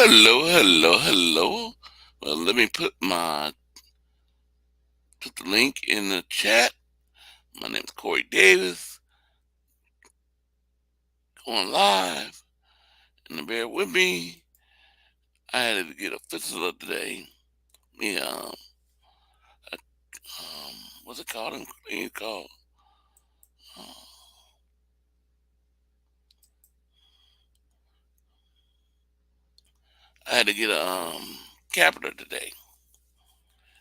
Hello. Well, let me put the link in the chat. My name is Corey Davis, going live, and bear with me. I had to get a physical today. Me, what's it called? It's called. Uh, I had to get a catheter today.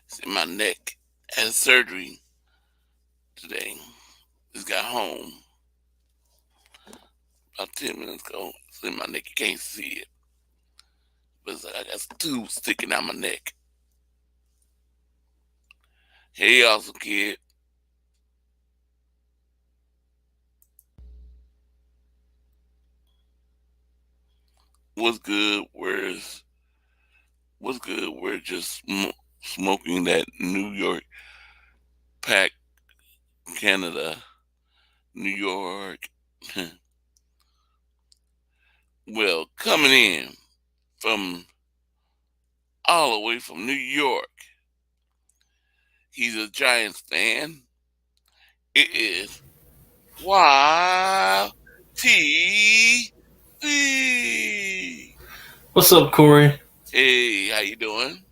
It's in my neck. I had surgery today. Just got home about 10 minutes ago. It's in my neck. You can't see it, but it's like I got tubes sticking out my neck. Hey, awesome kid. What's good? What's good? We're just smoking that New York pack, Canada, New York. Well, coming in from all the way from New York. He's a Giants fan. It is YTV. What's up, Corey? Hey, how you doing?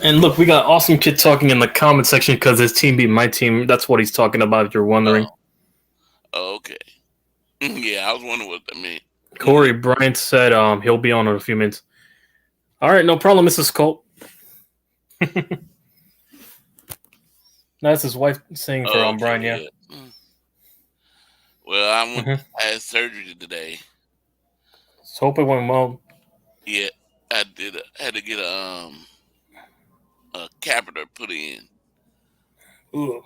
And look, we got Awesome Kid talking in the comment section because his team beat my team. That's what he's talking about, if you're wondering. Okay. Yeah, I was wondering what that meant. Corey Bryant said he'll be on in a few minutes. All right, no problem, Mrs. Colt. That's his wife saying for Brian, yeah. Well, I had surgery today. So hope it went well. Yeah, I did. Had to get a catheter put in. Ooh.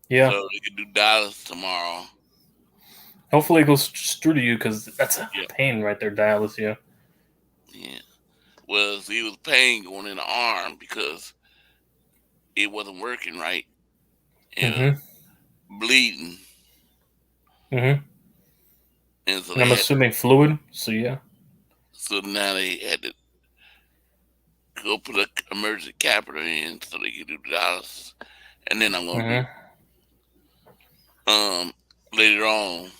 Yeah. So they can do dialysis tomorrow. Hopefully it goes through to you because that's a pain right there, dialysis. Yeah. Yeah. Well, see, it was pain going in the arm because it wasn't working right and bleeding. Mm-hmm. And so I'm assuming fluid. So yeah. So now they had to go put an emergency catheter in so they could do dialysis, and then I'm gonna do later on.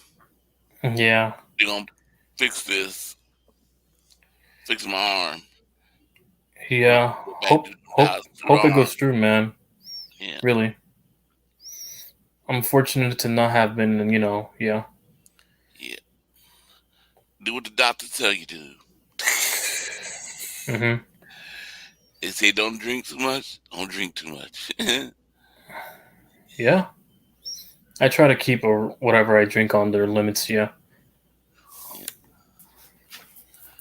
Yeah. They're gonna fix my arm. Yeah. Hope it goes through, man. Yeah. Really. I'm fortunate to not have been, yeah. Yeah. Do what the doctor tell you to do. They say don't drink too much. Don't drink too much. Yeah. I try to keep whatever I drink on their limits, yeah.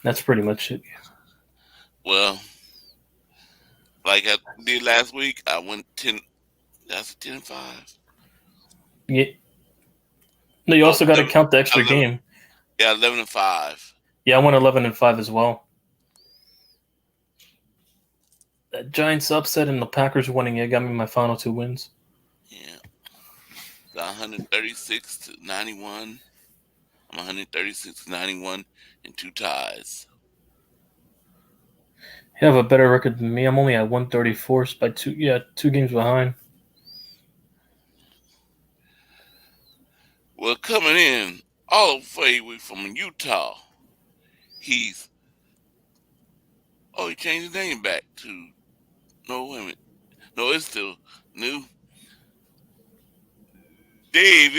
That's pretty much it. Well, like I did last week, I went 10. That's 10-5. Yeah. No, you also got to count the extra 11, game. Yeah, 11-5. Yeah, I went 11-5 as well. That Giants upset and the Packers winning, it got me my final 2 wins. Yeah. 136-91. I'm 136-91 and 2 ties. You have a better record than me. I'm only at 134 by 2 games behind. Well, coming in all the way from Utah, he changed his name back to wait. No, it's still new. David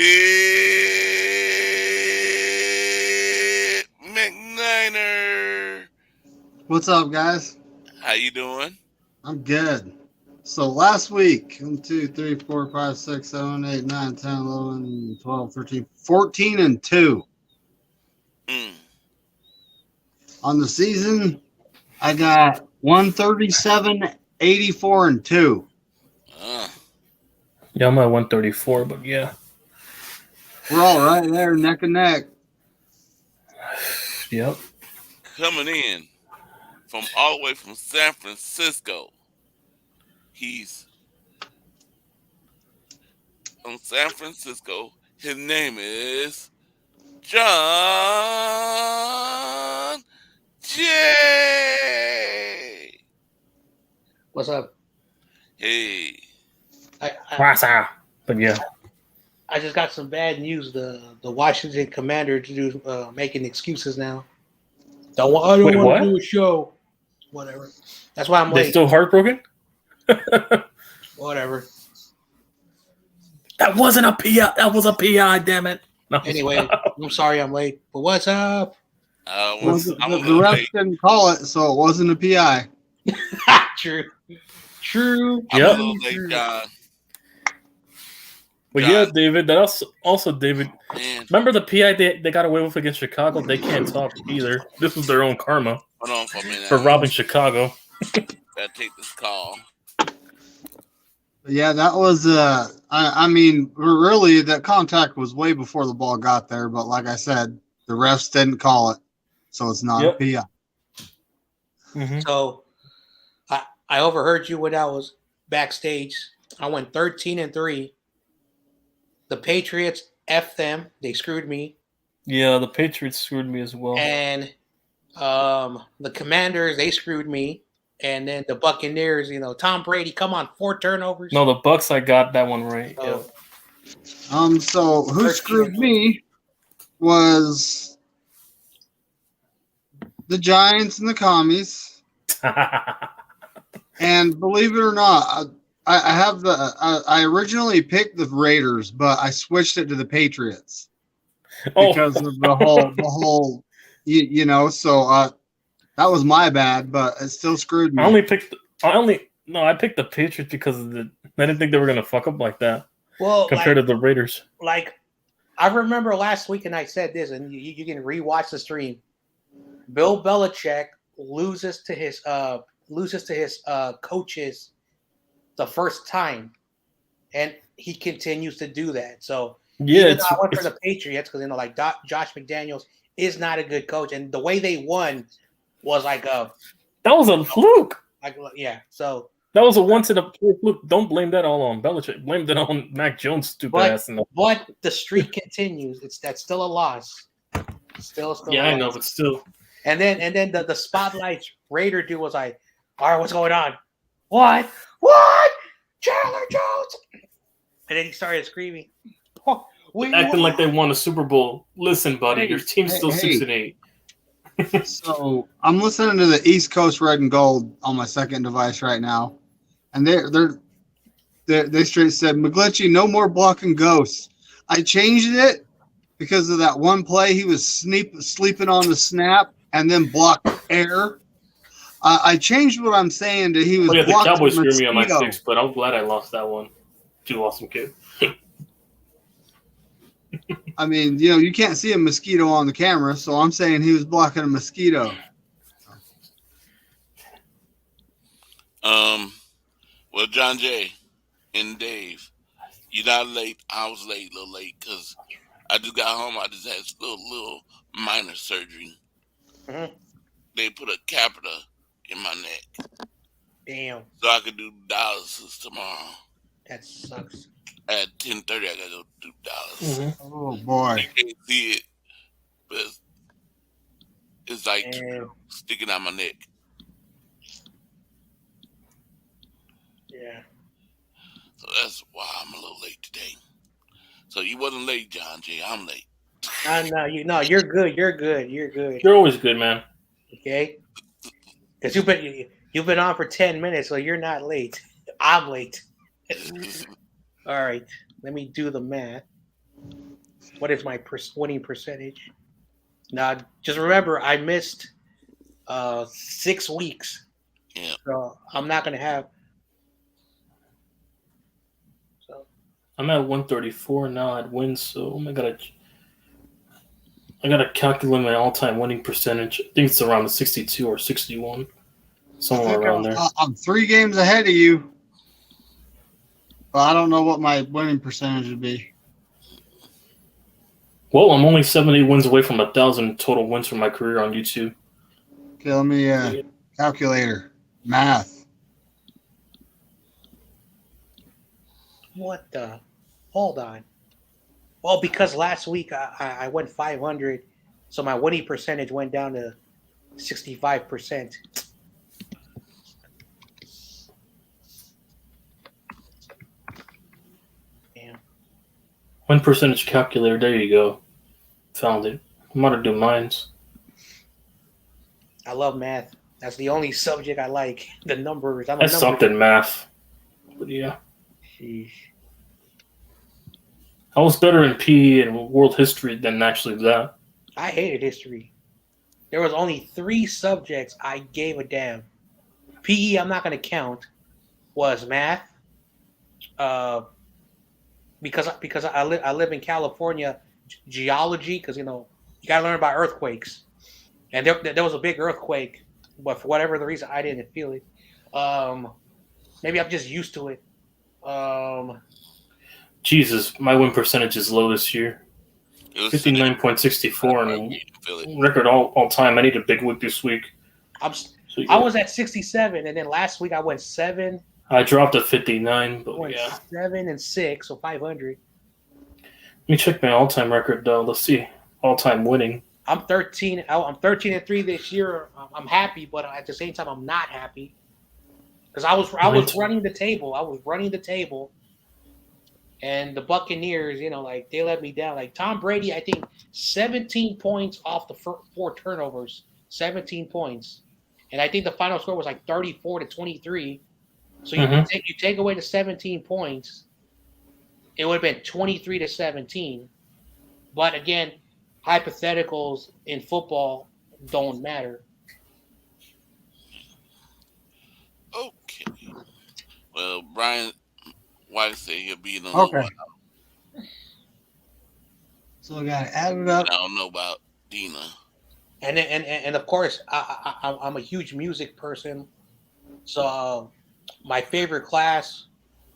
McNiner. What's up, guys? How you doing? I'm good. So last week, 1, 2, 3, 4, 5, 6, 7, 8, 9, 10, 11, 12, 13, 14 and 2. On the season, I got 137, 84 and 2. Yeah, I'm at 134, but yeah. We're all right there, neck and neck. Yep. Coming in from all the way from San Francisco. He's from San Francisco. His name is John Jay. What's up? Hey. But yeah. I just got some bad news. The Washington Commanders making excuses now. I don't want to do a show. Whatever. That's why I'm late. They still heartbroken? Whatever. That wasn't a PI. That was a PI. Damn it. No. Anyway, I'm sorry I'm late. But what's up? The refs didn't call it, so it wasn't a PI. True. I'm a little late, John. Well, yeah, David. That also David. Man. Remember the PI they got away with against Chicago? They can't talk either. This was their own karma. Hold on for a minute. For robbing Chicago. Gotta take this call. Yeah, that was. I mean, really, that contact was way before the ball got there. But like I said, the refs didn't call it, so it's not a PI. Mm-hmm. So, I overheard you when I was backstage. I went 13-3. The Patriots F them. They screwed me. Yeah, the Patriots screwed me as well. And the Commanders, they screwed me. And then the Buccaneers, Tom Brady, come on, 4 turnovers. No, the Bucks, I got that one right. So, So who screwed me was the Giants and the Commies. And believe it or not, I have I originally picked the Raiders, but I switched it to the Patriots because of the whole, So that was my bad, but it still screwed me. I picked the Patriots because I didn't think they were gonna fuck up like that. Well, compared to the Raiders. Like, I remember last week, and I said this, and you can rewatch the stream. Bill Belichick loses to his coaches the first time, and he continues to do that. So I went for the Patriots because Josh McDaniels is not a good coach, and the way they won was that was a fluke. So that was a once in a fluke. Don't blame that all on Belichick. Blame that on Mac Jones' stupid ass. But the streak continues. That's still a loss. Still. Yeah, I know, but still. And then the spotlight Raider dude was like, "All right, what's going on? What? Chandler Jones!" And then he started screaming, acting like they won a Super Bowl. Listen, buddy, your team's still 6-8. So I'm listening to the East Coast Red and Gold on my second device right now, and they straight said, "McGlinchey, no more blocking ghosts." I changed it because of that one play he was sleeping on the snap and then blocked air. I changed what I'm saying to he was. The Cowboys screwed me on my picks, but I'm glad I lost that one. You awesome kid. I mean, you can't see a mosquito on the camera, so I'm saying he was blocking a mosquito. Well, John Jay and Dave, you're not late. I was late, a little late, because I just got home. I just had a little minor surgery. Mm-hmm. They put a catheter in my neck. Damn. So I could do dialysis tomorrow. That sucks. At 10:30, I gotta go do dialysis. Mm-hmm. Oh boy! You can't see it, but it's like sticking out my neck. Yeah. So that's why I'm a little late today. So you wasn't late, John Jay. I'm late. No, you're good. You're good. You're always good, man. Okay. Because you've been on for 10 minutes, so you're not late. I'm late. All right, let me do the math. What is my winning percentage? Now, just remember, I missed 6 weeks. Yeah. So I'm not going to have. So I'm at 134 now. I'd win, so I gotta calculate my all-time winning percentage. I think it's around 62 or 61, somewhere around there. I'm 3 games ahead of you. Well, I don't know what my winning percentage would be. Well, I'm only 70 wins away from 1,000 total wins for my career on YouTube. Okay, let me calculator. Math. what the? Hold on. Well, because last week I went 500, so my winning percentage went down to 65%. Damn. Win percentage calculator. There you go. Found it. I'm gonna do mines. I love math. That's the only subject I like. The numbers. I'm I a number. sucked in math. But yeah. Sheesh. I was better in PE and world history than actually that. I hated history. There was only 3 subjects I gave a damn. PE, I'm not going to count. Was math. Because I live in California. Geology, because you got to learn about earthquakes. And there was a big earthquake, but for whatever the reason, I didn't feel it. Maybe I'm just used to it. Jesus, my win percentage is low this year. 59.64 and record all time. I need a big week this week. I was at 67, and then last week I went 7. I dropped to 59, but yeah. 7 and 6, so 500. Let me check my all-time record though. Let's see, all-time winning. I'm 13. I'm 13 and 3 this year. I'm happy, but at the same time, I'm not happy because I was running the table. I was running the table, and the Buccaneers, like they let me down. Like Tom Brady, I think 17 points off the 4 turnovers, 17 points, and I think the final score was like 34-23. So you take away the 17 points, it would have been 23-17. But again, hypotheticals in football don't matter. Okay. Well, Brian White said he'll be in a Okay. little while. So we got to add it up. I don't know about Dina. And of course, I'm a huge music person. So my favorite class,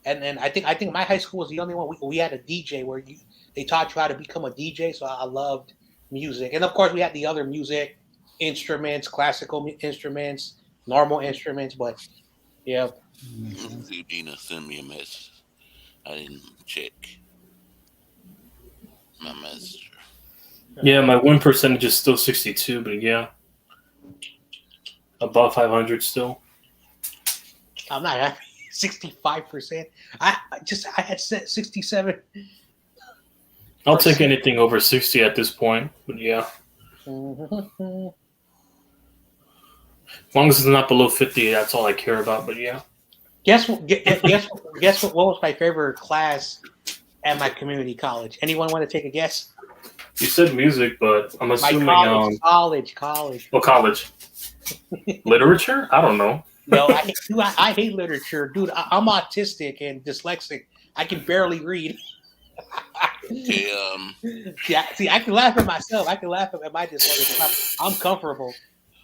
and I think my high school was the only one we had a DJ where they taught you how to become a DJ. So I loved music, and of course we had the other music instruments, classical instruments, normal instruments. But yeah, See, Dina send me a message. I didn't check my message. Yeah, my win percentage is still 62, but yeah, above 500 still. I'm not happy. 65%. I had set 67. I'll take anything over 60 at this point, but yeah. As long as it's not below 50, that's all I care about, but yeah. Guess what was my favorite class at my community college? Anyone want to take a guess? You said music, but I'm assuming college. Well, college. Literature? I don't know. No, I hate literature, dude. I'm autistic and dyslexic. I can barely read. Okay, See, I can laugh at myself. I can laugh at my dyslexia. I'm comfortable.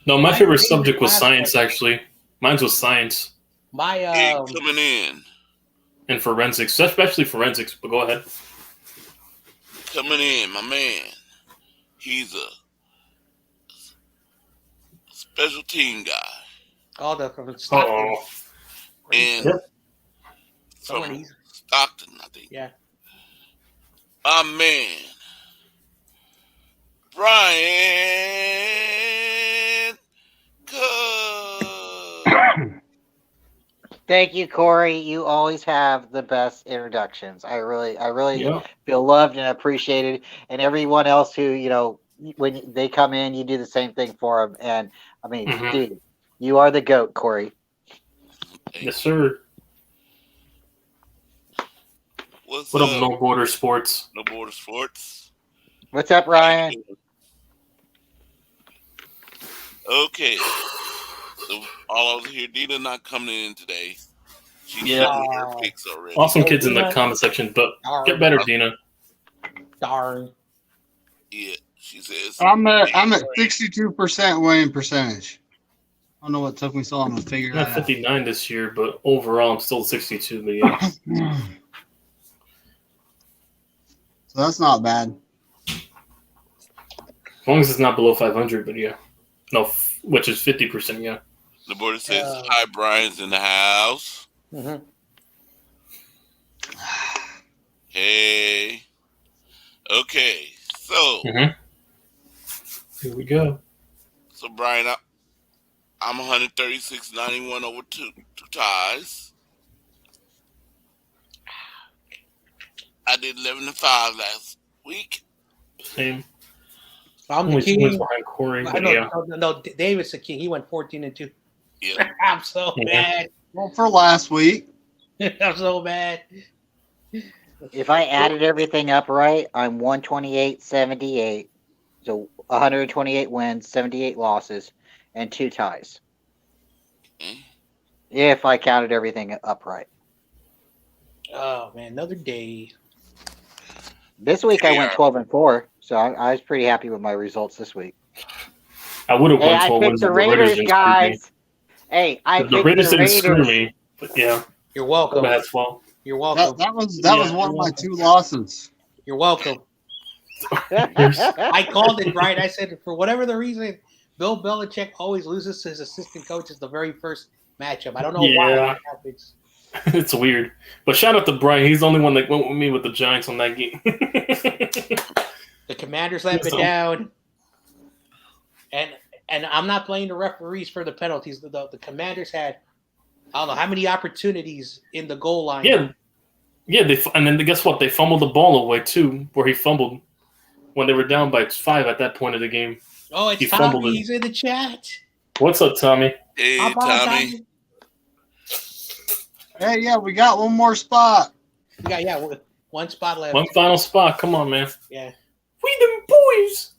No, my favorite subject was science, actually. Mine was science. coming in. And forensics, especially forensics, but go ahead. Coming in, my man. He's a special team guy. All the from Stockton. And from Stockton, I think. Yeah. My man, Brian Cook. Thank you, Corey. You always have the best introductions. I really feel loved and appreciated. And everyone else who, when they come in, you do the same thing for them. And I mean, dude, you are the GOAT, Corey. Yes, sir. What's up, up? No Border Sports? No Border Sports. What's up, Ryan? Okay. So all over here, Dina not coming in today. She's her picks already. Awesome kids in the comment section, but get better, Dina. Darn. Yeah, she says. I'm at 62% winning percentage. I don't know what took me so long to figure I'm that at 59 this year, but overall I'm still 62. But yeah. So that's not bad. As long as it's not below 500, but yeah. No, which is 50%, yeah. The border says, hi, Brian's in the house. Mm-hmm. Hey. Okay, so. Here we go. So Brian, I'm 136.91 over two ties. I did 11-5 last week. Same. I'm the Only 2 wins king. behind Corey, I but know, yeah. no, David's the king. He went 14-2. Yeah. I'm so mad. Well, for last week. I'm so mad. If I added everything up right, I'm 128.78. So 128 wins, 78 losses, and 2 ties. Mm. If I counted everything up right. Oh man, another day. This week I went Yeah. 12-4, so I was pretty happy with my results this week. I would have Hey, won I 12 picked wins the if the Raiders Raiders, didn't screw me. guys. Hey, I If the picked Raiders the didn't screw Raiders. me, but yeah, You're I welcome. would have had 12. You're welcome. That was Yeah, one of my you're 2 losses. You're welcome. I called it right. I said for whatever the reason, Bill Belichick always loses to his assistant coaches the very first matchup. I don't know why Yeah. that happens. It's weird. But shout out to Brian. He's the only one that went with me with the Giants on that game. The Commanders let me down, and I'm not blaming the referees for the penalties. The Commanders had I don't know how many opportunities in the goal line. Yeah. And then guess what? They fumbled the ball away too, where he fumbled when they were down by 5 at that point of the game. Oh, it's He fumbled Tommy. it. He's in the chat. What's up, Tommy? Hey, Hop on, Tommy. Hey, yeah, we got one more spot. We got one spot left. One final spot. Come on, man. Yeah. We them boys.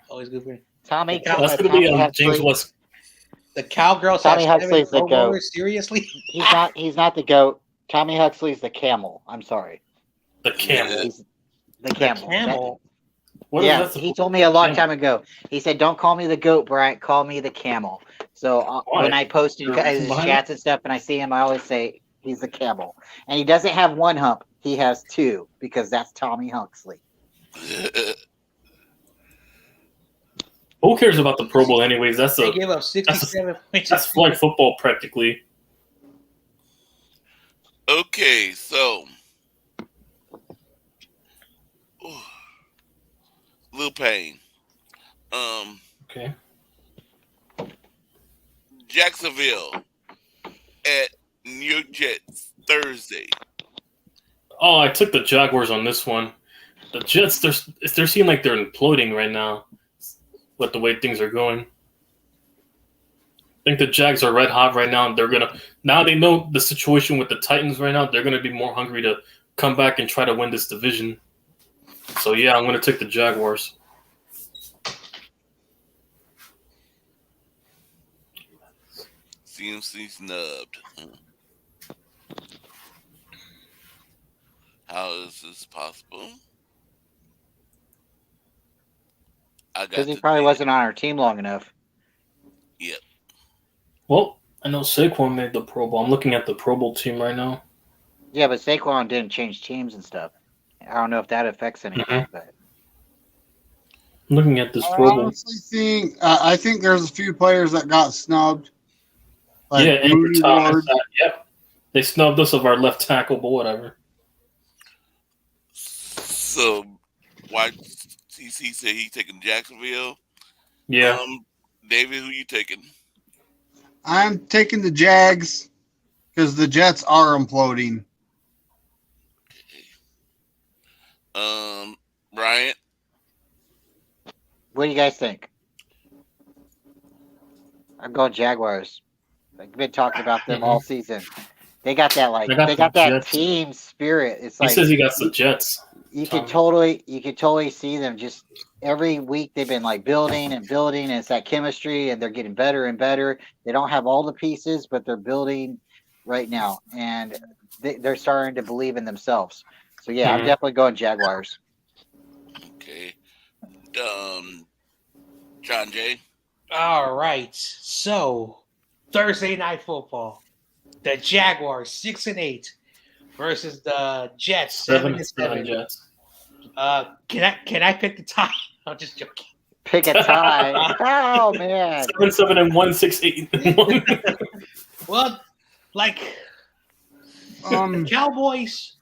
Always good for Tommy, That's Tommy gonna be Huxley. James West. the Cowgirls. Tommy have Huxley's 7 the GOAT. Pro-Bowlers? Seriously? He's not the GOAT. Tommy Huxley's the camel. I'm sorry. The camel. He's the camel. Camel. What is Yeah, that? he told me a long time ago. He said, "Don't call me the GOAT, Bryant. Call me the camel." So Why? when I post in There's a his reason behind chats and stuff, and I see him, I always say he's the camel. And he doesn't have 1 hump; he has 2 because that's Tommy Huxley. Who cares about the Pro Bowl anyways? That's They a give up 67 points. that's flag football practically. Okay, so Lil Payne. Okay. Jacksonville at New York Jets Thursday. Oh, I took the Jaguars on this one. The Jets, they're seeming like they're imploding right now with the way things are going. I think the Jags are red hot right now. Now they know the situation with the Titans right now. They're gonna be more hungry to come back and try to win this division. So yeah, I'm gonna take the Jaguars. CMC snubbed. How is this possible? Because he probably wasn't on our team long enough. Yep. Well, I know Saquon made the Pro Bowl. I'm looking at the Pro Bowl team right now. Yeah, but Saquon didn't change teams and stuff. I don't know if that affects anything. But I'm looking at this I Pro Bowl. honestly think I think there's a few players that got snubbed. Like Yeah, Andrew Moody Thomas. Ward. Yep. They snubbed us of our left tackle, but whatever. So, why TC said he's taking Jacksonville? Yeah. David, who you taking? I'm taking the Jags because the Jets are imploding. Bryant. what do you guys think? I'm going Jaguars. I've been talking about them all season. They got that they got that Jets. team spirit. It's He like says he got the Jets. you could totally see them just every week they've been like building and building, and it's that chemistry, and they're getting better and better. They don't have all the pieces, but they're building right now, and they're starting to believe in themselves. So yeah, I'm definitely going Jaguars. Okay. John Jay. All right. So Thursday night football. The Jaguars 6-8 versus the Jets 7-7. Jets. Can I pick the tie? I'm just joking. Pick a tie. Oh man. 7-7-1, 6-8-1. Well, like the Cowboys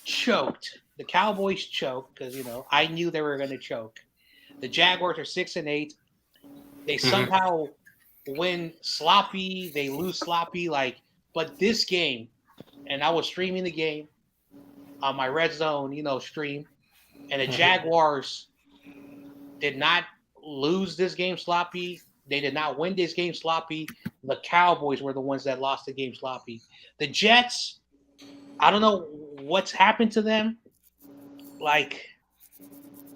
choked. The Cowboys choked because I knew they were going to choke. The Jaguars are 6-8. They somehow win sloppy. They lose sloppy. But this game, and I was streaming the game on my Red Zone, stream, and the Jaguars did not lose this game sloppy. They did not win this game sloppy. The Cowboys were the ones that lost the game sloppy. The Jets, I don't know what's happened to them.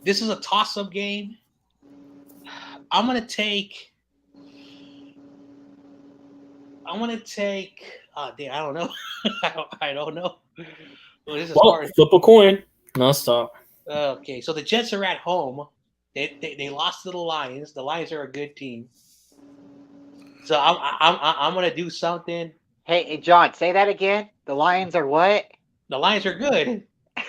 This is a toss-up game. I'm gonna take. Oh, damn, I don't know. I don't know. Well, this is hard. Flip a coin. No, stop. Okay, so the Jets are at home. They lost to the Lions. The Lions are a good team. So I'm gonna do something. Hey, John, say that again. The Lions are what? The Lions are good.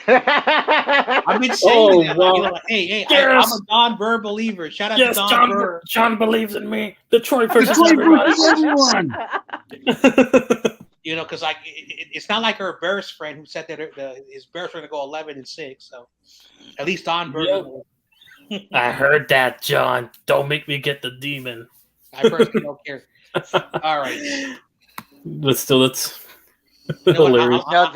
I've been saying that. Wow. Hey, yes. I'm a Don Burr believer. Shout out to Don Burr. John believes in me. Detroit versus everyone. Because it's not like her Bears friend who said that his Bears are going to go 11-6. So at least Don Burr. Yep. I heard that, John. Don't make me get the demon. I personally don't care. All right. But still, it's hilarious. No,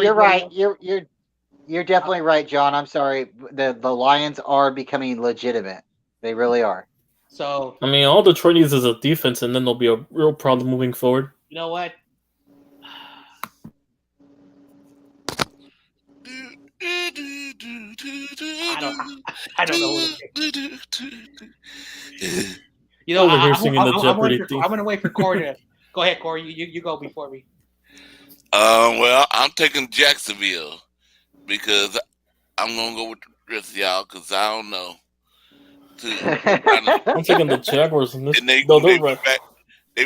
you're right. You're definitely right, John. I'm sorry. The Lions are becoming legitimate. They really are. So I mean, all Detroit needs is a defense, and then they'll be a real problem moving forward. You know what? I don't know. I'm gonna wait for Corey to go ahead. Corey, you go before me. Well, I'm taking Jacksonville because I'm gonna go with the rest of y'all because I don't know. I'm taking the Jaguars in this. And they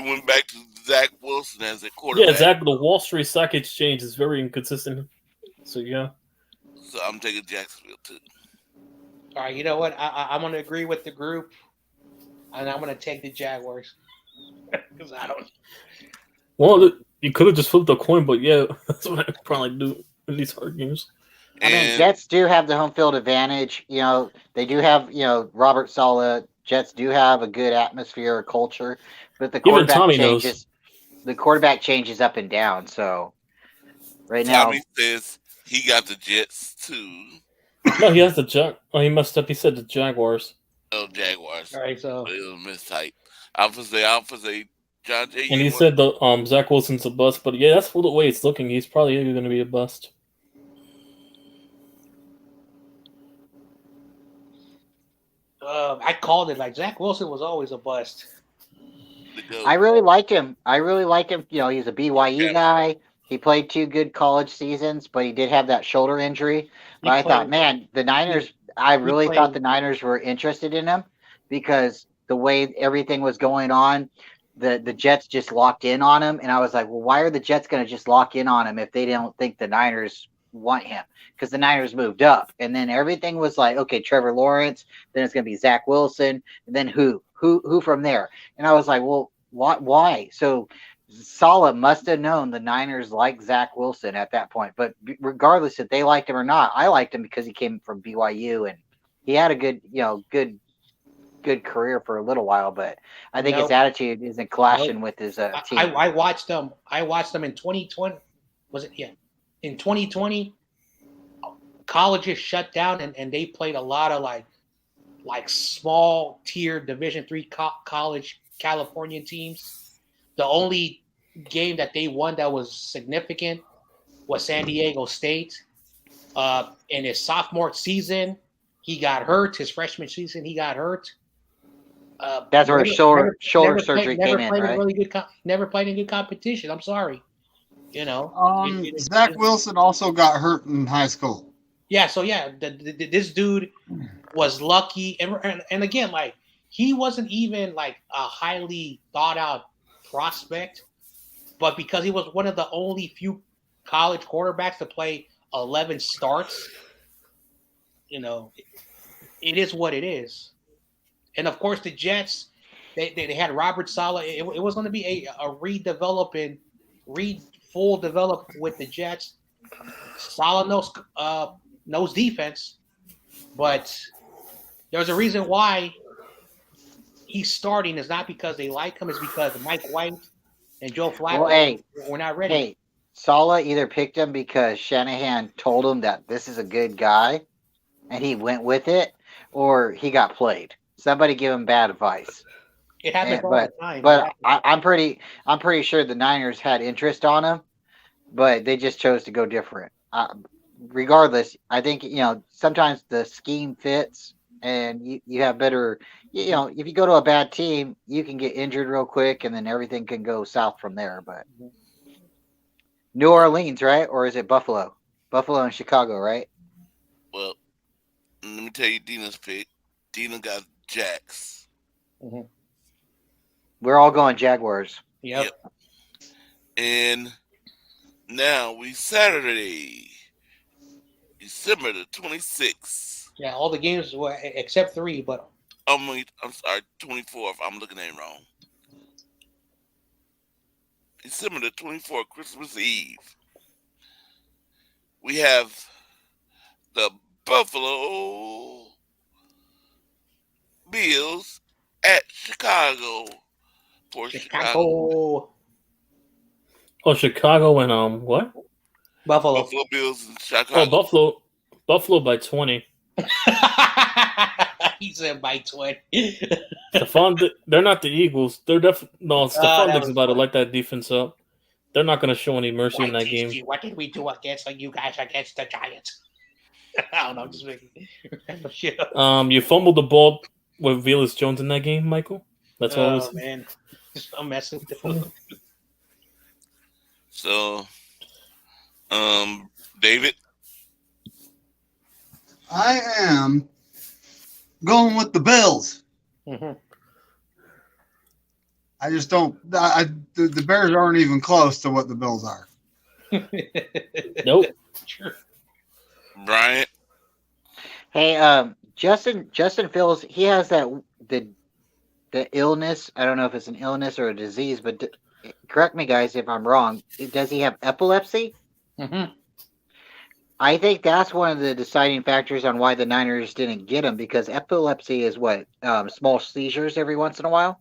went back to Zach Wilson as a quarterback. Yeah, the Wall Street Stock Exchange is very inconsistent. So yeah. So I'm taking Jacksonville too. All right, you know what? I'm going to agree with the group, and I'm going to take the Jaguars because I don't. Well, you could have just flipped a coin, but yeah, that's what I probably do in these hard games. I mean, Jets do have the home field advantage. They do have Robert Saleh. Jets do have a good atmosphere or culture, but the quarterback changes. The quarterback changes up and down. So right now, Tommy says he got the Jets too. No, he has the he messed up. He said the Jaguars. Oh, Jaguars. All right, so it was mistype. Alpha say John J. And he said the Zach Wilson's a bust, but yeah, that's the way it's looking. He's probably going to be a bust. I called it. Zach Wilson was always a bust. I really like him. He's a BYU guy. He played 2 good college seasons, but he did have that shoulder injury. But I thought, man, the Niners. I really thought the Niners were interested in him because the way everything was going on, the Jets just locked in on him, and I was like, well, why are the Jets going to just lock in on him if they don't think the Niners want him? Because the Niners moved up, and then everything was like, okay, Trevor Lawrence, then it's going to be Zach Wilson, and then who from there? And I was like, well, why? So Saleh must have known the Niners liked Zach Wilson at that point. But regardless if they liked him or not, I liked him because he came from BYU and he had a good career for a little while. But I think his attitude isn't clashing with his team. I watched them. In 2020. Was it? Yeah, in 2020, colleges shut down and they played a lot of like small tier Division III college California teams. The only game that they won that was significant was San Diego State. In his sophomore season, he got hurt. His freshman season, he got hurt. That's where shoulder surgery came in, right? Never played in good competition. I'm sorry. Zach Wilson also got hurt in high school. Yeah, so yeah, this dude was lucky, and again, he wasn't even a highly thought out prospect, but because he was one of the only few college quarterbacks to play 11 starts, it is what it is. And of course, the Jets, they had Robert Saleh. It was going to be a full develop with the Jets. Saleh knows defense, but There's a reason why he's starting. It's not because they like him. It's because Mike White and Joe Well, Flacco were not ready. hey, Sala either picked him because Shanahan told him that this is a good guy, and he went with it, or he got played. Somebody give him bad advice. It happens all But the time. I'm pretty sure the Niners had interest on him, but they just chose to go different. Regardless, I think sometimes the scheme fits, and you have better. If you go to a bad team, you can get injured real quick, and then everything can go south from there. But New Orleans, right? Or is it Buffalo? Buffalo and Chicago, right? Well, let me tell you Dina's pick. Dina got Jacks. Mm-hmm. We're all going Jaguars. Yep. And now we Saturday, December the 26th. Yeah, all the games were except 3, but I'm sorry, 24th. I'm looking at it wrong. December the 24th, Christmas Eve. We have the Buffalo Bills at Chicago for Chicago. Oh, Chicago and what? Buffalo Bills in Chicago. Oh, Buffalo by 20. He said by 20. Stephon, they're not the Eagles. They're no. Stephon Diggs about to light that defense up. They're not going to show any mercy in that game. What did we do against you guys against the Giants? I don't know. Just making shit up. You fumbled the ball with Velus Jones in that game, Michael. That's all. Oh man, I'm messing with them. So, David, I am going with the Bills. Mm-hmm. I just don't. The Bears aren't even close to what the Bills are. Nope. Sure. Bryant. Hey, Justin Fields, he has the illness. I don't know if it's an illness or a disease, but correct me, guys, if I'm wrong. Does he have epilepsy? Mm-hmm. I think that's one of the deciding factors on why the Niners didn't get him, because epilepsy is what small seizures every once in a while.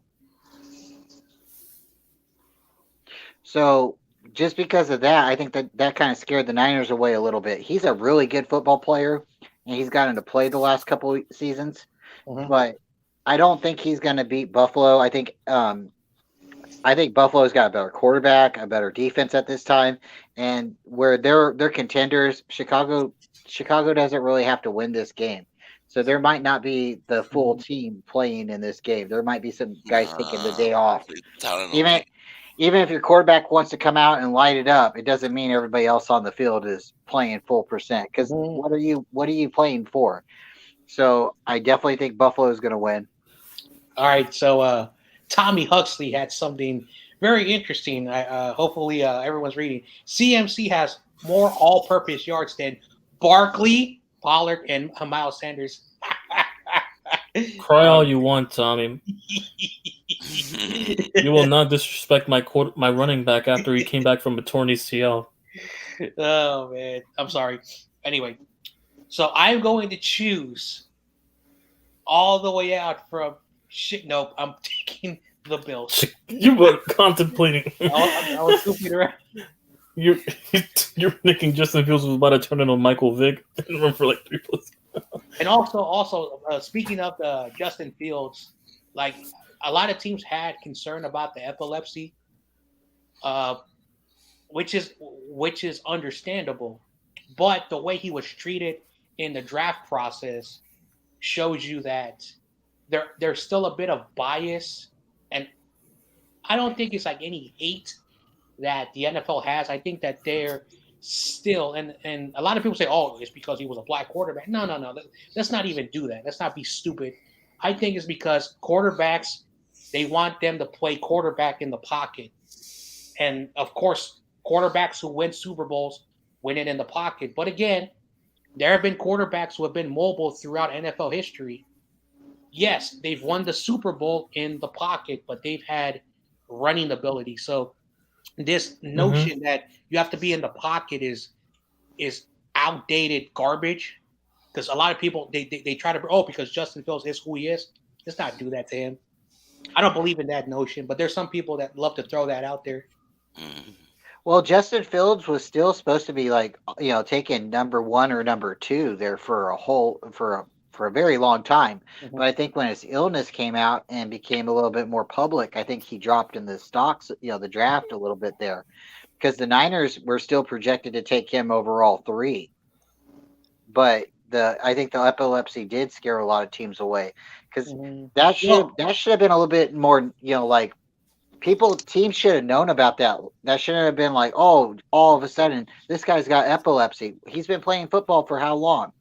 So just because of that, I think that kind of scared the Niners away a little bit. He's a really good football player, and he's gotten to play the last couple of seasons. Mm-hmm. But I don't think he's going to beat Buffalo. I think Buffalo's got a better quarterback, a better defense at this time, and where they're contenders. Chicago doesn't really have to win this game, so there might not be the full team playing in this game. There might be some guys taking the day off. Even if your quarterback wants to come out and light it up, it doesn't mean everybody else on the field is playing full percent. Because what are you playing for? So I definitely think Buffalo is going to win. All right, so Tommy Huxley had something very interesting. Hopefully everyone's reading. CMC has more all-purpose yards than Barkley, Pollard, and Miles Sanders. Cry all you want, Tommy. You will not disrespect my running back after he came back from a torn ACL. Oh man, I'm sorry. Anyway, so I'm going to choose all the way out from shit. Nope, I'm taking the Bills. You were contemplating. I was goofing around. You're thinking Justin Fields was about to turn into Michael Vick and run for like 3 plus. And also, speaking of the Justin Fields, like a lot of teams had concern about the epilepsy, which is understandable. But the way he was treated in the draft process shows you that there's still a bit of bias, and I don't think it's like any hate that the NFL has. I think that they're still, and a lot of people say, oh, it's because he was a black quarterback. No. Let's not even do that. Let's not be stupid. I think it's because quarterbacks, they want them to play quarterback in the pocket. And, of course, quarterbacks who win Super Bowls win it in the pocket. But, again, there have been quarterbacks who have been mobile throughout NFL history. Yes, they've won the Super Bowl in the pocket, but they've had running ability. So this notion that you have to be in the pocket is outdated garbage. because a lot of people they try to because Justin Fields is who he is. Let's not do that to him. I don't believe in that notion, but there's some people that love to throw that out there. Well, Justin Fields was still supposed to be like, taking number 1 or number 2 there for a very long time. Mm-hmm. But I think when his illness came out and became a little bit more public, I think he dropped in the stocks, the draft a little bit there, because the Niners were still projected to take him overall 3. But I think the epilepsy did scare a lot of teams away, because that should have been a little bit more, like teams should have known about that. That shouldn't have been like, oh, all of a sudden this guy's got epilepsy. He's been playing football for how long?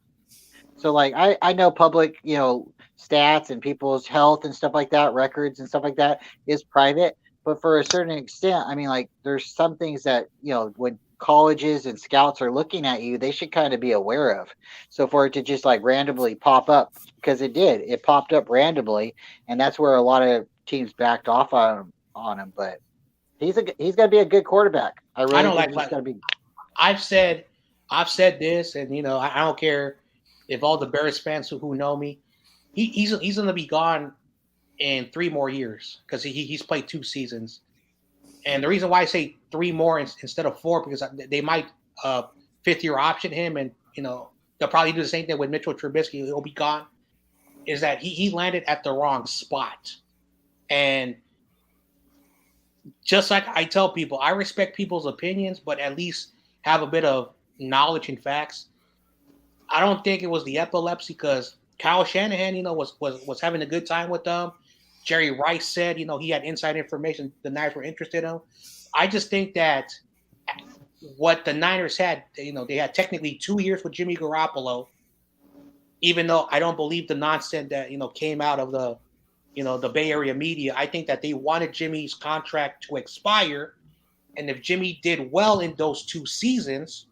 So like I know public, stats and people's health and stuff like that, records and stuff like that is private. But for a certain extent, I mean, like there's some things that, when colleges and scouts are looking at you, they should kind of be aware of. So for it to just like randomly pop up, because it popped up randomly, and that's where a lot of teams backed off on him. But he's got to be a good quarterback. I don't think he's got to be. I've said this, and I don't care if all the Bears fans who know me, he's going to be gone in 3 more years, because he's played 2 seasons. And the reason why I say 3 more instead of 4, because they might 5th-year option him, and they'll probably do the same thing with Mitchell Trubisky. He'll be gone. Is that he landed at the wrong spot, and just like I tell people, I respect people's opinions, but at least have a bit of knowledge and facts. I don't think it was the epilepsy, because Kyle Shanahan, was having a good time with them. Jerry Rice said, he had inside information the Niners were interested in. I just think that what the Niners had, they had technically 2 years with Jimmy Garoppolo, even though I don't believe the nonsense that, came out of the Bay Area media. I think that they wanted Jimmy's contract to expire. And if Jimmy did well in those 2 seasons,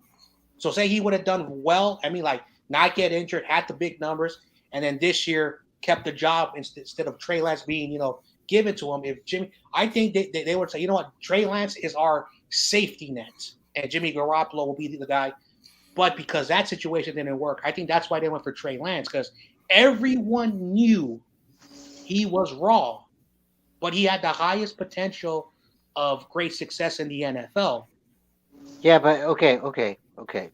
so say he would have done well, I mean, like not get injured, had the big numbers, and then this year kept the job instead of Trey Lance being, given to him. If Jimmy, I think they would say, Trey Lance is our safety net, and Jimmy Garoppolo will be the guy. But because that situation didn't work, I think that's why they went for Trey Lance, because everyone knew he was raw, but he had the highest potential of great success in the NFL. Yeah, but okay.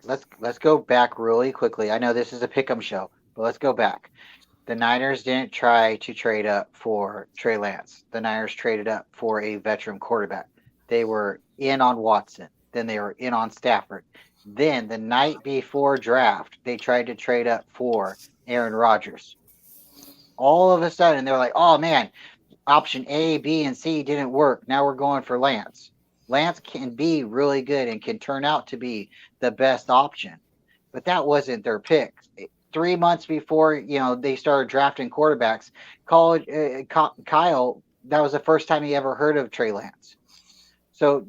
Let's go back really quickly. I know this is a pick'em show, but let's go back. The Niners didn't try to trade up for Trey Lance. The Niners traded up for a veteran quarterback. They were in on Watson. Then they were in on Stafford. Then the night before draft, they tried to trade up for Aaron Rodgers. All of a sudden, they're like, oh man, option A, B, and C didn't work. Now we're going for Lance. Lance can be really good and can turn out to be the best option. But that wasn't their pick. 3 months before, they started drafting quarterbacks, Kyle, that was the first time he ever heard of Trey Lance. So,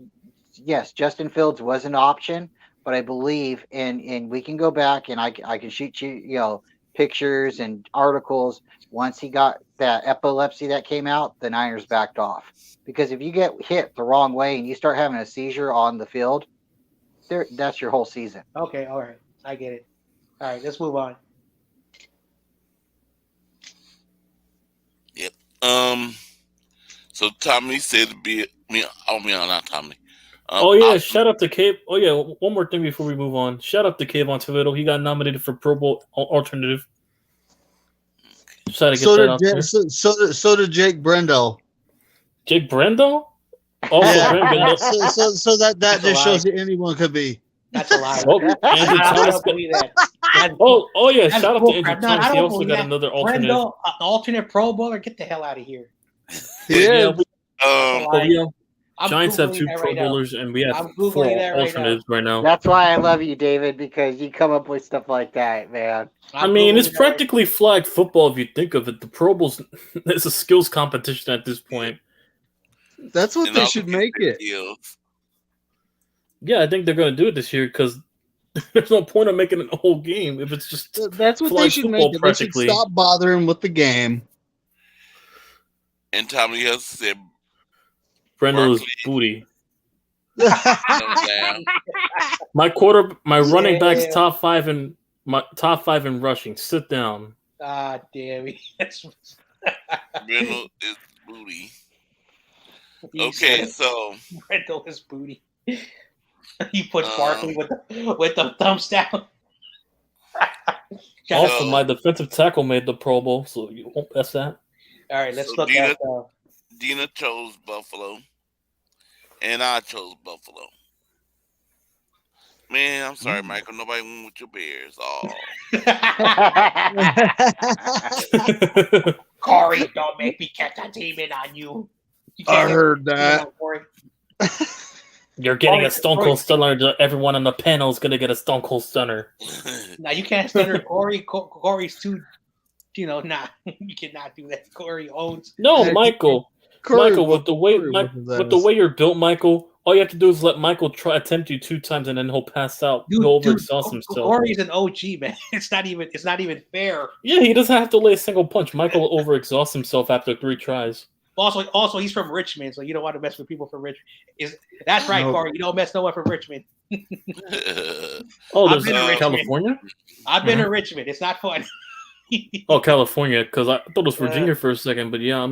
yes, Justin Fields was an option, but I believe, and we can go back and I can shoot you, pictures and articles. Once he got that epilepsy that came out, the Niners backed off. Because if you get hit the wrong way and you start having a seizure on the field, that's your whole season. Okay, all right. I get it. All right, let's move on. Yep. So Tommy said to be not Tommy. Shout out to Cave. Oh yeah, one more thing before we move on. Shout out to Cave on Twitter. He got nominated for Pro Bowl alternative. So did Jake Brendel. Jake Brendel? Oh, yeah. So that just shows that anyone could be. That's a lie. Andrew Thomas. Yeah. Shout out to Andrew Thomas. He also got another alternate. Brendel, alternate Pro Bowler. Get the hell out of here. Giants have 2 Pro Bowlers, and we have 4 alternatives right now. That's why I love you, David, because you come up with stuff like that, man. I mean, it's practically flag football if you think of it. The Pro Bowl's it's a skills competition at this point. That's what they should make it. Yeah, I think they're going to do it this year because there's no point of making it a whole game if it's just that's what they should make it. They should stop bothering with the game. And Tommy has said Brendel is booty. My running back's top 5 in My top 5 in rushing. Sit down. Ah, damn it. Brindle is booty. He Okay, said so Brindle is booty. He puts um, Barkley with the thumbs down. Also, my so defensive tackle made the Pro Bowl, so you won't mess that. All right, so let's look at. Dina chose Buffalo, and I chose Buffalo. Man, I'm sorry, Michael. Nobody went with your Bears. Oh, Corey, don't make me catch a demon on you. You I can't get heard demon that. on Corey. You're getting Corey, a Stone Cold Stunner. Everyone on the panel is gonna get a Stone Cold Stunner. Now you can't stunner Corey. Corey's too. Nah, you cannot do that. Corey owns. No, Hey, Michael. Corey Michael, whoop- with the way Corey whooping with the ass. way you're built, Michael, all you have to do is let Michael attempt you 2 times, and then he'll pass out. He'll overexhaust himself. Corey's an OG, man. It's not even fair. Yeah, he doesn't have to lay a single punch. Michael will overexhaust himself after 3 tries. Also, he's from Richmond, so you don't want to mess with people from Richmond. That's right, Nope. Corey? You don't mess no one from Richmond. Oh, I've there's been to Richmond. California? I've been to Richmond. It's not fun. Oh, California, because I thought it was Virginia for a second, but yeah,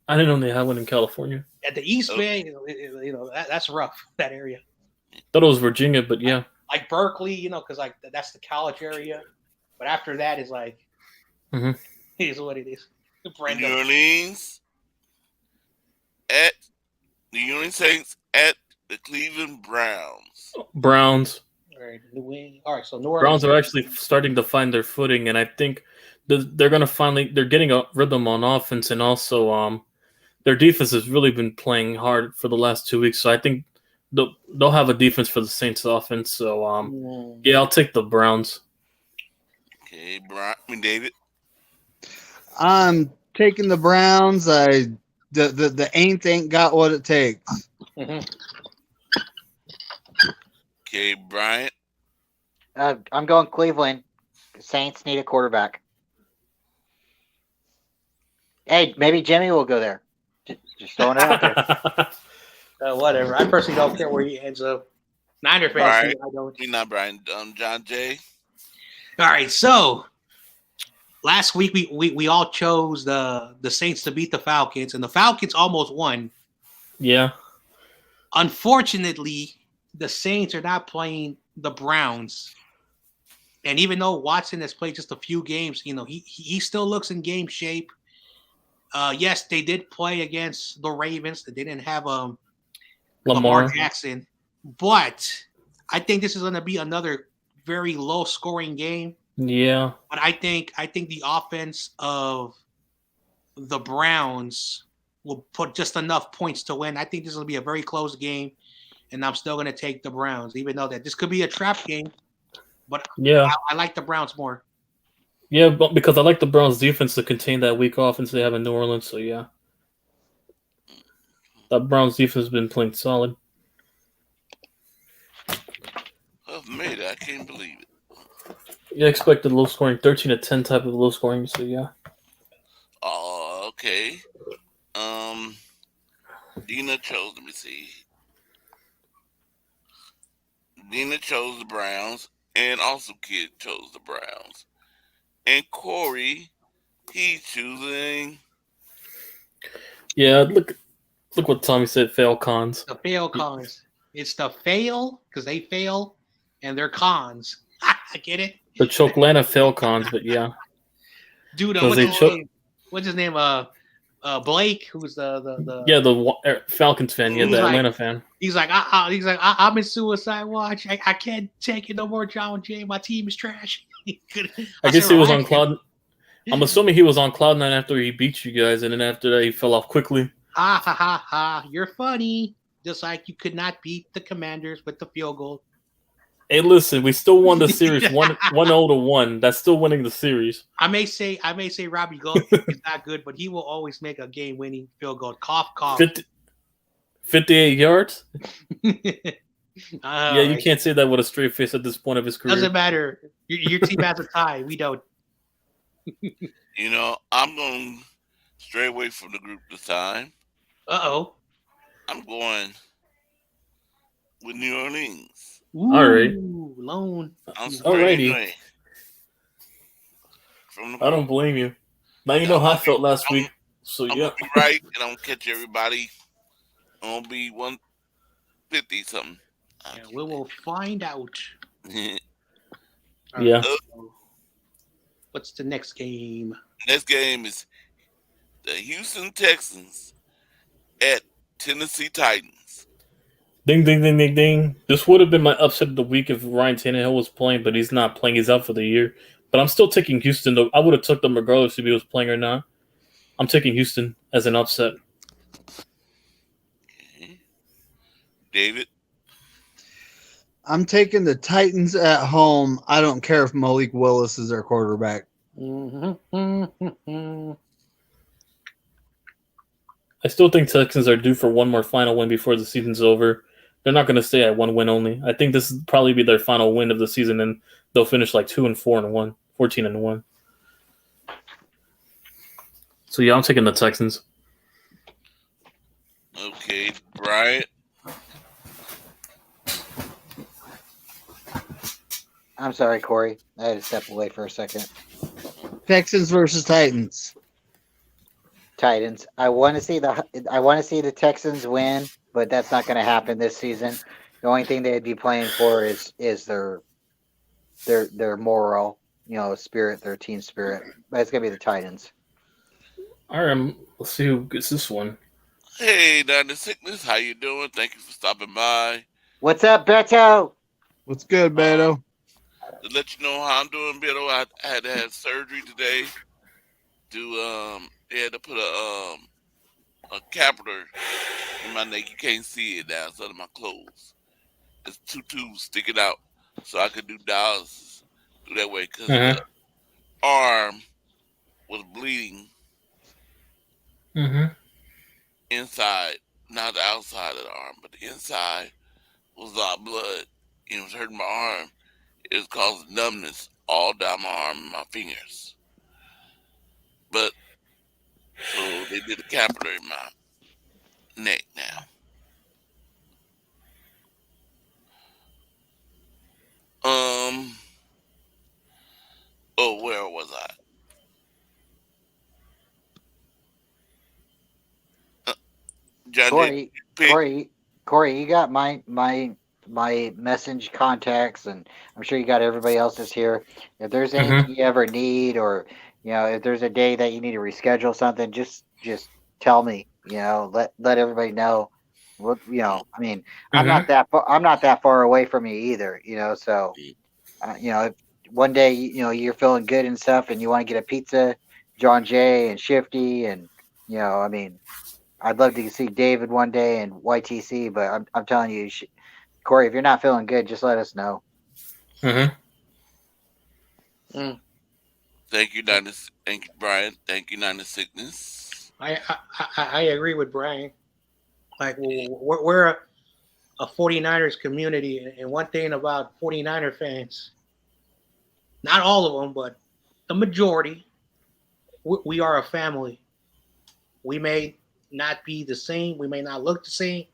I didn't know they had one in California. At the East Bay, that's rough. That area, Thought it was Virginia, but yeah. like Berkeley, because like that's the college area. But after that is like, Mhm. it is what it is. New Brenda. Orleans at the New Orleans Saints at the Cleveland Browns. Browns. All right, so New Orleans. Browns are actually starting to find their footing, and I think they're going to they're getting a rhythm on offense, and also their defense has really been playing hard for the last 2 weeks. So I think they'll have a defense for the Saints offense. So yeah, I'll take the Browns. Okay, David. I'm taking the Browns. The ain't got what it takes. Okay, Bryant. I'm going Cleveland. Saints need a quarterback. Hey, maybe Jimmy will go there. Just throwing it out there. Whatever. I personally don't care where he ends up. Niner fans, Right. I don't. We're not Brian. John Jay. All right, so last week we all chose the Saints to beat the Falcons, and the Falcons almost won. Yeah. Unfortunately, the Saints are not playing the Browns. And even though Watson has played just a few games, he still looks in game shape. Yes, they did play against the Ravens. They didn't have Lamar Jackson. But I think this is going to be another very low-scoring game. Yeah. But I think the offense of the Browns will put just enough points to win. I think this will be a very close game, and I'm still going to take the Browns, even though that this could be a trap game. But yeah, I like the Browns more. Yeah, but because I like the Browns' defense to contain that weak offense they have in New Orleans. So yeah, that Browns defense has been playing solid. I've made it. I can't believe it. Yeah, expected low scoring, 13-10 type of low scoring. So yeah. Oh, okay. Dina chose. Let me see. Dina chose the Browns, and also Kid chose the Browns. And Corey, he's choosing. Yeah, look what Tommy said. Fail cons. The fail cons. It's the fail because they fail, and they're cons. I get it. The Chocolana fail cons, but yeah. Dude, what's his name? Blake, who's the Falcons fan, the Atlanta fan. He's like, I'm in suicide watch. I can't take it no more, John Jay. My team is trash. I guess he was on cloud. I'm assuming he was on cloud nine after he beat you guys, and then after that he fell off quickly. Ha ha ha ha! You're funny. Just like you could not beat the Commanders with the field goal. Hey, listen, we still won the series 1-0-1. That's still winning the series. I may say Robbie Gold is not good, but he will always make a game-winning field goal. Cough, cough. 58 yards? Yeah, you can't say that with a straight face at this point of his career. Doesn't matter. Your team has a tie. We don't. I'm going to stray away from the group this time. Uh-oh. I'm going with New Orleans. Ooh, all right. Lone. I'm spreading away. from the I don't group. blame you. Now you And know how I felt last I'm, week. So I'm yeah. gonna be right, and I'm gonna catch everybody. I'm gonna be 150 something. Yeah, we will find out. All right. Yeah. So what's the next game? Next game is the Houston Texans at Tennessee Titans. Ding, ding, ding, ding, ding. This would have been my upset of the week if Ryan Tannehill was playing, but he's not playing. He's out for the year. But I'm still taking Houston, though. I would have took them regardless if he was playing or not. I'm taking Houston as an upset. Okay. David. I'm taking the Titans at home. I don't care if Malik Willis is their quarterback. I still think Texans are due for one more final win before the season's over. They're not going to stay at one win only. I think this will probably be their final win of the season, and they'll finish like 2-4-1, 14-1. So yeah, I'm taking the Texans. Okay, Bryant. I'm sorry, Corey. I had to step away for a second. Texans versus Titans. Titans. I want to see the Texans win, but that's not going to happen this season. The only thing they'd be playing for is their moral, spirit, their team spirit. But it's going to be the Titans. All right, let's see who gets this one. Hey, Dr. Sickness, how you doing? Thank you for stopping by. What's up, Beto? What's good, Beto? To let you know how I'm doing, Beto, I had to have surgery today. They had to put a catheter in my neck. You can't see it now. It's under my clothes. It's two tubes sticking out, so I could do dialysis through that way because the arm was bleeding inside, not the outside of the arm, but the inside was a lot of blood. It was hurting my arm. It was causing numbness all down my arm and my fingers. But so they did a catheter in my neck now. Oh, where was I? John J. Corey, you got my message contacts, and I'm sure you got everybody else's here. If there's anything you ever need, or if there's a day that you need to reschedule something, just tell me. Let everybody know. I mean, I'm not that far away from you either. So if one day you're feeling good and stuff, and you want to get a pizza, John Jay and Shifty, and I mean. I'd love to see David one day and YTC, but I'm telling you, Corey, if you're not feeling good, just let us know. Thank you, Dr. Thank you, Brian. Thank you, Dr. Sickness. I agree with Brian. Like, we're a 49ers community, and one thing about 49er fans, not all of them, but the majority, we are a family. We may not be the same. We may not look the same.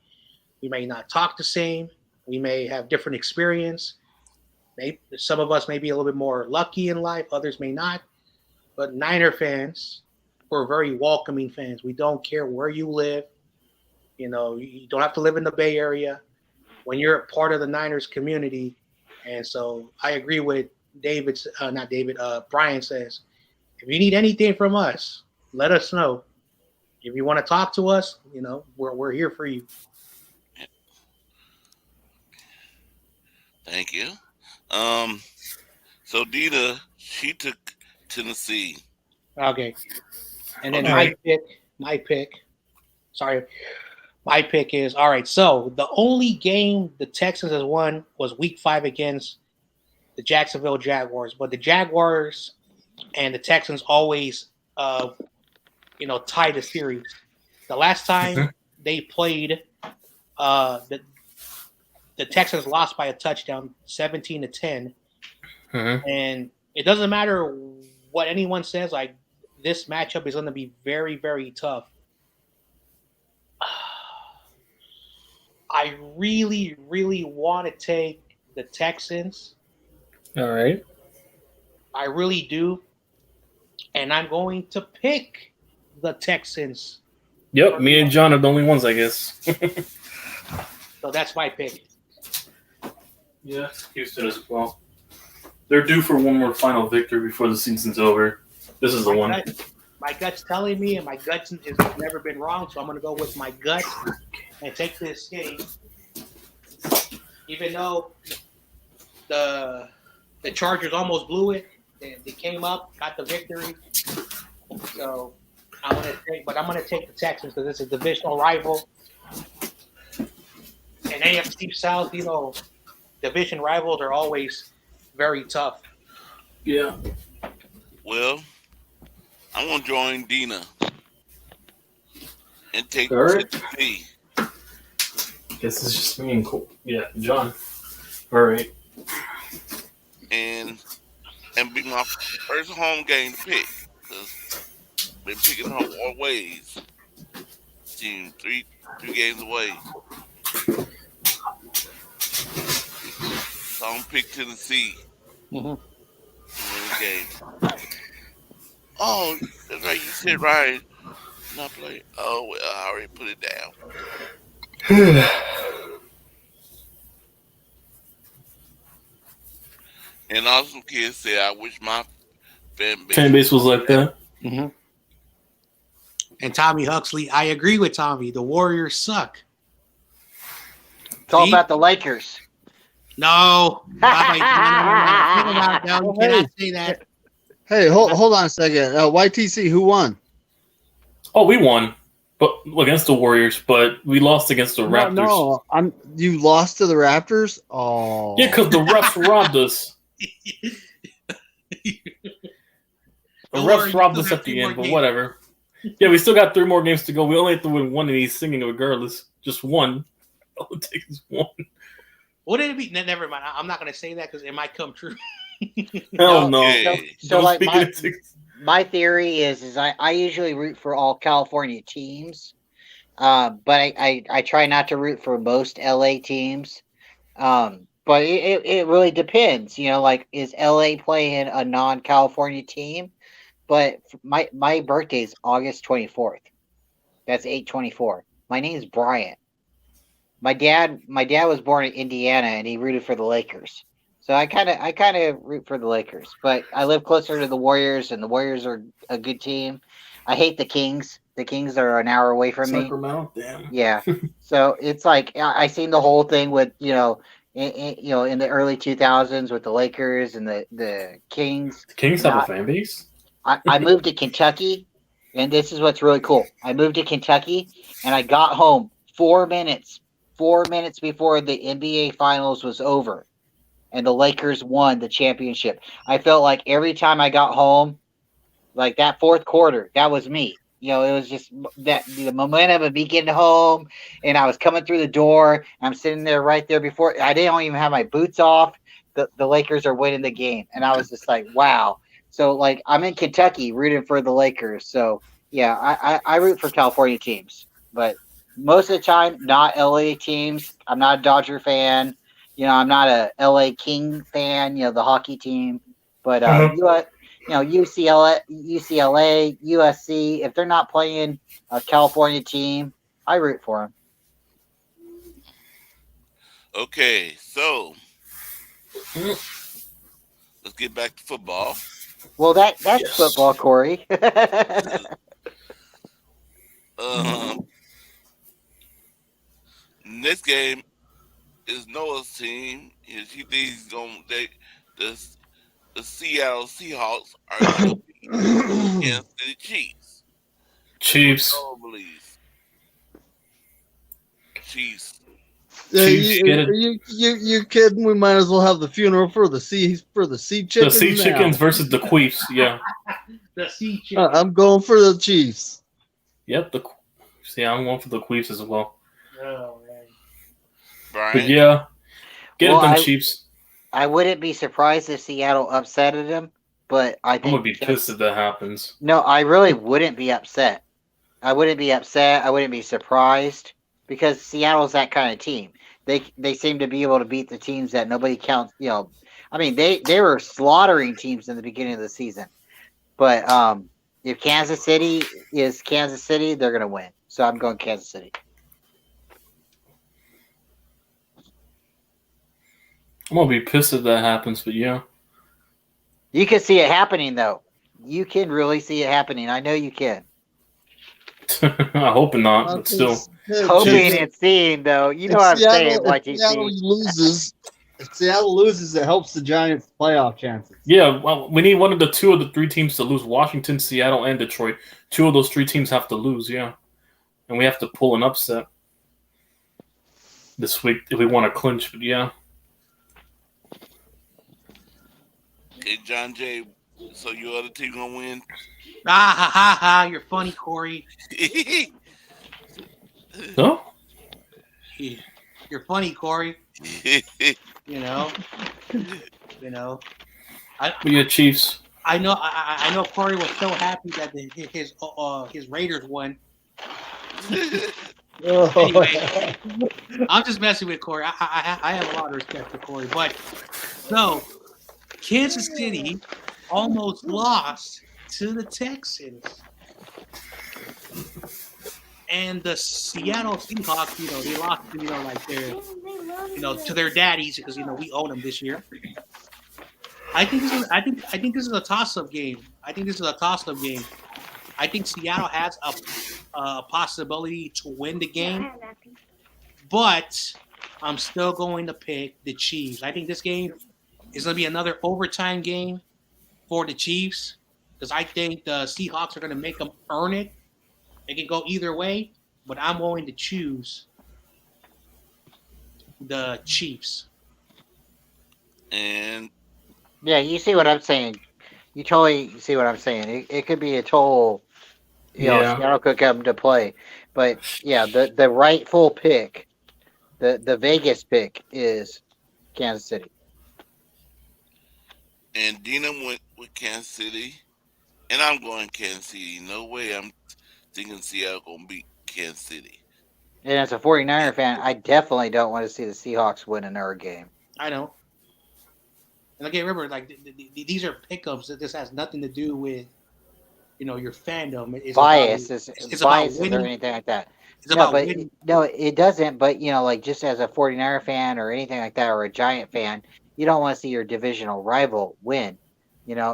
We may not talk the same. We may have different experience. Some of us may be a little bit more lucky in life. Others may not. But Niner fans, we're very welcoming fans. We don't care where you live. You don't have to live in the Bay Area. When you're a part of the Niners community, and so I agree with Brian says, if you need anything from us, let us know. If you want to talk to us, we're here for you. Thank you. So Dita, she took Tennessee. Okay. And then my pick is all right. So the only game the Texans has won was Week 5 against the Jacksonville Jaguars, but the Jaguars and the Texans always tie the series. The last time they played, the Texans lost by a touchdown, 17-10. And it doesn't matter what anyone says. Like, this matchup is going to be very, very tough. I really, really want to take the Texans. All right. I really do. and I'm going to pick the Texans. Yep, me and John are the only ones, I guess. So that's my pick. Yeah, Houston as well. They're due for one more final victory before the season's over. This is the one. My gut's telling me, and my gut has never been wrong, so I'm going to go with my gut and take this game. Even though the Chargers almost blew it, they came up, got the victory. So I'm going to take the Texans because it's a divisional rival. And AFC South, division rivals are always very tough. Yeah. Well, I'm gonna join Dina and take Alright. Tennessee. Guess it's just me and John. All right. And be my first home game to pick because been picking home all ways. Team three games away. So I'm gonna pick Tennessee. Mm-hmm. Win the game. Oh, that's right. You said right. Not play. Oh, well, I already put it down. And Awesome Kid said, I wish my fan base was like that. Mm-hmm. And Tommy Huxley, I agree with Tommy. The Warriors suck. It's all about the Lakers. No. You cannot say that. Hey, hold on a second. YTC, who won? Oh, we won, but against the Warriors, but we lost against the Raptors. No, you lost to the Raptors? Oh. Yeah, because the refs robbed us. The refs robbed us at the end, but whatever. Yeah, we still got 3 more games to go. We only have to win one, and he's singing regardless. Just one. All it takes is one. What did it be? Never mind. I'm not going to say that because it might come true. Hell no. So like my theory is I usually root for all California teams, but I try not to root for most LA teams. But it really depends. Like, is LA playing a non-California team? But my birthday is August 24th. That's 8/24. My name's Bryant. My dad was born in Indiana, and he rooted for the Lakers. So I kind of root for the Lakers, but I live closer to the Warriors, and the Warriors are a good team. I hate the Kings. The Kings are an hour away from Sacramento, me. damn. Yeah. So it's like I seen the whole thing with in the early 2000s with the Lakers and the Kings. The Kings have a fan base? I moved to Kentucky, and this is what's really cool. I moved to Kentucky, and I got home 4 minutes before the NBA Finals was over, and the Lakers won the championship. I felt like every time I got home, like that fourth quarter, that was me. It was just that the momentum of me getting home, and I was coming through the door. I'm sitting there right there before I didn't even have my boots off. The Lakers are winning the game, and I was just like, wow. So like I'm in Kentucky rooting for the Lakers. So yeah, I root for California teams, but most of the time not LA teams. I'm not a Dodger fan. I'm not a LA King fan. The hockey team, but UCLA, USC. If they're not playing a California team, I root for them. Okay, so let's get back to football. Well, that's football, Corey. Next game is Noah's team. He thinks he's going. The Seattle Seahawks are going to beat against the Chiefs. Chiefs. Chiefs. You kidding? We might as well have the funeral for the sea chickens. The sea chickens versus the Queefs. Yeah. The sea chickens. I'm going for the Chiefs. Yep. I'm going for the Queefs as well. Oh man. Brian? But yeah, get it done, Chiefs. I wouldn't be surprised if Seattle upsetted him, but I think I'm gonna be pissed if that happens. No, I really wouldn't be upset. I wouldn't be upset. I wouldn't be surprised because Seattle's that kind of team. They seem to be able to beat the teams that nobody counts. I mean, they were slaughtering teams in the beginning of the season. But if Kansas City is Kansas City, they're gonna win. So I'm going Kansas City. I'm gonna be pissed if that happens, but yeah. You can see it happening though. You can really see it happening. I know you can. I hope not, but still. Hoping and seeing though. You know what I'm saying, If Seattle YTC. loses, if Seattle loses, it helps the Giants' playoff chances. Yeah, well, we need one of the 3 teams to lose. Washington, Seattle, and Detroit. 2 of those 3 teams have to lose, yeah. And we have to pull an upset this week if we want to clinch, but yeah. Okay, John Jay. So your other team gonna win? Ah ha ha ha! You're funny, Corey. No? You're funny, Corey. You know. But yeah, Chiefs. I know Corey was so happy that his Raiders won. Anyway, I'm just messing with Corey. I have a lot of respect for Corey, but so Kansas City almost lost to the Texans, and the Seattle Seahawks. They lost. Like their, to their daddies because we own them this year. I think this is a toss-up game. I think Seattle has a possibility to win the game, but I'm still going to pick the Chiefs. I think this game is going to be another overtime game for the Chiefs because I think the Seahawks are going to make them earn it. It can go either way, but I'm going to choose the Chiefs. And yeah, you see what I'm saying. You totally see what I'm saying. It could be a total, Seattle could come to play. But yeah, the rightful pick, the Vegas pick is Kansas City. And Dina went with Kansas City, and I'm going Kansas City. No way I'm thinking Seattle gonna beat Kansas City. And as a 49er fan, I definitely don't want to see the Seahawks win another game. I know. And again, remember, like these are pickups. This has nothing to do with, your fandom. It's biases about winning. Or anything like that. It's about winning. No, it doesn't. But like just as a 49er fan or anything like that, or a Giant fan, you don't want to see your divisional rival win.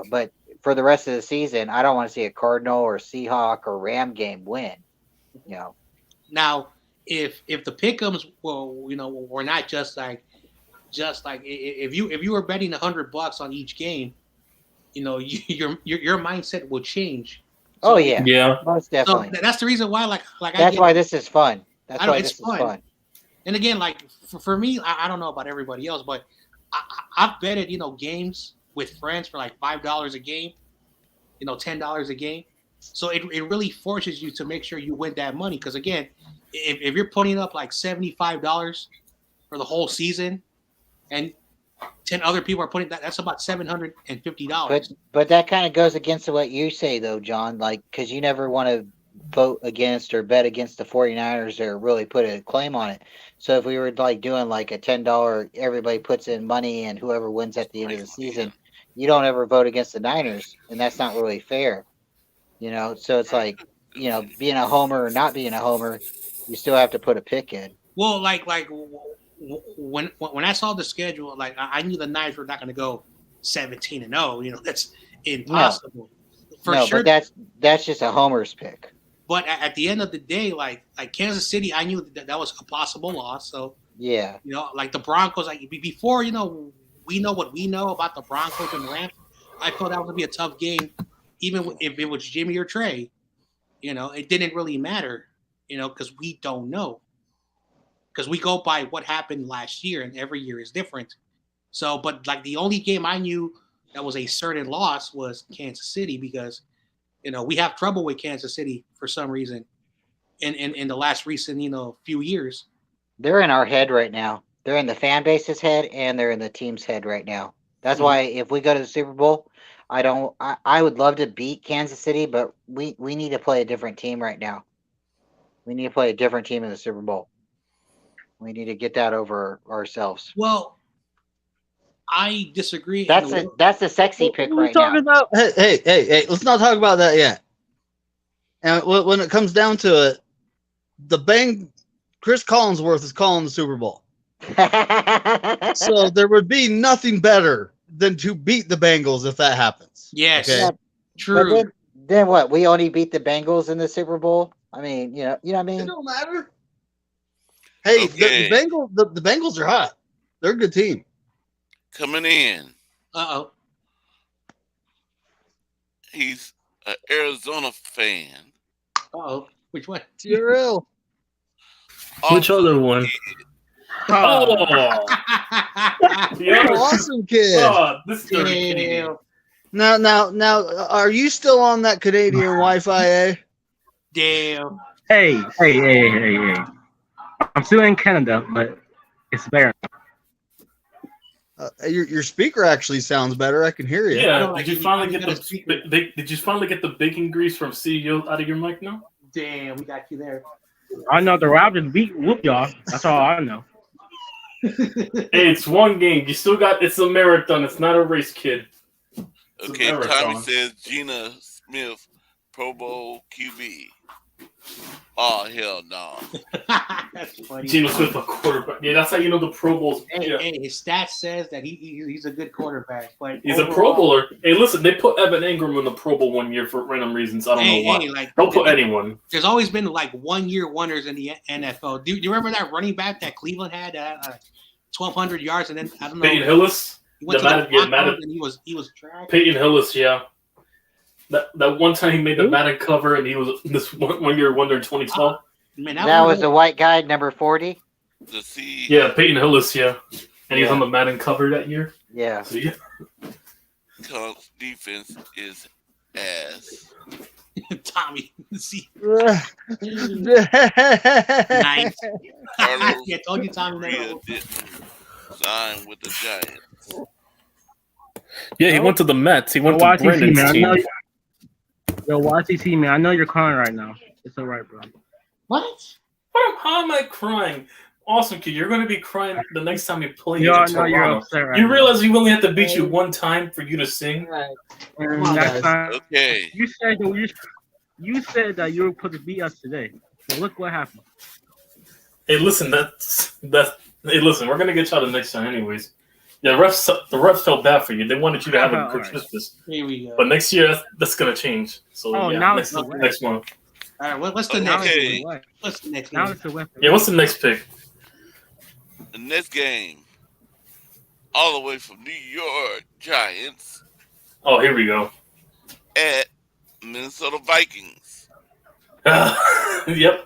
But for the rest of the season, I don't want to see a Cardinal or Seahawk or Ram game win. Now, if the pickums were not just like if you were betting $100 on each game, your mindset will change. So, yeah, most definitely. So that's the reason why, that's why this is fun. That's why this is fun. And again, like for me, I don't know about everybody else, but I've betted games with friends for like $5 a game, $10 a game. So it really forces you to make sure you win that money. Because again, if you're putting up like $75 for the whole season, and 10 other people are putting that's about $750. But that kind of goes against what you say though, John, like because you never want to vote against or bet against the 49ers or really put a claim on it. So if we were like doing like a $10, everybody puts in money and whoever wins at the end of the season, you don't ever vote against the Niners, and that's not really fair. So it's like, being a homer or not being a homer, you still have to put a pick in. Well, like when I saw the schedule, like I knew the Niners were not going to go 17-0. That's impossible. No, sure. But that's just a homer's pick. But at the end of the day, like Kansas City, I knew that was a possible loss. So yeah, like the Broncos, like before, we know what we know about the Broncos and Rams. I thought that was gonna be a tough game, even if it was Jimmy or Trey. It didn't really matter, because we don't know. Because we go by what happened last year, and every year is different. So, but like the only game I knew that was a certain loss was Kansas City because, we have trouble with Kansas City for some reason in the last recent, few years. They're in our head right now. They're in the fan base's head and they're in the team's head right now. That's why if we go to the Super Bowl, I would love to beat Kansas City, but we need to play a different team right now. We need to play a different team in the Super Bowl. We need to get that over ourselves. Well, I disagree. That's a sexy pick What are we right talking now. about? Hey! Let's not talk about that yet. And when it comes down to it, Chris Collinsworth is calling the Super Bowl, so there would be nothing better than to beat the Bengals if that happens. Yes, Yeah, true. but then what? We only beat the Bengals in the Super Bowl. I mean, you know what I It mean. don't matter. Hey, Okay. the Bengals are hot. They're a good team. Coming in, Uh-oh. he's an Arizona fan. Uh-oh. Which one? TRL. Which other one? Oh, the other. Awesome kid. Oh, this is gonna be kidding me. Damn. Now, are you still on that Canadian Wi-Fi? Eh? Damn. Hey. I'm still in Canada, but it's better. Your speaker actually sounds better. I can hear you. Yeah, like did you it. finally You get got a the speaker. did you finally get the bacon grease from CEO out of your mic now? Damn, we got you there. I know the Raptors whoop y'all. That's all I know. Hey, it's one game. You still got it's a marathon. It's not a race, kid. It's a Okay, Tommy marathon. says Gina Smith, Pro Bowl QB. Oh hell no! That's funny. Geno Smith, a quarterback. Yeah, that's how you know the Pro Bowls. Hey, Yeah. hey, his stats says that he's a good quarterback, but He's a Pro Bowler. Hey, listen, they put Evan Ingram in the Pro Bowl one year for random reasons. I don't know why. like Don't put anyone. there's always been like 1 year wonders in the NFL. Do you remember that running back that Cleveland had 1,200 yards, and then I don't know. Peyton Hillis. He went The to Madden- the yeah, Broncos Madden- and he was trash. Peyton Hillis, yeah. That one time he made the Madden cover and he was this one year wonder in 2012. Man, That was the white guy, number 40. The C. Yeah, Peyton Hillis, yeah. And he was Yeah. on the Madden cover that year. Yeah. So yeah. Cubs defense is ass. Tommy. See, Carlos nice. Yeah, told you Tommy. Correa Never. didn't sign with the Giants. Yeah, he went to the Mets. He went to YTC, Brandon's man. team. Yo, YTC, man. I know you're crying right now. It's all right, bro. What? How am I crying? Awesome, kid. You're going to be crying the next time you play Yo, I in know you're Toronto. upset right You now. realize we only have to beat you one time for you to sing? And on, next guys. time, Okay, you said that you were supposed to beat us today. So look what happened. Hey, listen, hey, listen, we're gonna get y'all the next time, anyways. Yeah, the refs felt bad for you. They wanted you to have a good Alright. Christmas, Here we go. but next year that's gonna change. So Oh, yeah, now next it's the West. next month. All right, what's the Okay. Now next? it's the West. What's the next Now one? it's the West. Yeah, what's the next pick? the next game, all the way from New York, Giants Oh, here we go. at Minnesota Vikings. Yep.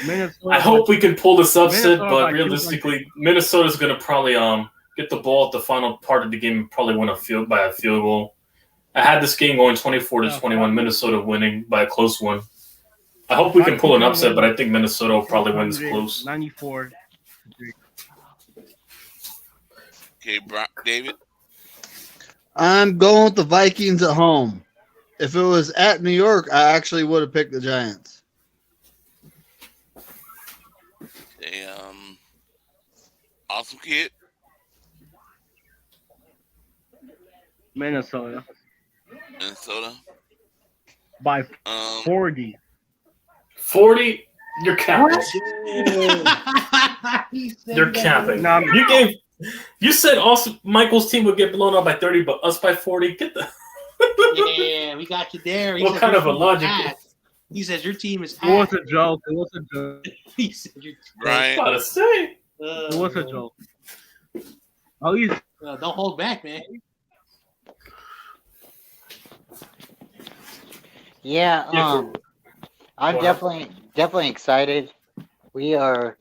Minnesota. I hope we can pull this upset, Minnesota but by realistically, Minnesota's gonna probably get the ball at the final part of the game and probably win by a field goal. I had this game going 24-21, Minnesota winning by a close one. I hope we can pull an upset, but I think Minnesota will probably win this close. 94. Okay, David. I'm going with the Vikings at home. If it was at New York, I actually would have picked the Giants. Awesome kid. Minnesota Minnesota. by 40. 40? You're capping. He said You're that. capping. Nah, You said also Michael's team would get blown out by 30, but us by 40. Get the Yeah, we got you there. He What said kind your of a team is logic? ass. He says your team is It was ass. a joke. It was a joke. He said your Brian. about to say. It was a joke. Oh, you Don't hold back, man. Yeah, I'm Wow. definitely excited. We are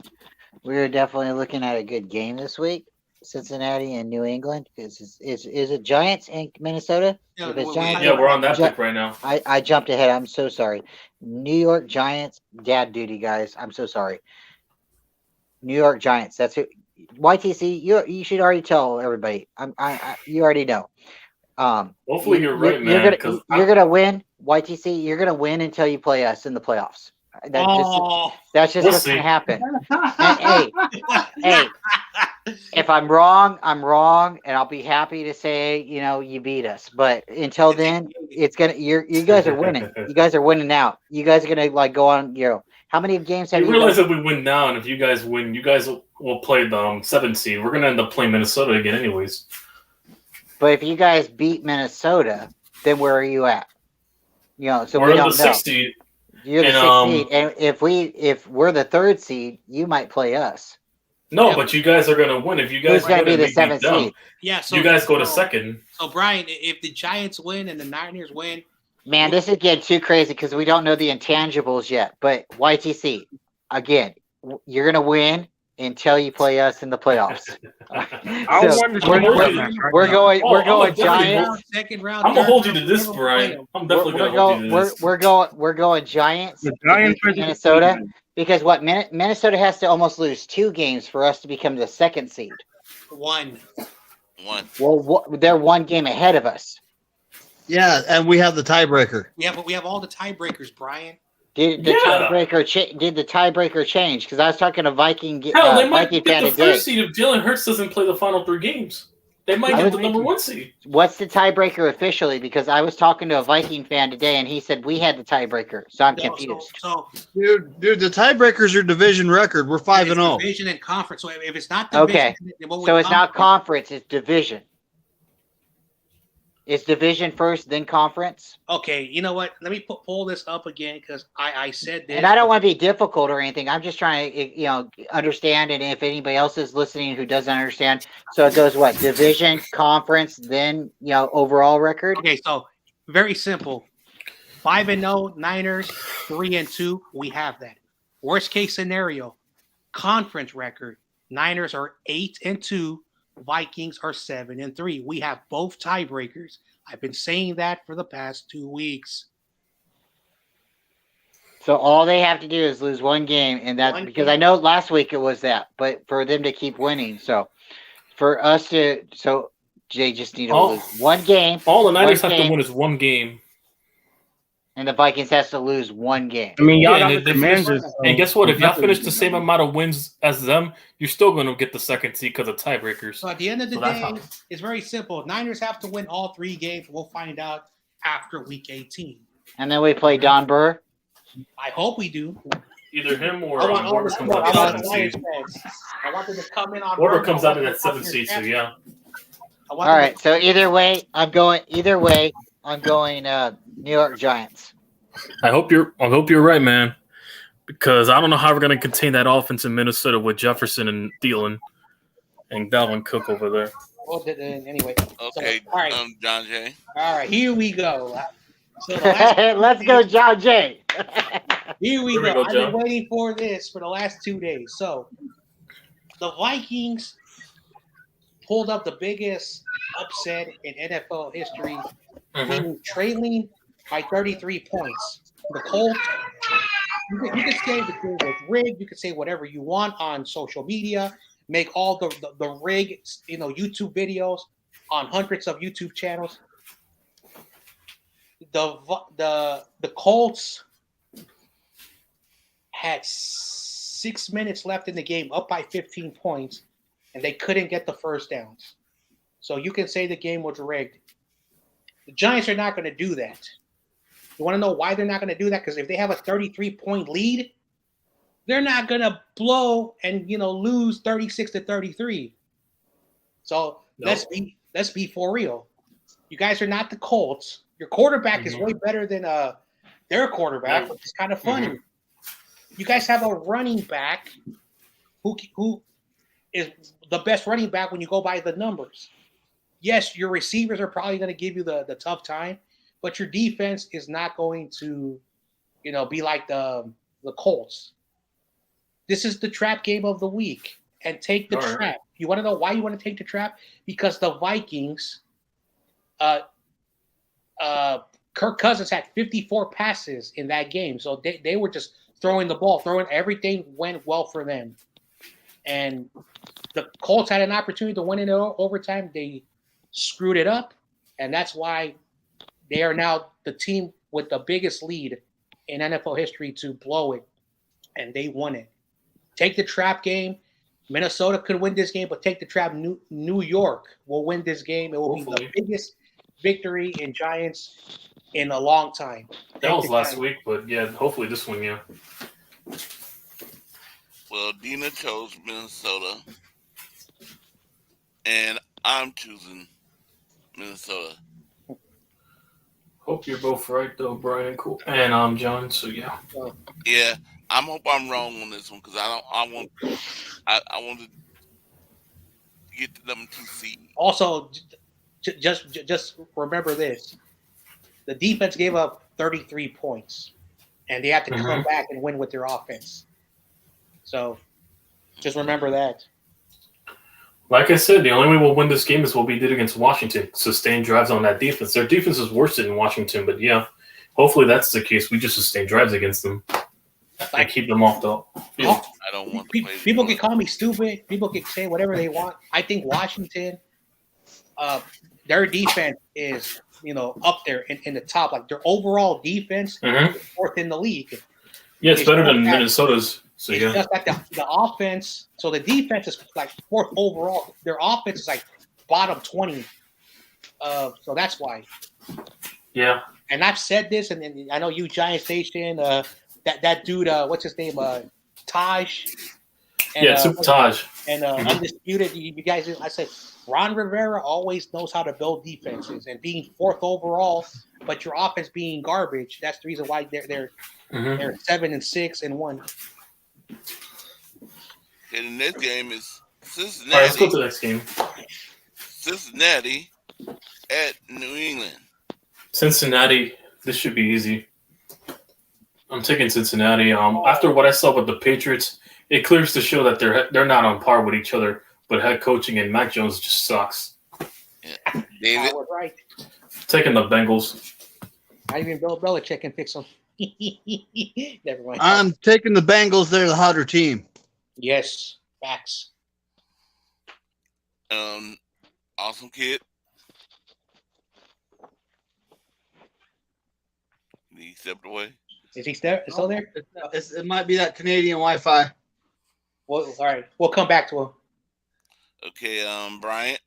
definitely looking at a good game this week. Cincinnati and New England. Is it Giants and Minnesota? If it's Giants, Yeah, we're on that pick right now. I jumped ahead. I'm so sorry. New York Giants, dad duty, guys. I'm so sorry. New York Giants. That's who. YTC. You should already tell everybody. You already know. Hopefully you're right, man. You're gonna win. YTC. You're gonna win until you play us in the playoffs. That's just Oh, what's see. gonna happen. And, hey, If I'm wrong, I'm wrong, and I'll be happy to say, you beat us. But until then, it's gonna. You guys are winning. You guys are winning out. You guys are gonna go on. How many games have You you realize done? if we win now, and if you guys win, you guys will play the 7th seed. We're gonna end up playing Minnesota again, anyways. But if you guys beat Minnesota, then where are you at? So we're we in don't the know. 6th seed. You're the And, 6th seed, and if we're the 3rd seed, you might play us. No, Yeah. but you guys are gonna win. If you guys Who's going to win be and the we beat 7th them, seed? Yeah, so you guys go to 2nd. So Brian, if the Giants win and the Niners win, Man, this is getting too crazy because we don't know the intangibles yet. But YTC, again, you're going to win until you play us in the playoffs. I want to we're going I'm Giants. second round. I'm gonna hold you to this, Brian. I'm definitely gonna hold you to this. We're going Giants. The Giants to beat Minnesota, because what Minnesota has to almost lose 2 games for us to become the 2nd seed. One. Well, they're 1 game ahead of us. Yeah, and we have the tiebreaker. Yeah, but we have all the tiebreakers, Brian. Did the tiebreaker change? Because I was talking to Viking. Hell, they might Viking get fan the today. 1st seed if Jalen Hurts doesn't play the final 3 games. They might get the number 1 seed. What's the tiebreaker officially? Because I was talking to a Viking fan today, and he said we had the tiebreaker. So I'm confused. So Dude, the tiebreakers are division record. We're 5-0. Division and conference. So if it's not division, Okay, so it's not conference; it's division. Is division first, then conference? Okay, you know what? Let me pull this up again because I said this. And I don't want to be difficult or anything. I'm just trying to, understand. And if anybody else is listening who doesn't understand, so it goes what? Division, conference, then overall record. Okay, so very simple. 5-0 Niners, 3-2. We have that. Worst case scenario, conference record. Niners are 8-2. Vikings are 7-3. We have both tiebreakers. I've been saying that for the past 2 weeks. So all they have to do is lose 1 game, and that's because I know last week it was that, but for them to keep winning. So for us to, Jay just need to lose 1 game. All the Niners have to win is 1 game. And the Vikings has to lose 1 game. I mean, y'all got and the Commanders. And guess what? If y'all finish the same amount of wins as them, you're still going to get the 2nd seed because of tiebreakers. So at the end of the day, it's very simple. Niners have to win all 3 games. We'll find out after week 18. And then we play Don Burr. I hope we do. Either him or whoever comes out of that 7th seed. I want them to come in on Whoever comes out of that 7th seed, so yeah. All right. So either way, I'm going New York Giants. I hope you're right, man. Because I don't know how we're going to contain that offense in Minnesota with Jefferson and Thielen and Dalvin Cook over there. Well, anyway. Okay, all right. John Jay. All right, here we go. So let's go, John Jay. Here we go. I've been waiting for this for the last 2 days. So the Vikings pulled up the biggest upset in NFL history, being trailing by 33 points. The Colts, you can say the game was rigged. You can say whatever you want on social media. Make all the rig, YouTube videos on hundreds of YouTube channels. The Colts had 6 minutes left in the game, up by 15 points, and they couldn't get the first downs. So you can say the game was rigged. The Giants are not going to do that. You want to know why they're not going to do that? Because if they have a 33-point lead, they're not going to blow and lose 36-33. So let's be for real. You guys are not the Colts. Your quarterback is way better than their quarterback, which is kind of funny. You guys have a running back who is the best running back when you go by the numbers. Yes, your receivers are probably going to give you the tough time, but your defense is not going to, be like the Colts. This is the trap game of the week, and take the trap. Right. You want to know why you want to take the trap? Because the Vikings, Kirk Cousins had 54 passes in that game, so they were just throwing the ball, everything went well for them, and the Colts had an opportunity to win in overtime. They screwed it up, and that's why they are now the team with the biggest lead in NFL history to blow it, and they won it. Take the trap game. Minnesota could win this game, but take the trap. New York will win this game. It will be Hopefully. the biggest victory in Giants in a long time. That was last week, but yeah, hopefully this one, yeah. Well, Dina chose Minnesota, and I'm choosing Minnesota. Hope you're both right though, Brian. Cool. And I'm John. So yeah. Yeah, I hope I'm wrong on this one because I want to get the number 2 seed. Also, just remember this: the defense gave up 33 points, and they have to come back and win with their offense. So, just remember that. Like I said, the only way we'll win this game is what we did against Washington. Sustain drives on that defense. Their defense is worse than Washington, but yeah, hopefully that's the case. We just sustain drives against them and keep them off the field. I don't want to play. People can call me stupid. People can say whatever they want. I think Washington, their defense is up there in the top. Like their overall defense is fourth in the league. Yeah, it's better than Minnesota's. So yeah, just like the offense. So the defense is like fourth overall. Their offense is like bottom 20. So that's why. Yeah. And I've said this, and I know you, Giant Station. That dude, what's his name? Taj. And, yeah, Super Taj. And Undisputed. You guys, I said Ron Rivera always knows how to build defenses, and being fourth overall, but your offense being garbage. That's the reason why they're 7-6-1. And the next game is Cincinnati. All right, let's go to the next game. Cincinnati at New England. Cincinnati, this should be easy. I'm taking Cincinnati. After what I saw with the Patriots, it clears to show that they're not on par with each other. But head coaching and Mac Jones just sucks. Yeah. David, I was right. Taking the Bengals. Not even Bill Belichick can fix them. Never mind. I'm taking the Bengals. They're the hotter team. Yes, facts. Awesome kid. Did he step away? Is he still there? It might be that Canadian Wi-Fi. Well, all right. We'll come back to him. Okay, Bryant.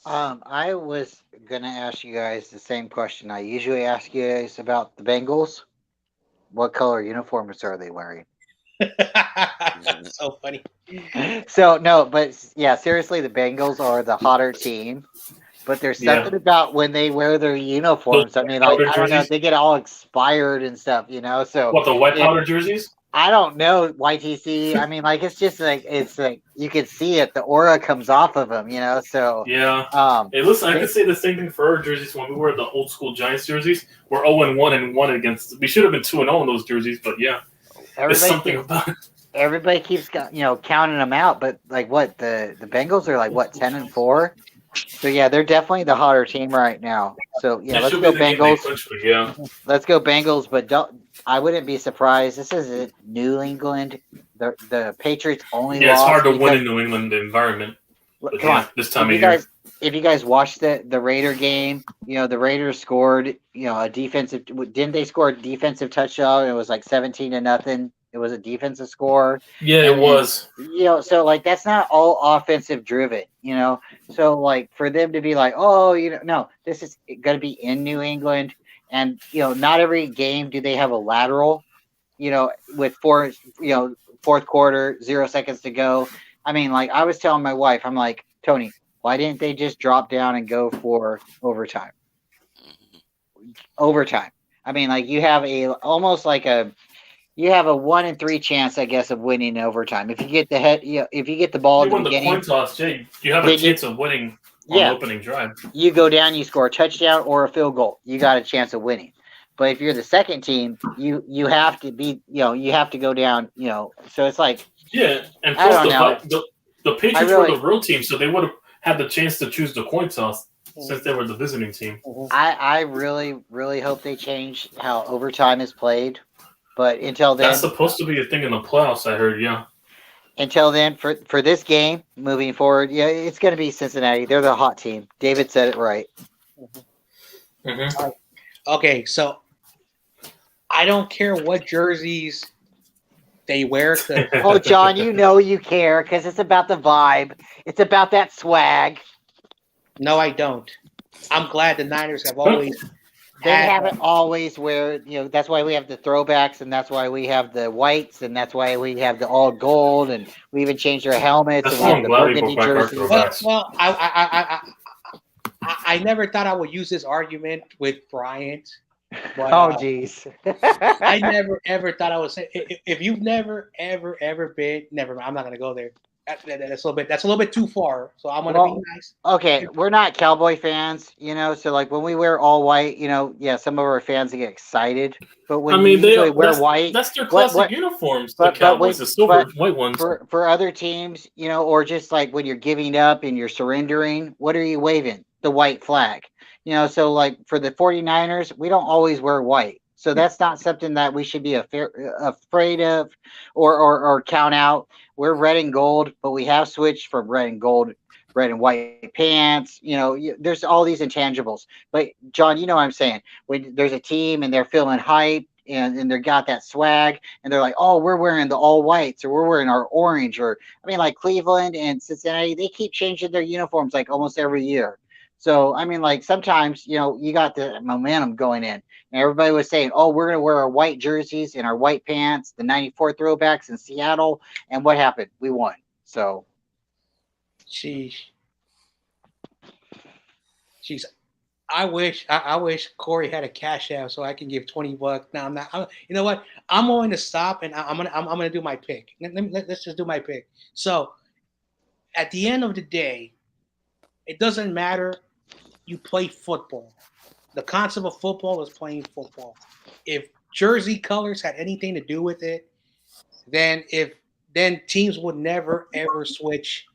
I was gonna ask you guys the same question I usually ask you guys about the Bengals. What color uniforms are they wearing? So funny. So no, but yeah, seriously, the Bengals are the hotter team. But there's something about when they wear their uniforms. I mean, like I don't know, they get all expired and stuff, So what, the white powder jerseys? I don't know, YTC. I mean, like it's just like you can see it. The aura comes off of them, So yeah. Hey, listen, I could say the same thing for our jerseys when we wear the old school Giants jerseys. We're 0-1 against. We should have been 2-0 in those jerseys, but yeah, there's something about it. Everybody keeps counting them out, but like what the Bengals are like 10-4. So yeah, they're definitely the hotter team right now. So yeah, let's go Bengals. Let's go Bengals, but I wouldn't be surprised. This is New England. The Patriots only. Yeah, it's hard to win in New England environment. But come on, this time of year. If you guys watched the Raider game, the Raiders scored. A defensive. Didn't they score a defensive touchdown? It was like 17-0. It was a defensive score. Yeah, it was. So like that's not all offensive driven, So like for them to be like, oh, no, this is going to be in New England, and not every game do they have a lateral, with fourth quarter, 0 seconds to go. I mean, like I was telling my wife, I'm like, Tony, why didn't they just drop down and go for overtime? Overtime. I mean, like you have you have a 1 in 3 chance, I guess, of winning in overtime. If you get if you get the ball at the beginning, coin toss, Jay, you have a chance of winning on the opening drive. You go down, you score a touchdown or a field goal, you got a chance of winning. But if you're the second team, you have to be, you have to go down, So it's like, and plus the Patriots were the real team, so they would have had the chance to choose the coin toss since they were the visiting team. I really, really hope they change how overtime is played. But until then, that's supposed to be a thing in the playoffs, I heard. Yeah. Until then, for this game moving forward, it's going to be Cincinnati. They're the hot team. David said it right. Okay, so I don't care what jerseys they wear. 'Cause Oh, John, you know you care because it's about the vibe. It's about that swag. no, I don't. I'm glad the Niners have always They had. haven't always wear, that's why we have the throwbacks, and that's why we have the whites, and that's why we have the all gold, and we even changed our helmets, That's and we why have I'm the glad we burgundy brought back our jerseys. throwbacks. Well, I never thought I would use this argument with Bryant, but Oh, geez. I never ever thought I would say if you've never ever been. Never mind. I'm not gonna go there. That's a little bit. That's a little bit too far. So I'm gonna be nice. Okay, we're not cowboy fans, so like when we wear all white, yeah, some of our fans get excited, but when you usually wear white, that's their classic uniforms. The but Cowboys, the silver, but white ones. for other teams, or just like when you're giving up and you're surrendering, what are you waving? The white flag. So like for the 49ers, we don't always wear white. So that's not something that we should be afraid of or count out. We're red and gold, but we have switched from red and gold, red and white pants. There's all these intangibles. But John, you know what I'm saying? When there's a team and they're feeling hype and they got that swag and they're like, oh, we're wearing the all whites or we're wearing our orange, or I mean, like Cleveland and Cincinnati, they keep changing their uniforms like almost every year. So I mean, like sometimes you got the momentum going in, and everybody was saying, "Oh, we're gonna wear our white jerseys and our white pants, the '94 throwbacks in Seattle." And what happened? We won. So, Sheesh. I wish Corey had a cash app so I can give $20. Now I'm not. You know what? I'm going to stop and I'm gonna do my pick. Let's just do my pick. So, at the end of the day, it doesn't matter. You play football. The concept of football is playing football. If jersey colors had anything to do with it, then teams would never ever switch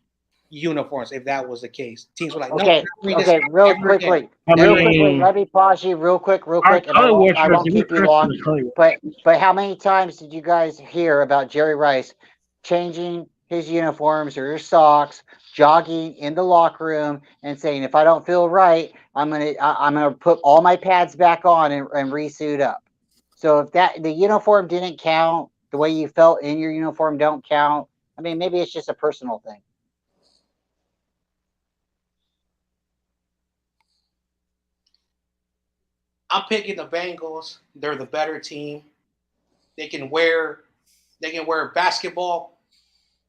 uniforms if that was the case. Teams were like, okay, real quickly, let me pause you real quick, and I won't keep you long. But how many times did you guys hear about Jerry Rice changing his uniforms or his socks, jogging in the locker room, and saying, "If I don't feel right, I'm gonna put all my pads back on and re-suit up." So if the uniform didn't count, the way you felt in your uniform don't count. I mean, maybe it's just a personal thing. I'm picking the Bengals. They're the better team. They can wear basketball.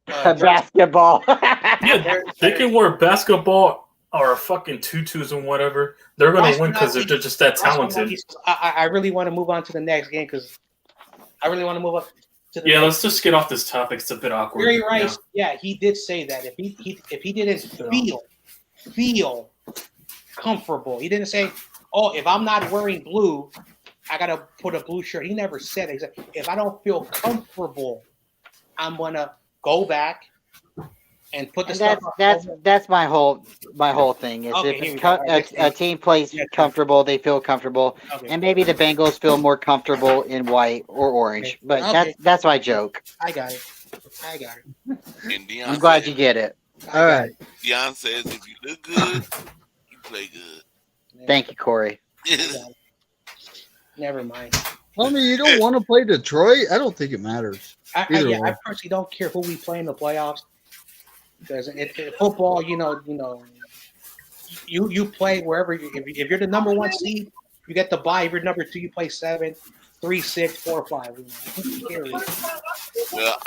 Basketball. Yeah, they can wear basketball or fucking tutus and whatever. They're gonna win because they're just that talented. I really want to move on to the next game because I really want to move up to the. Yeah, let's just get off this topic. It's a bit awkward. Jerry Rice, yeah, he did say that if he didn't feel comfortable, he didn't say, "Oh, if I'm not wearing blue, I gotta put a blue shirt." He never said it. He said, "If I don't feel comfortable, I'm gonna go back and put the stuff." That's my whole thing. Is if a team plays comfortable, they feel comfortable, and maybe the Bengals feel more comfortable in white or orange. But that's my joke. I got it. I'm glad you get it. All right. Deion says, if you look good, you play good. Thank you, Corey. Never mind. I mean, you don't want to play Detroit? I don't think it matters. I personally don't care who we play in the playoffs because in football, you play wherever. If you're the number one seed, you get the bye. If you're number two, you play 7, 3, 6, 4, 5. Well,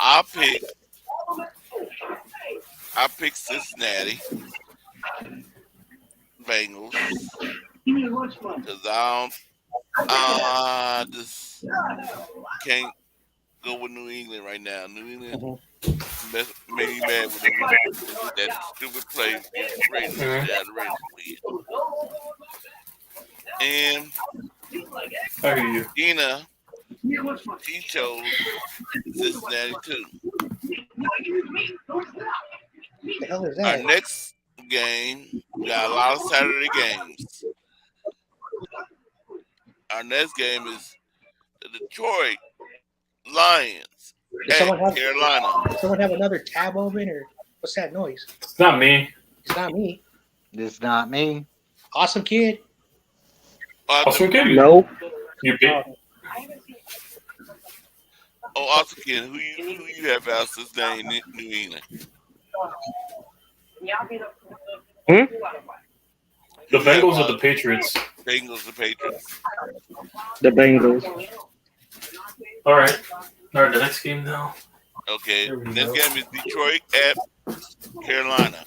I pick Cincinnati Bengals because I just can't go with New England right now. New England made me mad with that stupid play against the Raiders. And Dina, he chose Cincinnati too. The hell is that? Our next game, we got a lot of Saturday games. Our next game is the Detroit Lions at Carolina. Does someone have another tab open, or what's that noise? It's not me. It's not me. It's not me. Awesome kid. Awesome kid. No. You beat. Oh, also, Ken, who you have out this day in New England? Hmm? The Who you have Bengals or out? the Patriots? Bengals, the Patriots. The Bengals. All right. The next game now. Okay, There we next go. game is Detroit at Carolina.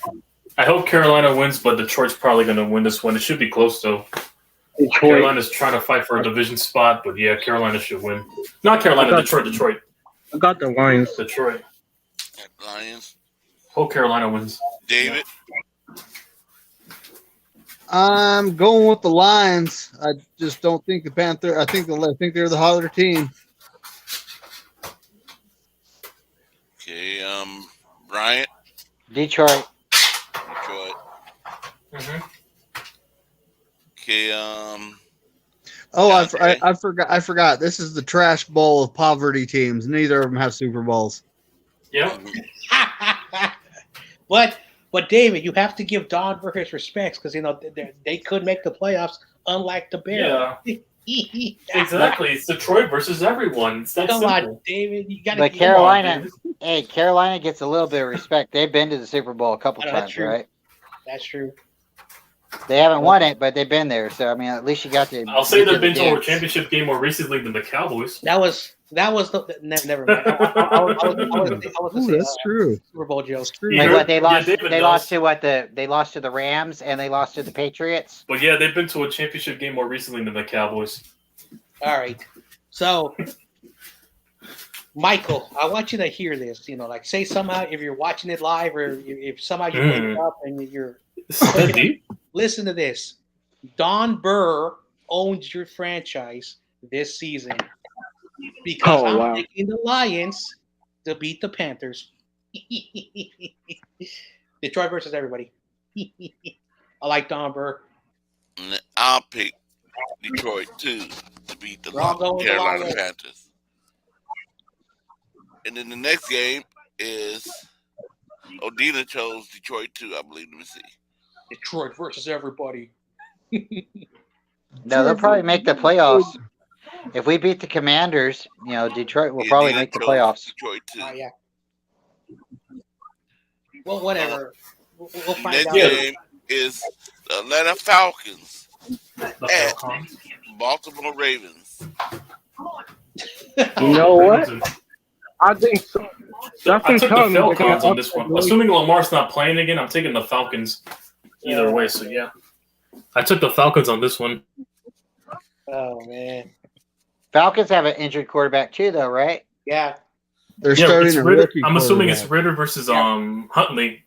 I hope Carolina wins, but Detroit's probably going to win this one. It should be close though. Detroit. Carolina's trying to fight for a division spot, but yeah, Carolina should win. Not Carolina, Detroit. I got the Lions. Detroit. Lions. Hope Carolina wins. David. I'm going with the Lions. I just don't think the Panther. I think they're the harder team. Okay, Bryant. Detroit. Detroit. Mm-hmm. Okay, Oh, Okay. I forgot. This is the trash bowl of poverty teams. Neither of them have Super Bowls. Yep. But David, you have to give Don for his respects because they could make the playoffs, unlike the Bears. Yeah. Exactly. It's Detroit versus everyone. It's that Come simple. on, David. You got to. But Carolina gets a little bit of respect. They've been to the Super Bowl a couple Oh, that's times, true. right? That's true. They haven't won it, but they've been there. So I mean, at least you got to. I'll say get they've been to a dance. championship game more recently than the Cowboys. That was never mind. I was Ooh, that's true. Super Bowl joke. You Like heard- what they lost? David They knows. lost to what they lost to the Rams and they lost to the Patriots. But yeah, they've been to a championship game more recently than the Cowboys. All right. So, Michael, I want you to hear this. Like, say somehow if you're watching it live or if somehow you wake up and you're Is that deep? listen to this. Don Burr owns your franchise this season because I'm picking the Lions to beat the Panthers. Detroit versus everybody. I like Don Burr. I'll pick Detroit too to beat the We're all going with the Carolina Lions. Panthers. And then the next game is Odina chose Detroit too, I believe. Let me see. Detroit versus everybody. No, they'll probably make the playoffs. If we beat the Commanders, Detroit will probably Dina make the chose playoffs. Detroit too. Oh, yeah. Well, whatever. We'll find Next out. game is the Atlanta Falcons The at Falcons. Baltimore Ravens. You know what? I think so. I took the Falcons on this one. Assuming Lamar's not playing again, I'm taking the Falcons either way. So yeah, I took the Falcons on this one. Oh man. Falcons have an injured quarterback too, though, right? Yeah. They're Yeah, starting it's a Ritter. rookie I'm assuming it's quarterback. Ritter versus Huntley,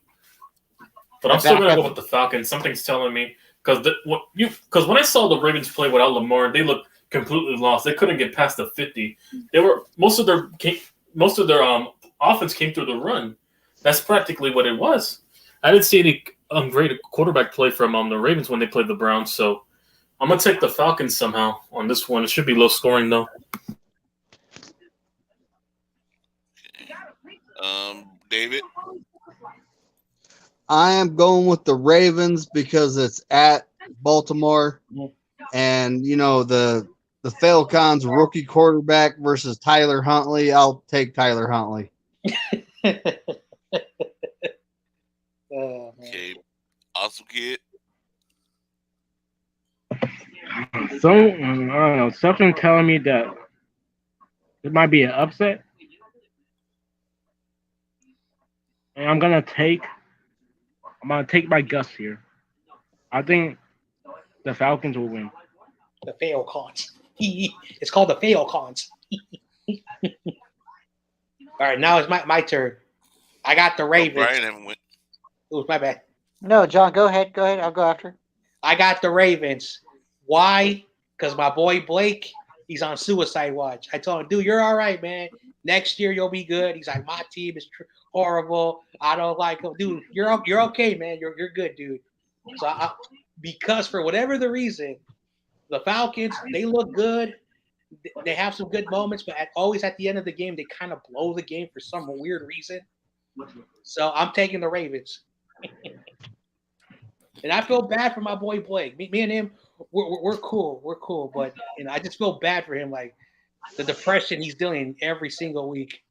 but I'm still gonna go with the Falcons. Something's telling me because when I saw the Ravens play without Lamar, they looked completely lost. They couldn't get past the 50. They were most of their offense came through the run. That's practically what it was. I didn't see any great quarterback play from the Ravens when they played the Browns. So I'm gonna take the Falcons somehow on this one. It should be low scoring though. David. I am going with the Ravens because it's at Baltimore, and the Falcons rookie quarterback versus Tyler Huntley. I'll take Tyler Huntley. Oh, man. Okay. Awesome kid. So I don't know. Something telling me that it might be an upset. And I'm gonna take my guess here. I think the Falcons will win. The Falcons. It's called the Falcons. All right, now it's my turn. I got the Ravens. Brian haven't went. Ooh, my bad. No, John, go ahead. Go ahead. I'll go after. I got the Ravens. Why? Because my boy Blake, he's on suicide watch. I told him, dude, you're all right, man. Next year you'll be good. He's like, my team is horrible. I don't like him, dude. You're okay, man. You're good, dude. So because for whatever the reason, the Falcons, they look good. They have some good moments, but always at the end of the game, they kind of blow the game for some weird reason. So I'm taking the Ravens. And I feel bad for my boy Blake. Me and him, we're cool. We're cool. But I just feel bad for him. Like, the depression he's dealing every single week.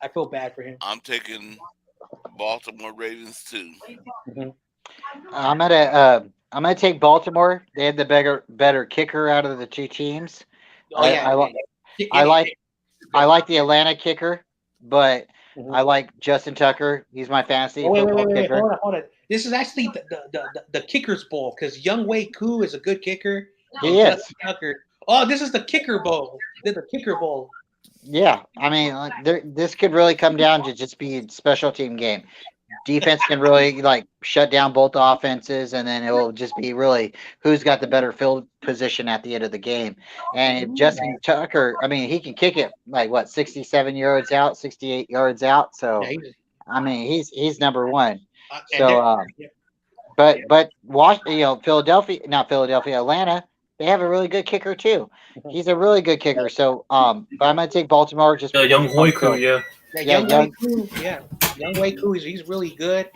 I feel bad for him. I'm taking Baltimore Ravens too. Mhm. I'm gonna take Baltimore. They had the better kicker out of the two teams. Oh I yeah, I, yeah, li- yeah. I like I like the Atlanta kicker, but Mhm. I like Justin Tucker. He's my fantasy Oh, football wait. kicker. Hold on. This is actually the Kickers Bowl because Young Wei Koo is a good kicker and He is. Justin Tucker. Oh, this is the Kicker Bowl. This is the Kicker Bowl. Yeah, I mean, like, this could really come down to just be a special team game. Defense can really like shut down both offenses, and then it will just be really who's got the better field position at the end of the game. And if Justin Tucker, I mean, he can kick it like what 67 yards out, 68 yards out. Yeah, So I mean, he's number one. and So, yeah. but Philadelphia, not Philadelphia, Atlanta, they have a really good kicker too. He's a really good kicker. So, but I'm gonna take Baltimore just because Young it's home Hoiku, field. yeah. Yeah, Young Wei Koo. Yeah, Young Wei Koo he's really good,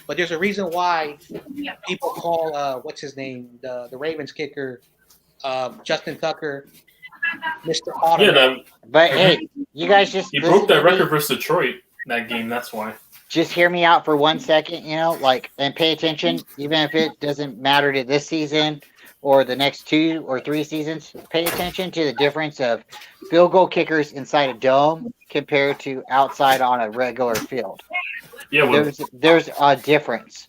but there's a reason why people call what's his name the Ravens kicker Justin Tucker Mr. Yeah, Automatic. But hey, you guys just he listen broke that to me. record versus Detroit that game. That's why. Just hear me out for 1 second, and pay attention, even if it doesn't matter to this season or the next 2 or 3 seasons. Pay attention to the difference of field goal kickers inside a dome compared to outside on a regular field. Yeah, well, There's a difference.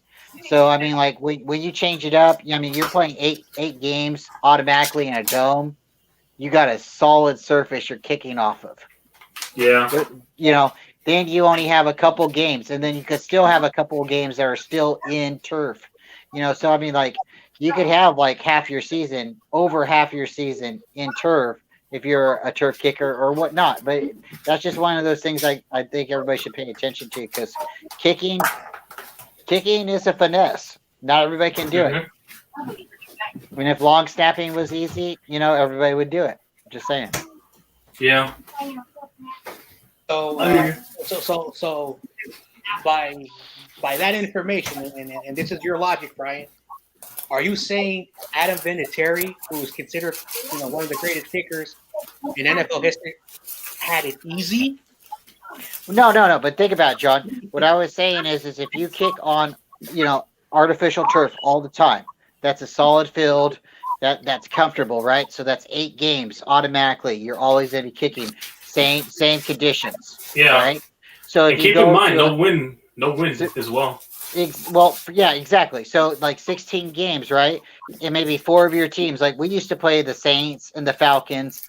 So I mean, like when you change it up, I mean you're playing eight games automatically in a dome. You got a solid surface you're kicking off of. yeah. Then you only have a couple games, and then you could still have a couple of games that are still in turf. So I mean, like you could have like over half your season in turf if you're a turf kicker or whatnot. But that's just one of those things I think everybody should pay attention to because kicking is a finesse. Not everybody can do it. I mean, if long snapping was easy, everybody would do it. Just saying. Yeah. So by that information, and this is your logic, Brian, are you saying Adam Vinatieri, who is considered one of the greatest kickers in NFL history, had it easy? No. But think about it, John. What I was saying is if you kick on, artificial turf all the time, that's a solid field. That's comfortable, right? So that's 8 games automatically. You're always going to be kicking same conditions. Yeah. Right. So if keep in mind, no win as well. Well, yeah, exactly. So like 16 games, right? And maybe 4 of your teams. Like we used to play the Saints and the Falcons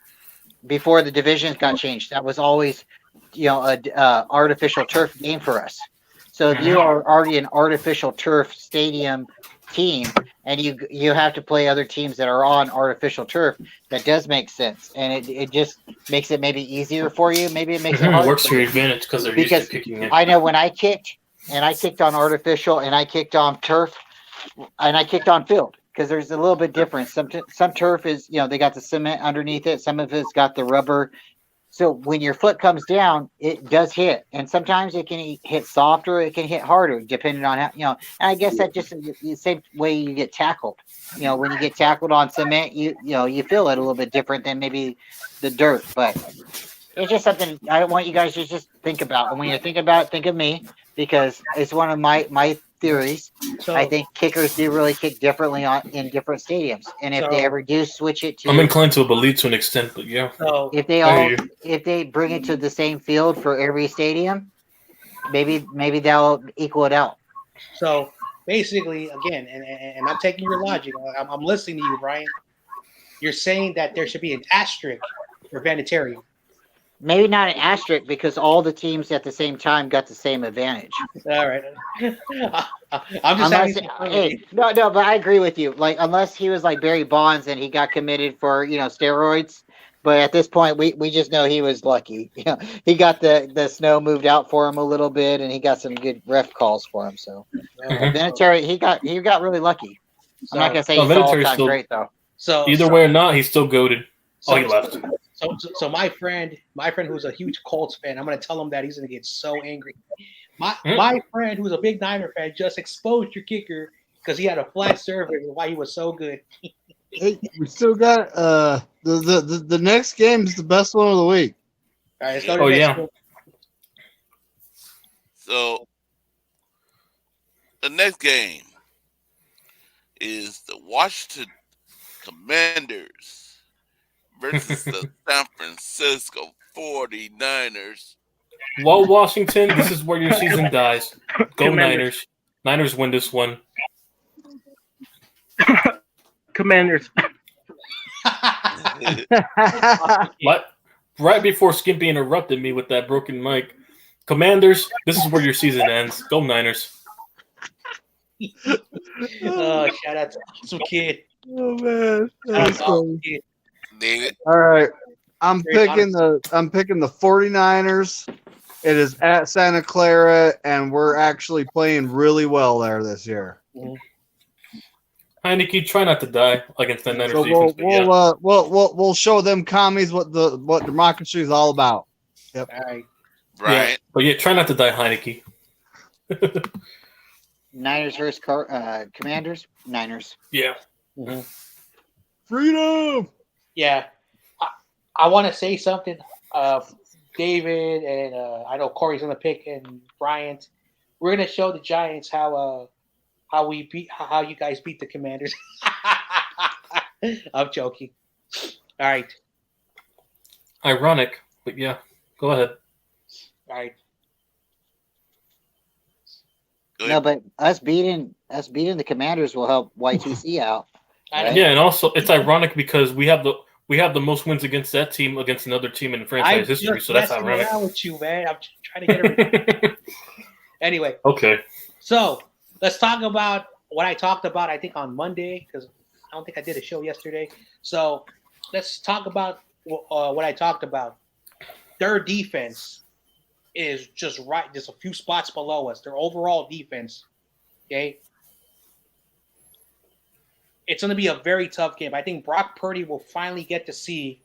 before the divisions got changed. That was always, a artificial turf game for us. So if you are already an artificial turf stadium team and you have to play other teams that are on artificial turf, that does make sense, and it just makes it maybe easier for you. Maybe it makes it harder. Works to your advantage because they're used to kicking it. I know when I kicked on artificial and I kicked on turf and I kicked on field because there's a little bit difference. Some turf is they got the cement underneath it. Some of it's got the rubber. So when your foot comes down, it does hit, and sometimes it can hit softer, it can hit harder, depending on how And I guess that just the same way you get tackled. When you get tackled on cement, you feel it a little bit different than maybe the dirt. But it's just something I want you guys to just think about. And when you think about it, think of me because it's one of my theories. So, I think kickers do really kick differently in different stadiums, and if they ever do switch it to, I'm inclined to believe to an extent, but yeah. So if they bring it to the same field for every stadium, maybe they'll equal it out. So basically, again, and I'm taking your logic. I'm listening to you, Brian. You're saying that there should be an asterisk for Vinatieri. Maybe not an asterisk because all the teams at the same time got the same advantage. All right. I'm just no, but I agree with you. Like, unless he was like Barry Bonds and he got committed for steroids, but at this point we just know he was lucky. He got the snow moved out for him a little bit, and he got some good ref calls for him. So Vinatieri, he got really lucky. I'm not gonna say he's all time great though. So either way or not, he's still goated. He left. So my friend who's a huge Colts fan, I'm gonna tell him that he's gonna get so angry. My friend who's a big Niner fan just exposed your kicker because he had a flat surface and why he was so good. Hey, we still got the next game is the best one of the week. All right, let's go to Oh the next yeah. game. So the next game is the Washington Commanders versus the San Francisco 49ers. Well, Washington, this is where your season dies. Go Commanders. Niners. Niners win this one. Commanders. What? Right before Skimpy interrupted me with that broken mic. Commanders, this is where your season ends. Go Niners. Oh, shout out to Awesome Kid. Oh man, Shout out that's to Awesome funny. Kid. David, All right, I'm Very picking the 49ers. It is at Santa Clara, and we're actually playing really well there this year. Heineke, try not to die against the Niners So defense, but yeah. we'll show them commies what democracy is all about. Yep. All right. Brian, Yeah. But yeah, try not to die, Heineke. Niners versus Commanders. Niners. Yeah. Mhm. Freedom. Yeah. I want to say something. David and I know Corey's gonna pick and Bryant. We're gonna show the Giants how you guys beat the Commanders. I'm joking. All right. Ironic, but yeah. Go ahead. All right. go No, ahead. but us beating the Commanders will help YTC out. I know. Right? Yeah, and also it's ironic because we have the most wins against that team against another team in I'm franchise just history, so that's messing ironic. around with you, man. I'm just trying to get everything. Anyway, Okay. so let's talk about what I talked about. I think on Monday because I don't think I did a show yesterday. So let's talk about what I talked about. Their defense is just a few spots below us. Their overall defense, okay. It's going to be a very tough game. I think Brock Purdy will finally get to see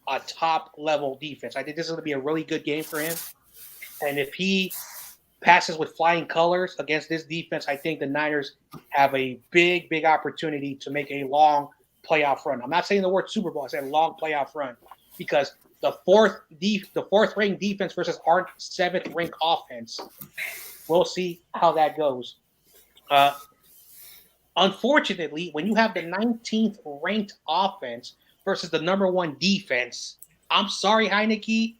a top level defense. I think this is going to be a really good game for him. And if he passes with flying colors against this defense, I think the Niners have a big, big opportunity to make a long playoff run. I'm not saying the word Super Bowl. I said long playoff run because the fourth ranked defense versus our seventh ranked offense. We'll see how that goes. Unfortunately, when you have the 19th ranked offense versus the number one defense, I'm sorry, Heineke.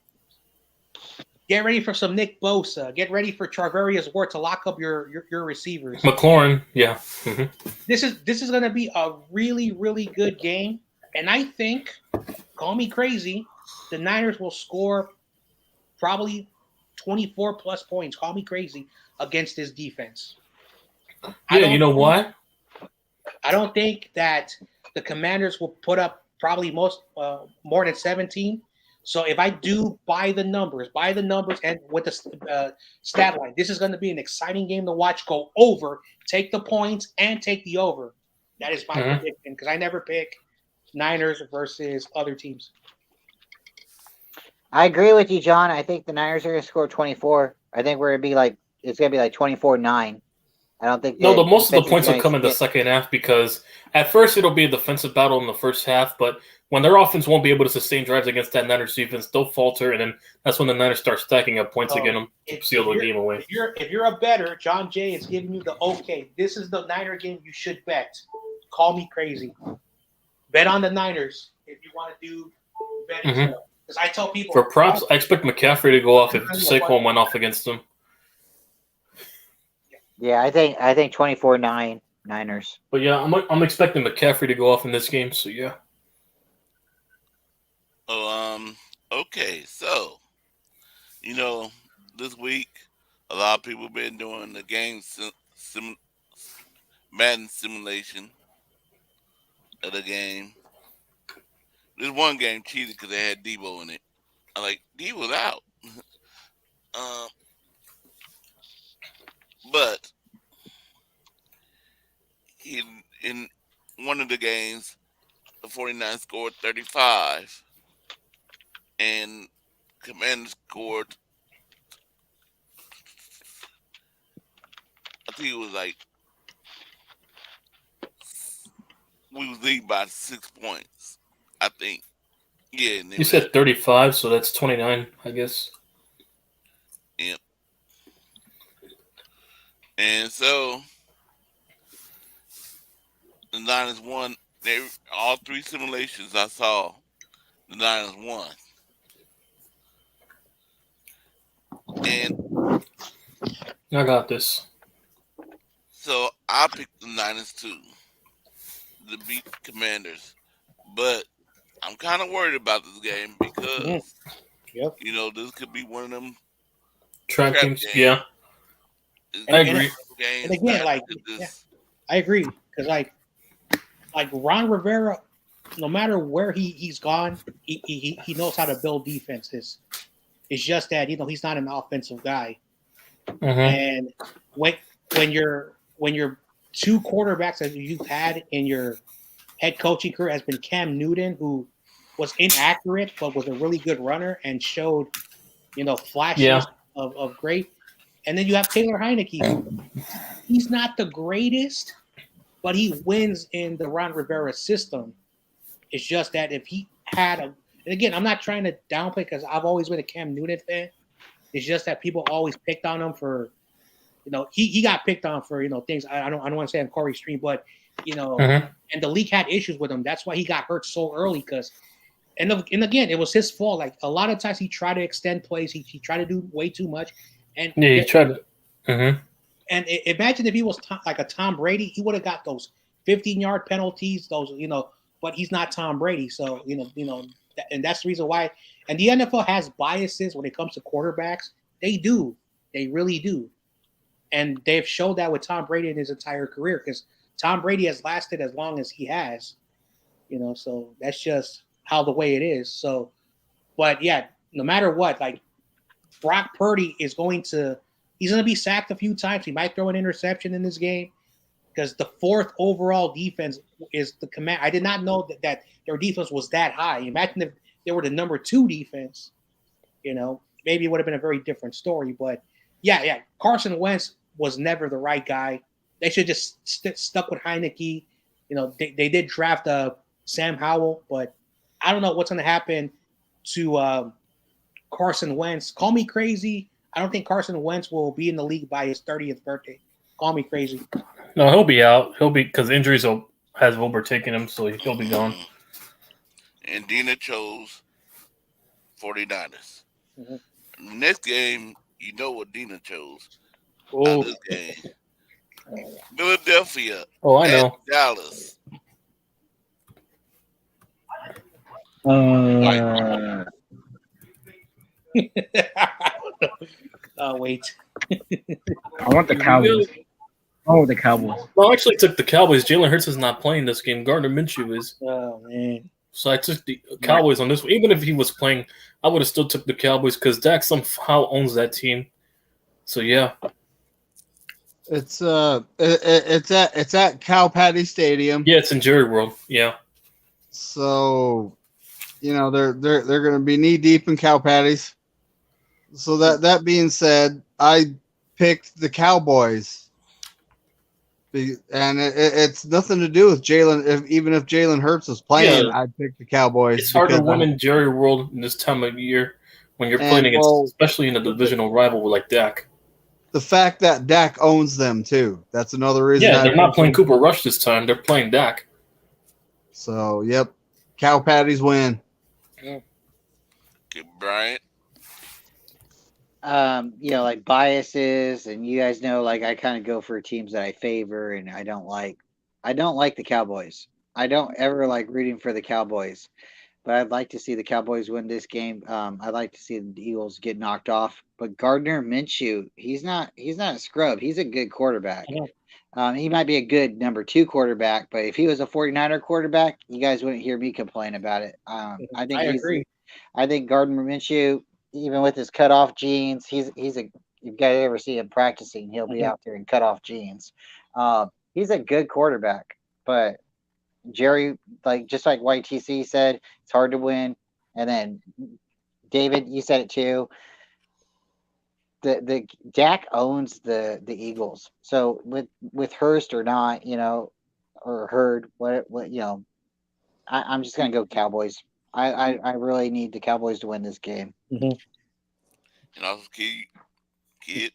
Get ready for some Nick Bosa. Get ready for Charvarius Ward to lock up your receivers. McLaurin, yeah. Mhm. This is going to be a really, really good game. And I think, call me crazy, the Niners will score probably 24 plus points. Call me crazy against this defense. Yeah, you know why? I don't think that the Commanders will put up probably more than 17. So if I do buy the numbers, and with the stat line, this is going to be an exciting game to watch. Go over, take the points, and take the over. That is my prediction because I never pick Niners versus other teams. I agree with you, John. I think the Niners are going to score 24. I think we're going to be like it's going to be like 24-9. I don't think No, most of the points will will come in the second half because at first it'll be a defensive battle in the first half, but when their offense won't be able to sustain drives against that Niners defense, they'll falter, and then that's when the Niners start stacking up points against them to seal the game away. If you're a bettor, John Jay is giving you the okay. This is the Niner game you should bet. Call me crazy. Bet on the Niners if you want to do betting stuff. Because I tell people for props, I expect McCaffrey to go off if Saquon went off against them. Yeah, I think 24-9 Niners. But yeah, I'm expecting McCaffrey to go off in this game. So yeah. Oh, okay. So, this week a lot of people been doing the game Madden simulation of the game. This one game cheated because they had Debo in it. I'm like, Debo's out. But in one of the games, the 49 scored 35, and Commanders scored, I think it was like we was leading by 6 points, I think. Yeah, and then You we had, said 35, so that's 29, I guess. yeah. And so the Niners won. They all three simulations I saw. The Niners won, and I got this. so I picked the Niners too to beat the Commanders. But I'm kind of worried about this game Mhm. because Yep. this could be one of them Trap trap games, games. yeah, It's I gonna And be and agree. one of those and games again, that like could yeah, just I agree because like Ron Rivera, no matter where he's gone, he knows how to build defenses. It's just that he's not an offensive guy, Mm-hmm. and when when your two quarterbacks that you've had in your head coaching career has been Cam Newton, who was inaccurate but was a really good runner and showed Yeah, flashes of great, and then you have Taylor Heineke, who he's not the greatest, but he wins in the Ron Rivera system. It's just that if he had and again, I'm not trying to downplay because I've always been a Cam Newton fan. It's just that people always picked on him for, he got picked on for, things I don't want to say on Corey's stream, but you know, mm-hmm. and the league had issues with him. That's why he got hurt so early because and again, it was his fault. Like a lot of times he tried to extend plays, he tried to do way too much, and Yeah, you tried to. Mm-hmm. imagine if he was like a Tom Brady, he would have got those 15-yard penalties, those but he's not Tom Brady, so and that's the reason why. And the NFL has biases when it comes to quarterbacks. They do, they really do, and they've showed that with Tom Brady in his entire career because Tom Brady has lasted as long as he has, So that's just how the way it is. So, but yeah, no matter what, like Brock Purdy he's going to be sacked a few times. He might throw an interception in this game because the fourth overall defense is the command. I did not know that their defense was that high. Imagine if they were the number two defense, maybe it would have been a very different story. But yeah, Carson Wentz was never the right guy. They should just stuck with Heineke. They did draft Sam Howell, but I don't know what's going to happen to Carson Wentz. Call me crazy. I don't think Carson Wentz will be in the league by his 30th birthday. Call me crazy. No, he'll be out. He'll be because injuries has overtaken him, so he'll be gone. And Dina chose 49ers. Mm-hmm. Next game, you know what Dina chose out of Oh, this game. Philadelphia Oh, I at know. Dallas. oh wait. I want the Cowboys. Oh, the Cowboys. Well, I actually took the Cowboys. Jalen Hurts is not playing this game. Gardner Minshew is. Oh man. So I took the Cowboys on this one. Even if he was playing, I would have still took the Cowboys because Dak somehow owns that team. So yeah. It's it's at Cow Patty Stadium. Yeah, it's in Jerry World. Yeah. So, they're going to be knee deep in cow patties. So that being said, I picked the Cowboys, and it's nothing to do with Jalen. Even if Jalen Hurts is playing, Yeah. I'd pick the Cowboys. It's hard to win in Jerry World in this time of year when you're playing against, especially in a divisional rival like Dak. The fact that Dak owns them too. That's another reason. Yeah, they're not playing Cooper Rush this time. They're playing Dak. So, yep, cow patties win. Okay, Bryant. Like biases, and you guys know, like I kind of go for teams that I favor, and I don't like the Cowboys. I don't ever like rooting for the Cowboys, but I'd like to see the Cowboys win this game. I'd like to see the Eagles get knocked off. But Gardner Minshew, he's not a scrub. He's a good quarterback. He might be a good number 2 quarterback, but if he was a 49er quarterback, you guys wouldn't hear me complain about it. I agree. I think Gardner Minshew, even with his cutoff jeans, he's a you've got to ever see him practicing. He'll be out there in cutoff jeans. He's a good quarterback, but Jerry, just like YTC said, it's hard to win. And then David, you said it too. The Dak owns the Eagles. So with Hurst or not, or heard what I'm just gonna go Cowboys. I really need the Cowboys to win this game. Mhm. And also, kid,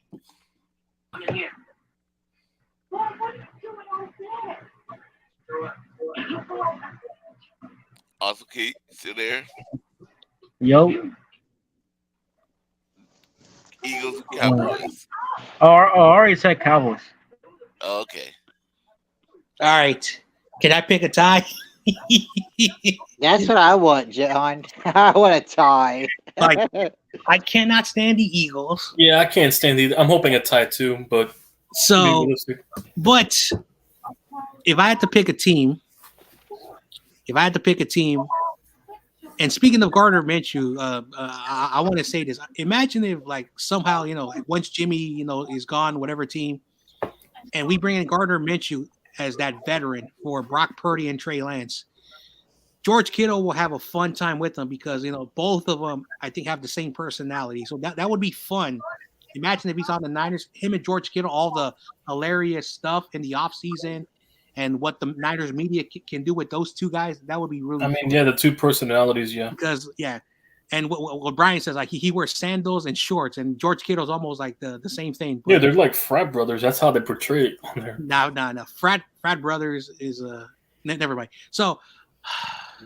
also, kid, still there? Yo. Eagles and Uh, Cowboys. I already said Cowboys. Okay. All right. Can I pick a tie? That's what I want, John. I want a tie. Like, I cannot stand the Eagles. Yeah, I can't stand either. I'm hoping a tie too, but to be So, realistic. but if I had to pick a team, and speaking of Gardner Minshew, I want to say this. Imagine if, like, somehow, like once Jimmy, is gone, whatever team, and we bring in Gardner Minshew as that veteran for Brock Purdy and Trey Lance. George Kittle will have a fun time with them because both of them I think have the same personality. So that would be fun. Imagine if he's on the Niners, him and George Kittle, all the hilarious stuff in the offseason and what the Niners media can do with those two guys. That would be really. I mean, fun. yeah, the two personalities, yeah. Because and what Brian says, like he wears sandals and shorts, and George Kittle's almost like the same thing. Yeah, they're like frat brothers. That's how they portray it on there. No. Frat brothers is never mind. So.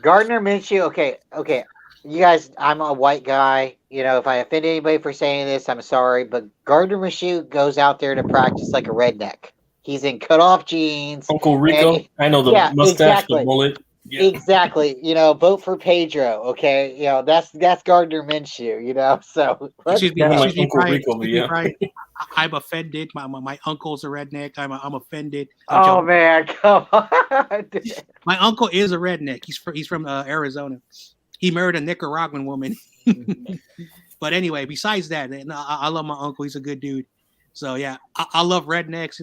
Gardner Minshew, okay. You guys, I'm a white guy. If I offend anybody for saying this, I'm sorry. But Gardner Minshew goes out there to practice like a redneck. He's in cutoff jeans. Uncle Rico, I know the mustache, exactly. the mullet. Yeah. Exactly. Vote for Pedro. Okay. That's Gardner Minshew. So Excuse me, Uncle Brian, Rico, yeah. Brian, I'm offended. My uncle's a redneck. I'm offended. Oh man, come on. My uncle is a redneck. He's from Arizona. He married a Nicaraguan woman. But anyway, besides that, I love my uncle. He's a good dude. So yeah, I love rednecks.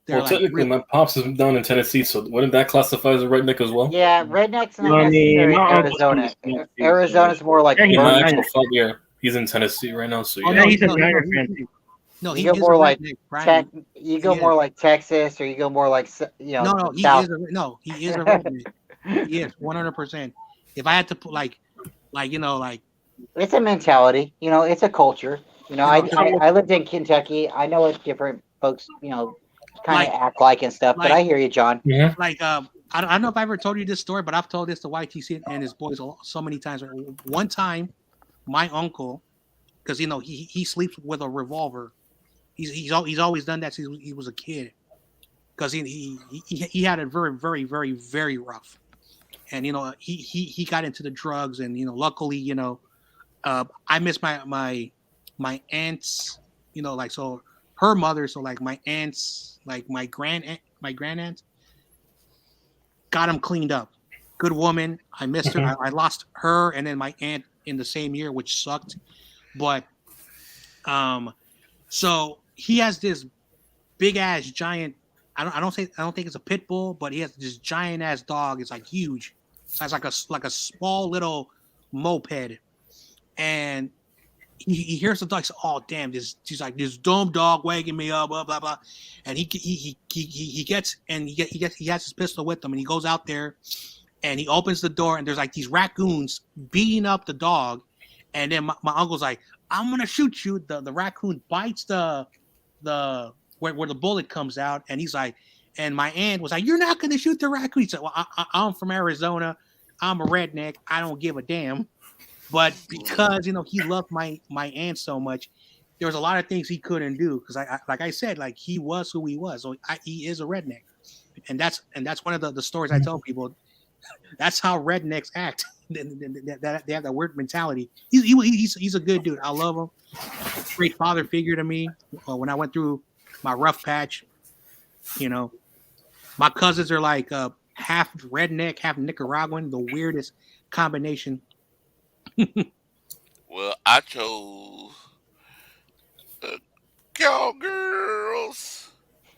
They're technically, my pops is down in Tennessee, so wouldn't that classify as a redneck as well? Yeah, rednecks not necessarily Arizona. Arizona's more like my actual father, yeah, he's in Tennessee right now, so yeah. Oh, no, he's a Niner fan too. No, you go more like more like Texas, or you go more like No, he South. he is a redneck. He is 100%. If I had to put like it's a mentality. It's a culture. I lived in Kentucky. I know what different folks kind of act like and stuff. But I hear you, John. Yeah. I don't know if I ever told you this story, but I've told this to YTC and his boys so many times. One time, my uncle, because he sleeps with a revolver. He's always done that since he was a kid, because he had it very, very, very, very rough, and he got into the drugs, and luckily I miss my aunts, so her mother, so like my aunts, like my grandaunt got him cleaned up. Good woman. I missed her. I lost her and then my aunt in the same year, which sucked. But so he has this big ass giant. I don't think it's a pit bull, but he has this giant ass dog. It's like huge. It's like a small little moped, and he hears the dog say, "Oh damn!" He's like, "This dumb dog wagging me up, blah blah blah," and he has his pistol with him, and he goes out there, and he opens the door, and there's like these raccoons beating up the dog, and then my uncle's like, "I'm gonna shoot you." The raccoon bites the where the bullet comes out, and he's like, and my aunt was like, "You're not gonna shoot the raccoon." He said, "Well, I'm from Arizona. I'm a redneck. I don't give a damn." But because he loved my aunt so much, there was a lot of things he couldn't do because like I said, like he was who he was, so he is a redneck, and that's one of the stories I tell people. That's how rednecks act. They have that weird mentality. He's a good dude. I love him. Great father figure to me. When I went through my rough patch, my cousins are like half redneck, half Nicaraguan. The weirdest combination. Well, I chose Cowgirls.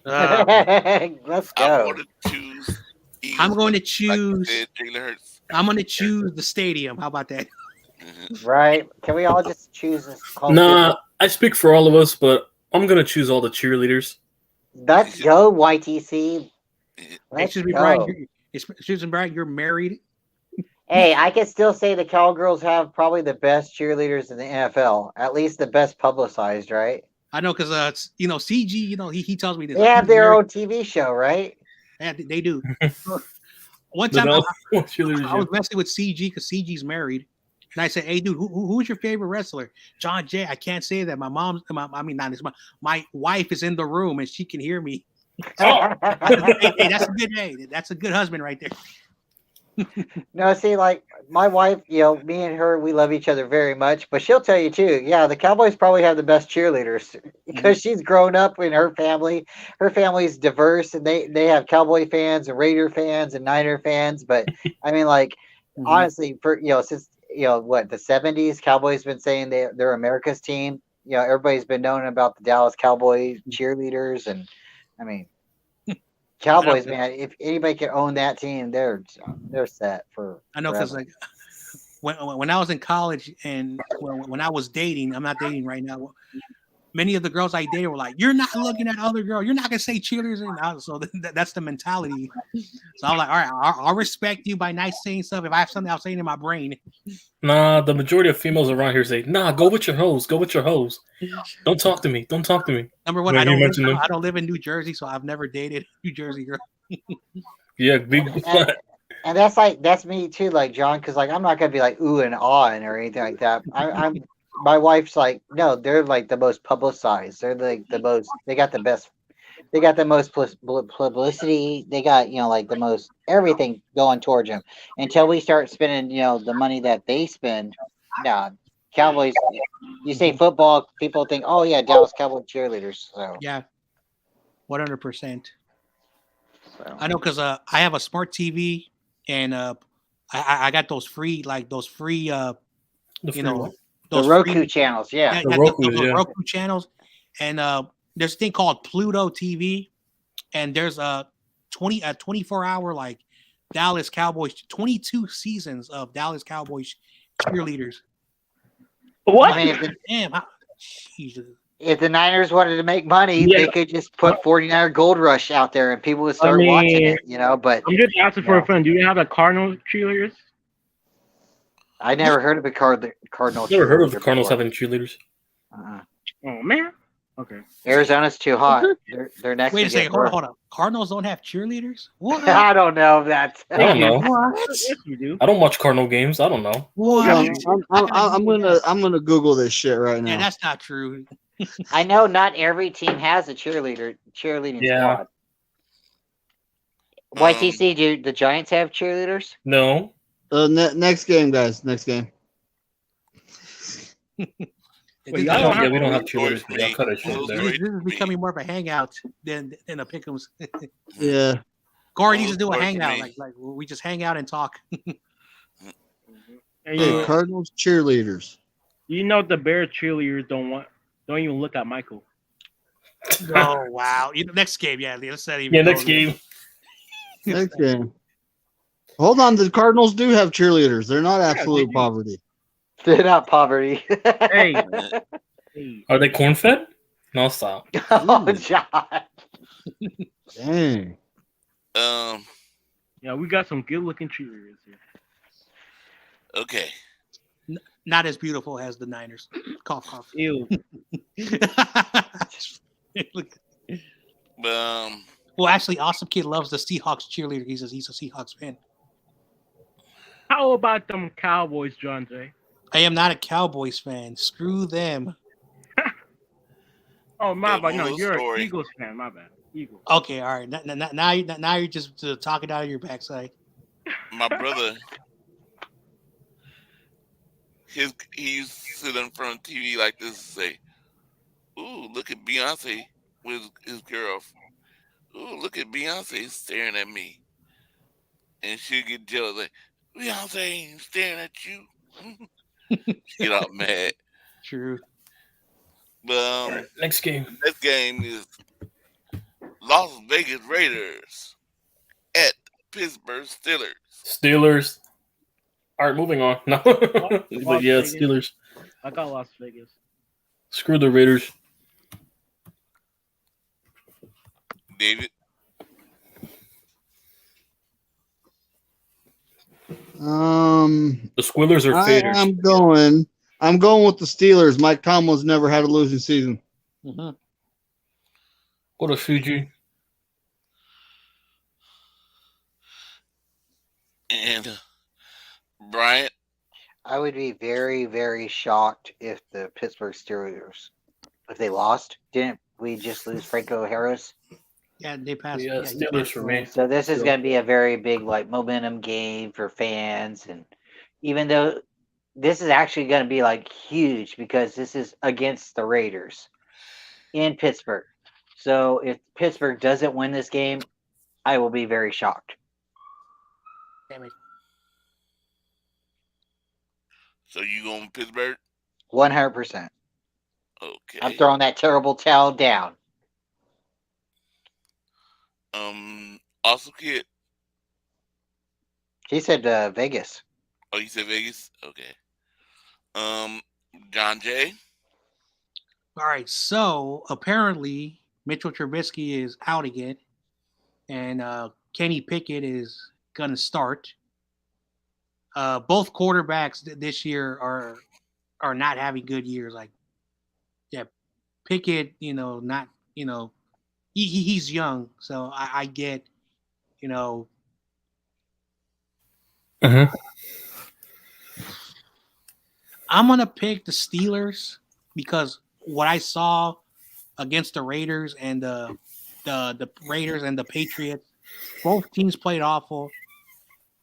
Let's I go. want to choose. Eagles, I'm going to like choose. you said, Jalen Hurts. I'm going to choose the stadium. How about that? Right? Can we all just choose this? Nah, I speak for all of us, but I'm gonna choose all the cheerleaders. Let's go, YTC. Hey, Let's excuse me, Brian. go. Susan Brian, you're married. Hey, I can still say the Cowgirls have probably the best cheerleaders in the NFL, at least the best publicized, right? I know because CG, he tells me this. They Like, have he's their married. own TV show, right? Yeah, they do. One The time I cheerleaders, was messing with CG because CG's married. And I said, "Hey, dude, who's your favorite wrestler?" John Jay. I can't say that. My wife is in the room and she can hear me. Hey, that's a good day. That's a good husband right there. No, see, like my wife, me and her, we love each other very much, but she'll tell you too. Yeah, the Cowboys probably have the best cheerleaders because she's grown up in her family. Her family's diverse, and they have Cowboy fans and Raider fans and Niner fans. But I mean, like honestly, for since what the '70s, Cowboys been saying they're America's team. Everybody's been knowing about the Dallas Cowboys cheerleaders, and I mean. Cowboys, man. If anybody can own that team, they're set for. I know because like when I was in college and when I was dating, I'm not dating right now. Many of the girls I dated were like, "You're not looking at other girls. You're not gonna say cheerleaders." And so that's the mentality. So I'm like, "All right, I'll respect you by not saying stuff. If I have something I'll say in my brain." Nah, the majority of females around here say, "Nah, go with your hoes. Go with your hoes. Don't talk to me. Don't talk to me." Number one, When I you mention them. don't live in New Jersey, so I've never dated a New Jersey girl. Yeah, big. And that's me too, like John, because like I'm not gonna be like ooh and awing or anything like that. I'm my wife's like no, they're like the most publicized. They're like the most. They got the best. They got the most publicity. They got like the most everything going towards them. Until we start spending the money that they spend. Nah, Cowboys. You say football, people think oh yeah, Dallas Cowboy cheerleaders. So Yeah, 100%. so. I know because I have a smart TV and I got those free The free one. The those Roku free channels, yeah. The Roku's, those yeah. Roku channels, and there's a thing called Pluto TV, and there's a 24-hour like Dallas Cowboys 22 seasons of Dallas Cowboys cheerleaders. What? I mean, Damn, Jesus. if the Niners wanted to make money, Yeah. they could just put 49er Gold Rush out there and people would start watching it, but I'm just asking for a friend. Do you have the Cardinal cheerleaders? I never heard of a Cardinal Never heard of the cheerleader Cardinals before. having cheerleaders. Uh-uh. Oh man. Okay. Arizona's too hot. They're next Wait to a second, get worse. hold on. Cardinals don't have cheerleaders? What? I don't know that. I don't know. Yes, you do. I don't watch Cardinal games. I don't know. What? I'm gonna Google this shit right now. Yeah, that's not true. I know not every team has a cheerleading Yeah. squad. YTC, do the Giants have cheerleaders? No. Next game, guys. Next game. Wait, y'all don't Yeah, have we don't have cheerleaders. But y'all cut that shit there. This is becoming more of a hangout than a pick'ems. Yeah. Corey needs to do a Work for hangout, me. like we just hang out and talk. And Hey, Cardinals cheerleaders. you know the Bear cheerleaders don't even look at Michael. Oh wow! Next game, yeah. Let's not even. Yeah, go next there. game. Next game. Hold on, the Cardinals do have cheerleaders. They're not absolute do. poverty. They're not poverty. Hey. Hey. Are they corn fed? No, stop. Oh, John. Dang. Yeah, we got some good looking cheerleaders here. Okay. Not as beautiful as the Niners. Cough, cough. Ew. Well, actually, Awesome Kid loves the Seahawks cheerleader. He's a Seahawks fan. How about them Cowboys, John Jay? I am not a Cowboys fan. Screw them. Oh, my The bad. No, moral you're story. an Eagles fan. My bad. Eagles. Okay, all right. Now you're just talking out of your backside. My brother, he used to sit in front of TV like this and say, "Ooh, look at Beyonce with his girl. Ooh, look at Beyonce staring at me." And she'd get jealous, like, "Beyonce ain't staring at you." She get all mad. True. But Next game. this game is Las Vegas Raiders at Pittsburgh Steelers. Steelers. All right, moving on. No, but yeah, Vegas. Steelers. I got Las Vegas. Screw the Raiders. David, Squillers or Faders? I'm going with the Steelers. Mike Tomlin's never had a losing season. Mm-hmm. Go to Fiji. And Bryant. I would be very, very shocked if the Pittsburgh Steelers, if they lost. Didn't we just lose Franco Harris? Yeah, they passed. Yeah, he Steelers passed for away. me. So this is Still. going to be a very big like momentum game for fans, and even though this is actually going to be like huge because this is against the Raiders in Pittsburgh. So if Pittsburgh doesn't win this game, I will be very shocked. Damn it. So you going with Pittsburgh? 100%. Okay. I'm throwing that terrible towel down. Also, kid. He said Vegas. Oh, you said Vegas. Okay. John Jay. All right. So apparently Mitchell Trubisky is out again, and Kenny Pickett is gonna start. Both quarterbacks this year are not having good years. Like, yeah, Pickett, not, he's young, so I get, Mm-hmm. I'm gonna pick the Steelers because what I saw against the Raiders and the Raiders and the Patriots, both teams played awful.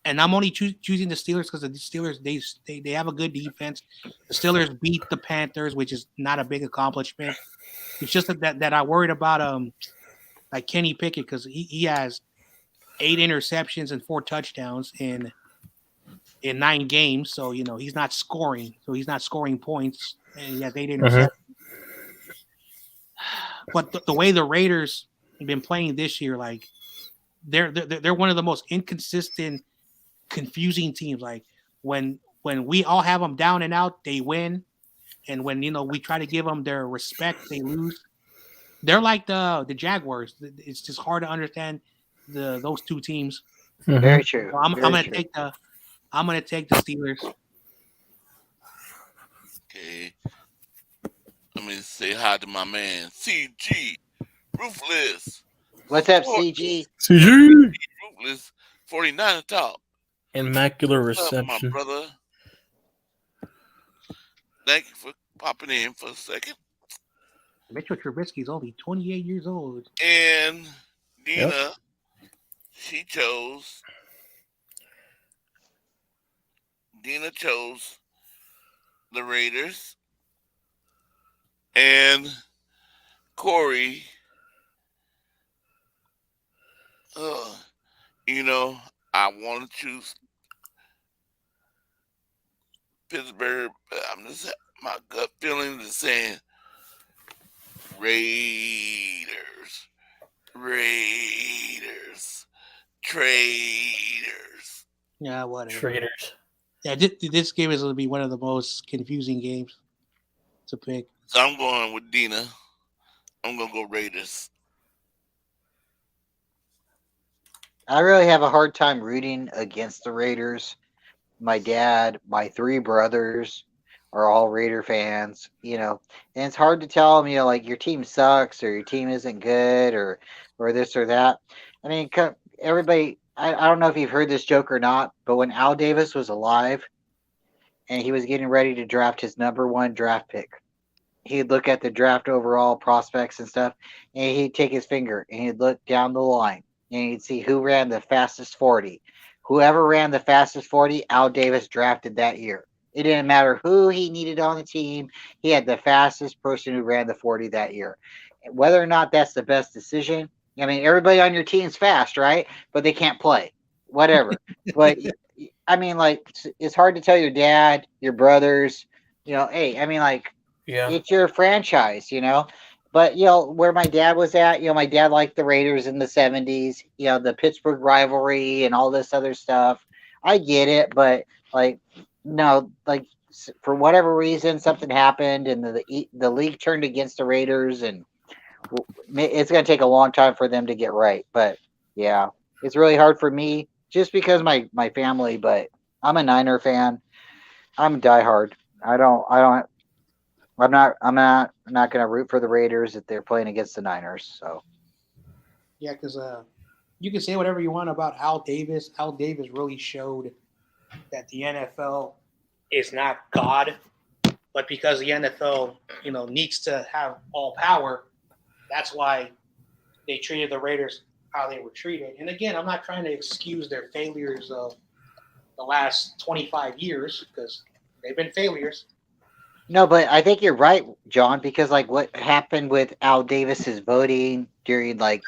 And I'm only choosing the Steelers because the Steelers they have a good defense. The Steelers beat the Panthers, which is not a big accomplishment. It's just that I worried about like Kenny Pickett because he has 8 interceptions and 4 touchdowns in 9 games. So he's not scoring. So he's not scoring points, and he has 8 interceptions. But the way the Raiders have been playing this year, like they're one of the most inconsistent, confusing teams. Like when we all have them down and out, they win, and when we try to give them their respect, they lose. They're like the Jaguars. It's just hard to understand those two teams. Mm-hmm. Very true. So I'm Very gonna true. take the Steelers. Okay. Let me say hi to my man CG Ruthless. What's up, CG? CG. Ruthless 49 top. Immaculate What's up, my reception. brother? Thank you for popping in for a second. Mitchell Trubisky is only 28 years old. And Dina, Yep. she chose. Dina chose the Raiders. And Corey, I want to choose Pittsburgh, but my gut feeling is saying Raiders, Traders. Yeah, whatever. Traders. Yeah, this game is going to be one of the most confusing games to pick. So I'm going with Dina. I'm going to go Raiders. I really have a hard time rooting against the Raiders. My dad, my 3 brothers are all Raider fans, and it's hard to tell them, like your team sucks or your team isn't good or this or that. I mean, everybody, I don't know if you've heard this joke or not, but when Al Davis was alive and he was getting ready to draft his number 1 draft pick, he'd look at the draft overall prospects and stuff, and he'd take his finger and he'd look down the line and he'd see who ran the fastest 40. Whoever ran the fastest 40, Al Davis drafted that year. It didn't matter who he needed on the team. He had the fastest person who ran the 40 that year. Whether or not that's the best decision, I mean, everybody on your team's fast, right? But they can't play. Whatever. But, I mean, like, it's hard to tell your dad, your brothers, hey, I mean, like, it's your franchise, But, where my dad was at, my dad liked the Raiders in the 70s, the Pittsburgh rivalry and all this other stuff. I get it, but, like, no, like, for whatever reason, something happened and the league turned against the Raiders, and it's going to take a long time for them to get right. But, yeah, it's really hard for me just because my family, but I'm a Niner fan. I'm diehard. I don't. I don't. I'm not. I'm not. I'm not going to root for the Raiders if they're playing against the Niners. So Yeah, because you can say whatever you want about Al Davis. Al Davis really showed that the NFL is not God, but because the NFL, needs to have all power, that's why they treated the Raiders how they were treated. And again, I'm not trying to excuse their failures of the last 25 years because they've been failures. no, but I think you're right, John, because like what happened with Al Davis's voting during like,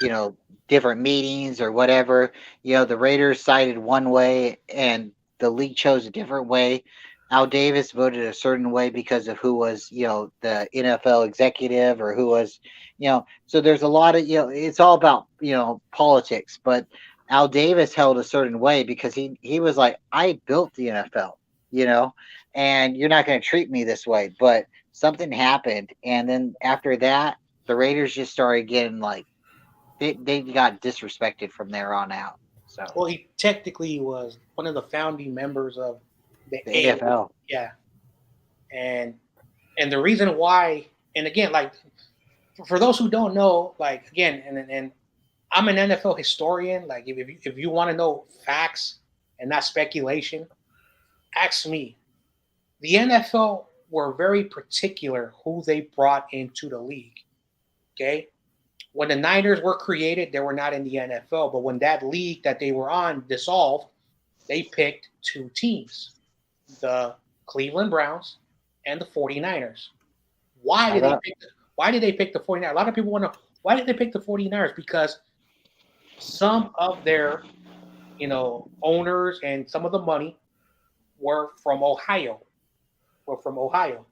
different meetings or whatever, the Raiders sided one way and the league chose a different way. Al Davis voted a certain way because of who was, the NFL executive or who was, so there's a lot of, it's all about, politics, but Al Davis held a certain way because he was like, I built the NFL, you know, and you're not going to treat me this way. But something happened, and then after that, the Raiders just started getting like they got disrespected from there on out. So Well, he technically was one of the founding members of the the A. NFL, Yeah, and the reason why, and again, like for those who don't know, like again, and I'm an NFL historian. Like if you want to know facts and not speculation, ask me. The NFL were very particular who they brought into the league. Okay, when the Niners were created, they were not in the NFL. But when that league that they were on dissolved, they picked two teams, the Cleveland Browns and the 49ers. Why I did they got pick why did they pick the 49ers? A lot of people want to know why did they pick the 49ers? Because some of their, owners and some of the money were from Ohio. Were from Ohio.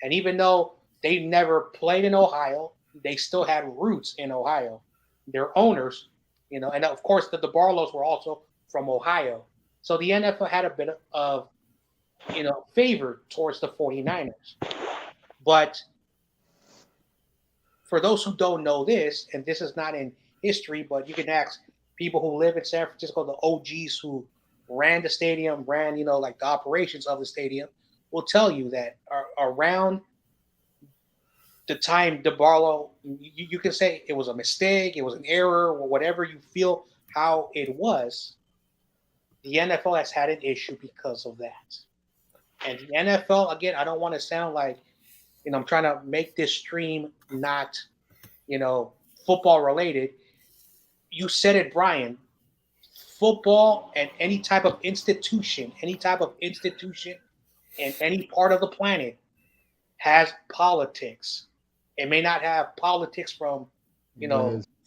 And even though they never played in Ohio, they still had roots in Ohio. Their owners, and of course the Barlows were also from Ohio. So the NFL had a bit of, favor towards the 49ers. But for those who don't know this, and this is not in history, but you can ask people who live in San Francisco, the OGs who ran the stadium, ran, like the operations of the stadium, will tell you that around the time DeBarlo, you can say it was a mistake, it was an error, or whatever you feel how it was. The NFL has had an issue because of that. And the NFL, again, I don't want to sound like, I'm trying to make this stream not, football related. You said it, Brian. Football and any type of institution in any part of the planet has politics. It may not have politics from,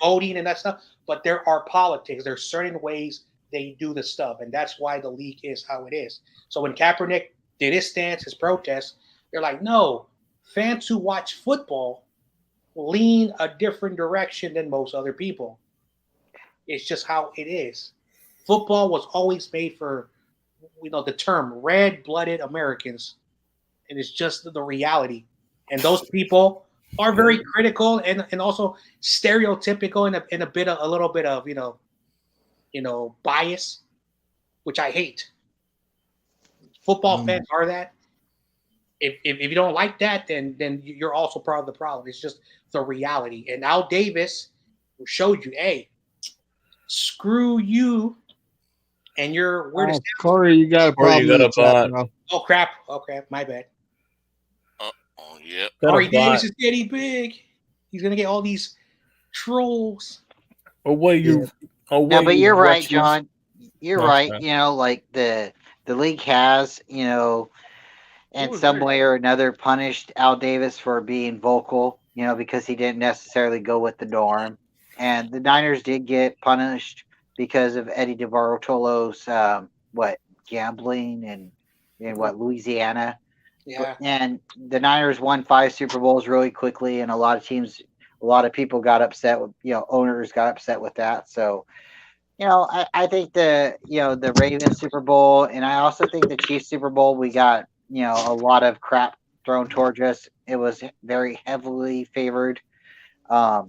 voting and that stuff, but there are politics. There's certain ways they do the stuff, and that's why the league is how it is. So when Kaepernick did his stance, his protest, they're like, no, fans who watch football lean a different direction than most other people. It's just how it is. Football was always made for, the term red-blooded Americans, and it's just the reality. And those people are very critical and also stereotypical in a bit of a little bit of bias, which I hate. Football fans are that. If you don't like that, then you're also part of the problem. It's just the reality. And Al Davis showed you, hey, screw you and your weirdest. Corey, you got a Corey, problem you in got the a chat, bot. bro. Oh crap! My bad. Oh, yep. Got a Corey bot. Davis is getting big. He's gonna get all these trolls. Oh wait, you. Oh wait, no, but you you're right, Russians. John. You're right. Okay. Like the league has, in some way or another punished Al Davis for being vocal, because he didn't necessarily go with the norm. And the Niners did get punished because of Eddie DeBartolo's what gambling and in what Louisiana. Yeah. And the Niners won 5 Super Bowls really quickly, and a lot of people got upset with, owners got upset with that. So, I think the Ravens Super Bowl, and I also think the Chiefs Super Bowl, we got, a lot of crap thrown towards us. It was very heavily favored. Um,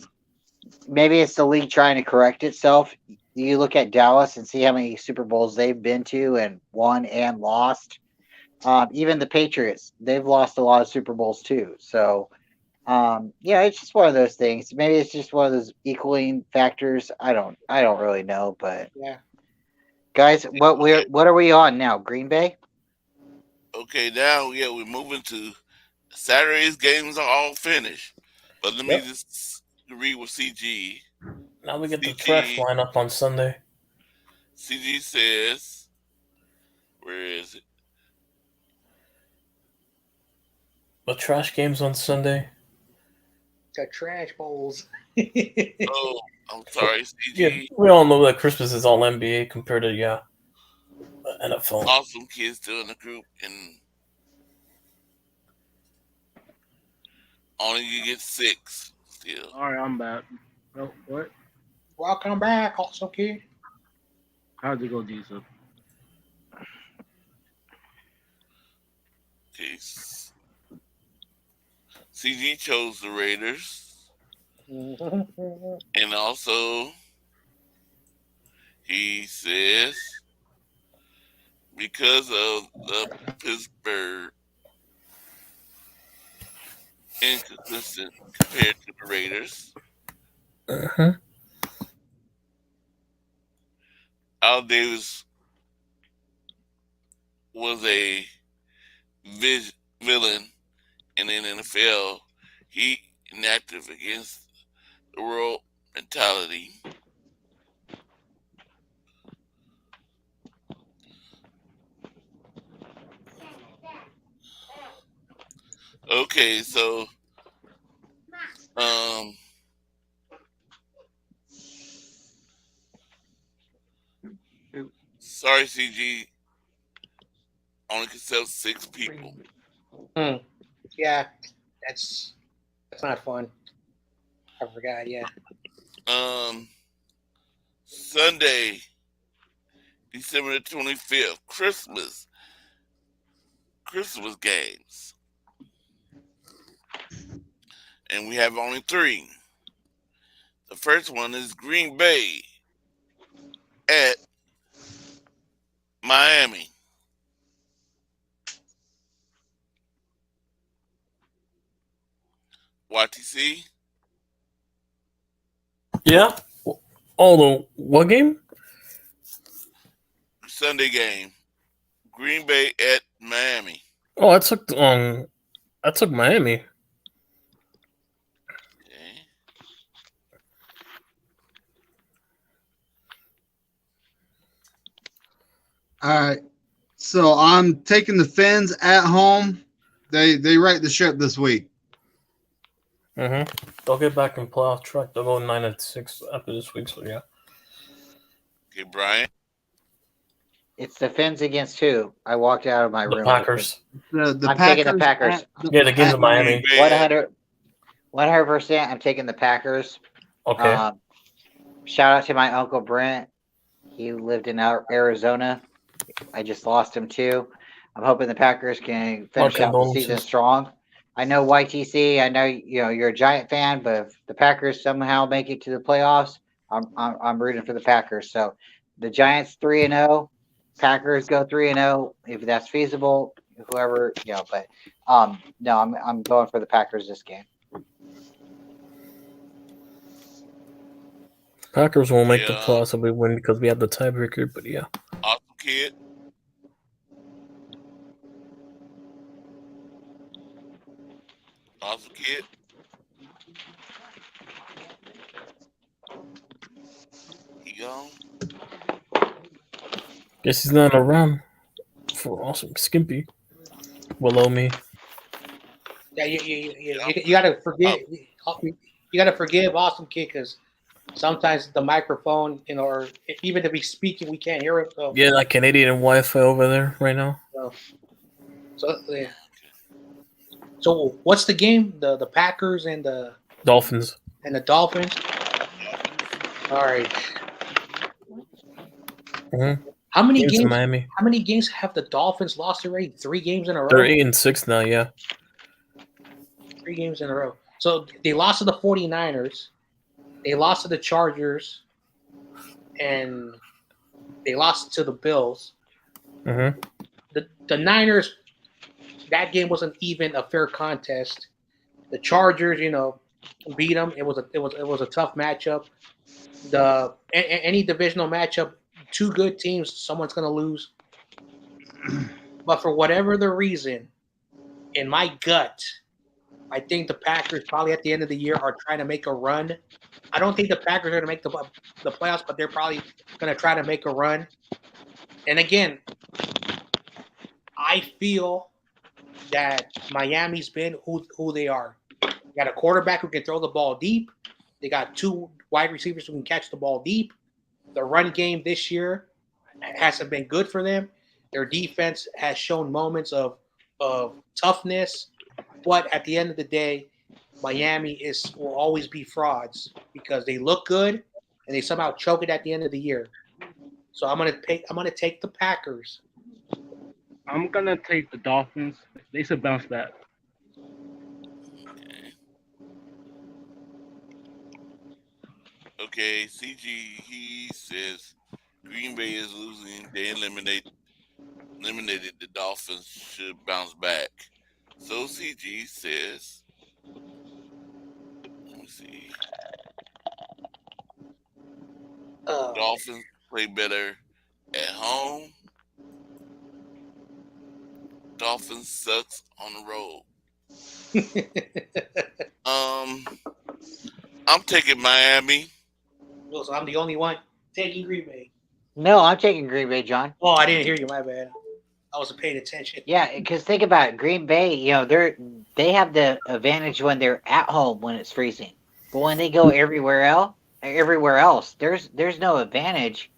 Maybe it's the league trying to correct itself. You look at Dallas and see how many Super Bowls they've been to and won and lost. Even the Patriots, they've lost a lot of Super Bowls too. So, yeah, it's just one of those things. Maybe it's just one of those equaling factors. I don't really know. But Yeah. guys, what are we on now? Green Bay. Okay, now we're moving to Saturday's games are all finished. But let me Yep. just read with CG. Now we get the trash CG lineup on Sunday. CG says, where is it? The trash games on Sunday. The trash bowls. Oh, I'm sorry, Yeah, CG. we all know that Christmas is all NBA compared to NFL. Awesome kids still in the group, and only you get 6 still. All right, I'm back. Oh, what? Welcome back, awesome kid. How'd it go, Jesus? Okay. CG chose the Raiders, and also he says because of the Pittsburgh inconsistent compared to the Raiders, Uh-huh. Al Davis was a villain in the NFL. He enacted against the world mentality. Okay, so sorry, CG, only can sell 6 people. Yeah, that's not fun. I forgot. Yeah. Sunday, December the 25th, Christmas games, and we have only 3. The first one is Green Bay at Miami. YTC Yeah. Oh, the what game? Sunday game. Green Bay at Miami. Oh, I took Miami. Okay. All right. So I'm taking the Fins at home. They right the ship this week. Mm-hmm. They'll get back in playoff track. They'll go 9-6 after this week. So yeah. Okay, Brian. It's the Fins against who? I walked out of my The room. Packers. The I'm Packers taking the Packers. Yeah, the game's at in Miami. Green Bay 100%. I'm taking the Packers. Okay. Shout out to my uncle Brent. He lived in Arizona. I just lost him too. I'm hoping the Packers can finish out the season strong. I know YTC. I know you're a Giant fan, but if the Packers somehow make it to the playoffs, I'm rooting for the Packers. So the Giants 3-0, Packers go 3-0 if that's feasible. Whoever but no, I'm going for the Packers this game. Packers won't make the playoffs if we win because we have the tiebreaker. But yeah. Awesome kid. Awesome kid. He gone. Guess he's not around for Awesome Skimpy. Below me. Yeah, you gotta forgive. You gotta forgive Awesome Kid because sometimes the microphone, or even if he's speaking, we can't hear him. So yeah, that Canadian Wi-Fi over there right now. Yeah. So what's the game? The Packers and the Dolphins. And the Dolphins. All right. Mm-hmm. How many games games? In Miami. How many games have the Dolphins lost already? 3 games in a row. They're 8-6 now. Yeah. 3 games in a row. So they lost to the 49ers. They lost to the Chargers, and they lost to the Bills. Mm-hmm. The Niners that game wasn't even a fair contest. The Chargers, beat them. It was a tough matchup. Any divisional matchup, two good teams, someone's going to lose. But for whatever the reason, in my gut, I think the Packers probably at the end of the year are trying to make a run. I don't think the Packers are going to make the playoffs, but they're probably going to try to make a run. And again, I feel that Miami's been who they are. They got a quarterback who can throw the ball deep. They got two wide receivers who can catch the ball deep. The run game this year hasn't been good for them. Their defense has shown moments of toughness, but at the end of the day, Miami will always be frauds because they look good and they somehow choke it at the end of the year. So I'm gonna take the Packers. I'm gonna take the Dolphins. They should bounce back. Okay, CG, he says Green Bay is losing. They eliminated the Dolphins should bounce back. So CG says, let me see. Dolphins play better at home. Dolphins sucks on the road. I'm taking Miami. Oh, so I'm the only one taking Green Bay. No, I'm taking Green Bay, John. Oh, I didn't hear you. My bad. I wasn't paying attention. Yeah, because think about it. Green Bay. They have the advantage when they're at home when it's freezing, but when they go everywhere else, there's no advantage.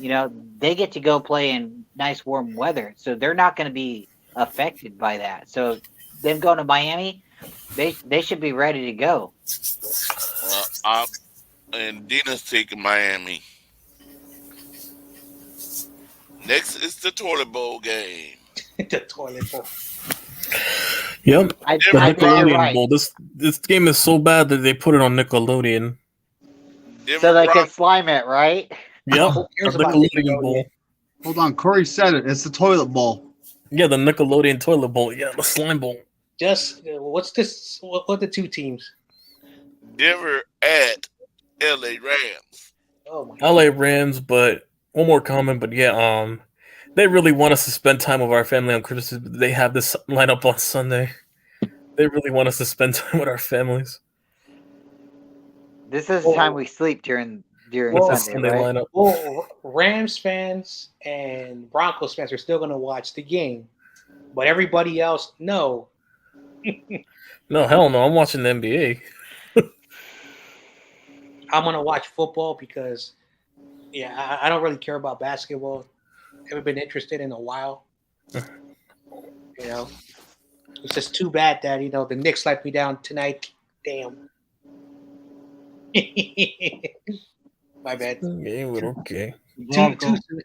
They get to go play in nice warm weather, so they're not going to be affected by that. So them going to Miami, they should be ready to go. And Dina's taking Miami. Next is the toilet bowl game. The toilet bowl. Yep. I The think you're Nickelodeon right. Bowl. This game is so bad that they put it on Nickelodeon. So they can slime it, right? Yep. Who The cares about Nickelodeon Bowl. Hold on, Corey said it. It's the toilet bowl. Yeah, the Nickelodeon toilet bowl. Yeah, the slime bowl. Just what's this? What the two teams? Denver at LA Rams. Oh my! LA Rams, but one more comment. But yeah, they really want us to spend time with our family on Christmas. But they have this lineup on Sunday. They really want us to spend time with our families. This is the time we sleep during Sunday, right? lineup. Well, Rams fans and Broncos fans are still going to watch the game, but everybody else, no. No, hell no. I'm watching the NBA. I'm going to watch football because, I don't really care about basketball. Haven't been interested in a while. It's just too bad that the Knicks let me down tonight. Damn. My bad. Yeah, but okay. Too soon.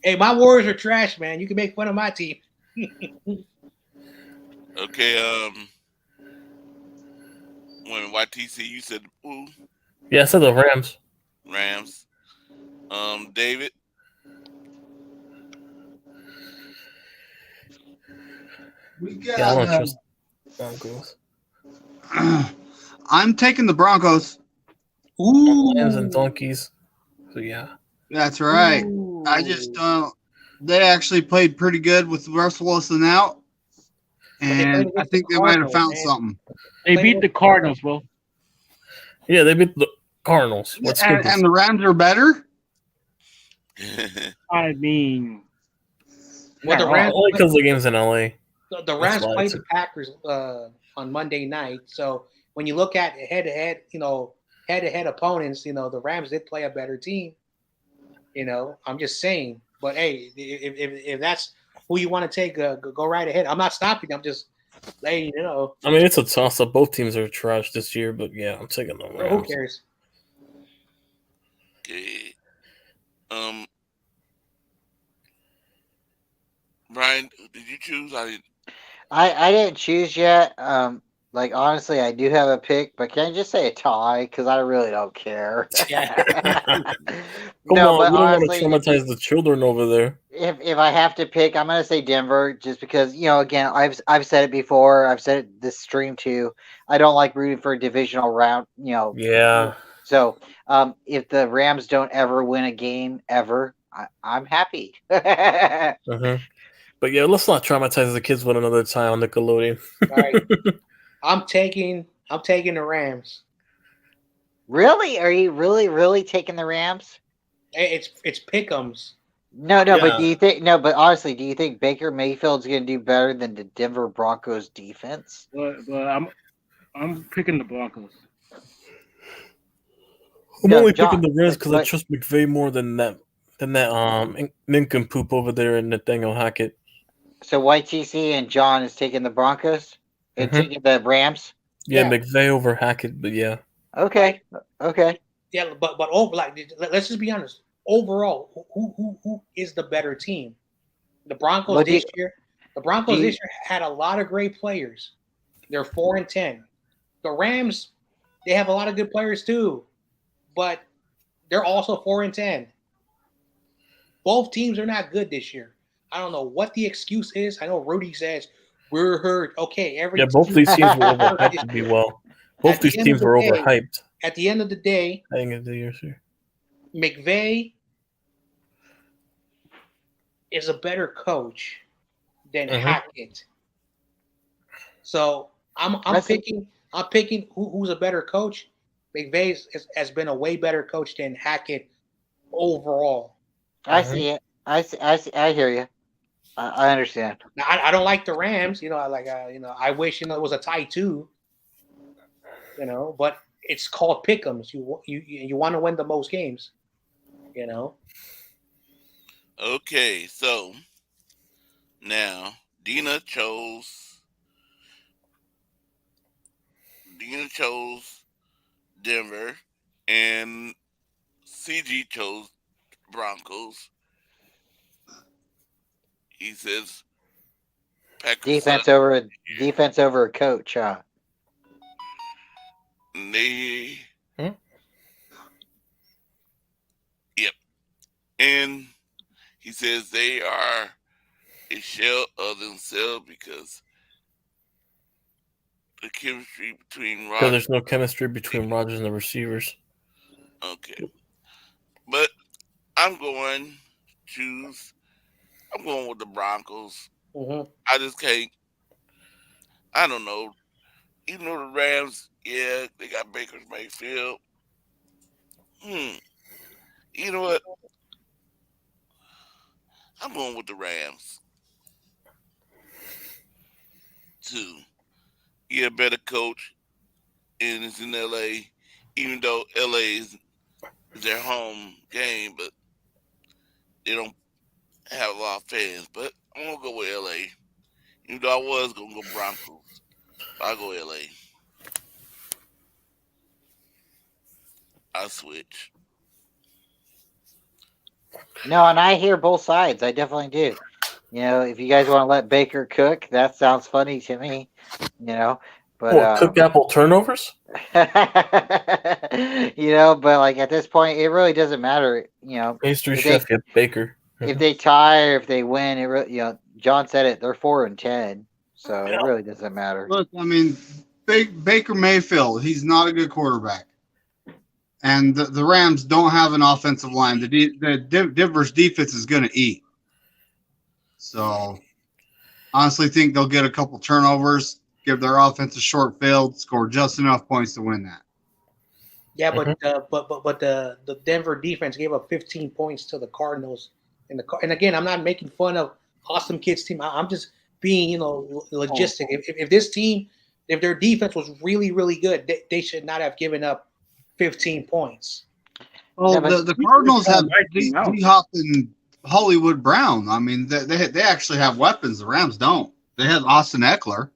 Hey, my Warriors are trash, man. You can make fun of my team. Okay, when YTC, you said who? Yeah, I said the Rams. Rams. David. We Yeah, I don't got. trust Broncos. I'm taking the Broncos. Ooh. Lambs and donkeys. So yeah. That's right. Ooh. I just they actually played pretty good with Russell Wilson out, and I think they might have found something. They beat the Cardinals, bro. Yeah, they beat the Cardinals. Let's skip this. And the Rams are better. I mean, Well, the Rams Only because the game's in LA. the Rams played the Packers on Monday night. So when you look at head-to-head opponents, the Rams did play a better team. I'm just saying. But hey, if that's who you want to take, go right ahead. I'm not stopping. I'm just letting you know. I mean, it's a toss-up. Both teams are trash this year, but yeah, I'm taking the Rams. Who cares? Okay. Brian, did you choose? I didn't. I didn't choose yet. Like honestly, I do have a pick, but can I just say a tie? Because I really don't care. Yeah. Come No, on, but we don't want to honestly, traumatize the children over there. if I have to pick, I'm gonna say Denver, just because again, I've said it before. I've said it this stream too. I don't like rooting for a divisional round. Yeah. So if the Rams don't ever win a game ever, I'm happy. Uh-huh. But yeah, let's not traumatize the kids with another tie on Nickelodeon. All right. I'm taking the Rams. Really? Are you really taking the Rams? It's Pick'ems. No, but do Yeah. you think no, but honestly, do you think Baker Mayfield's gonna do better than the Denver Broncos defense? But I'm picking the Broncos. I'm No, only John, picking the Rams because I but trust McVay more than that nincompoop over there in Nathaniel Hackett. so YTC and John is taking the Broncos and Mhm. taking the Rams. Yeah, McVay over Hackett, but yeah. Okay. Yeah, but let's just be honest. Overall, who is the better team? The Broncos What do you this year. The Broncos this year had a lot of great players. They're 4-10. The Rams, they have a lot of good players too, but they're also 4-10. Both teams are not good this year. I don't know what the excuse is. I know Rudy says we're hurt. Okay, Yeah, both these teams were overhyped to be well. Both At the these end teams of the were day- overhyped. At the end of the day, I think it's the year, sir. McVay is a better coach than Hackett. So I'm picking who's a better coach. McVay has been a way better coach than Hackett overall. I see it. I hear you. I understand. Now I don't like the Rams. I wish it was a tie too. But it's called pick'ems. You want to win the most games. Okay, so now Dina chose Denver, and CG chose Broncos. He says Packers Defense suck. over a coach, huh? They Hmm? Yep. And he says they are a shell of themselves because the chemistry between Because Rodgers. there's no chemistry between Rodgers and the receivers. Okay. But I'm going with the Broncos. Mm-hmm. I just can't. I don't know. Even though the Rams, yeah, they got Baker Mayfield. You know what? I'm going with the Rams. Too. Yeah, better coach, and it's in LA. Even though LA is their home game, but they don't have a lot of fans. But I'm gonna go with LA. Even though I was gonna go Broncos, I'll go LA. I switch. No, and I hear both sides. I definitely do. If you guys want to let Baker cook, that sounds funny to me. But What, cook apple turnovers? but like at this point, it really doesn't matter. Pastry if chef, get Baker. if they tie or if they win, it really, John said it. They're 4-10, so it really doesn't matter. Look, I mean, Baker Mayfield, he's not a good quarterback. And the Rams don't have an offensive line. The Denver's defense is going to eat. So, honestly, think they'll get a couple turnovers, give their offense a short field, score just enough points to win that. Yeah, but the Denver defense gave up 15 points to the Cardinals. And again, I'm not making fun of Awesome Kids team. I'm just being logistic. If this team, if their defense was really really good, they should not have given up 15 points. Well, the Cardinals have D-Hop and Hollywood Brown. I mean, they actually have weapons. The Rams don't. They have Austin Eckler.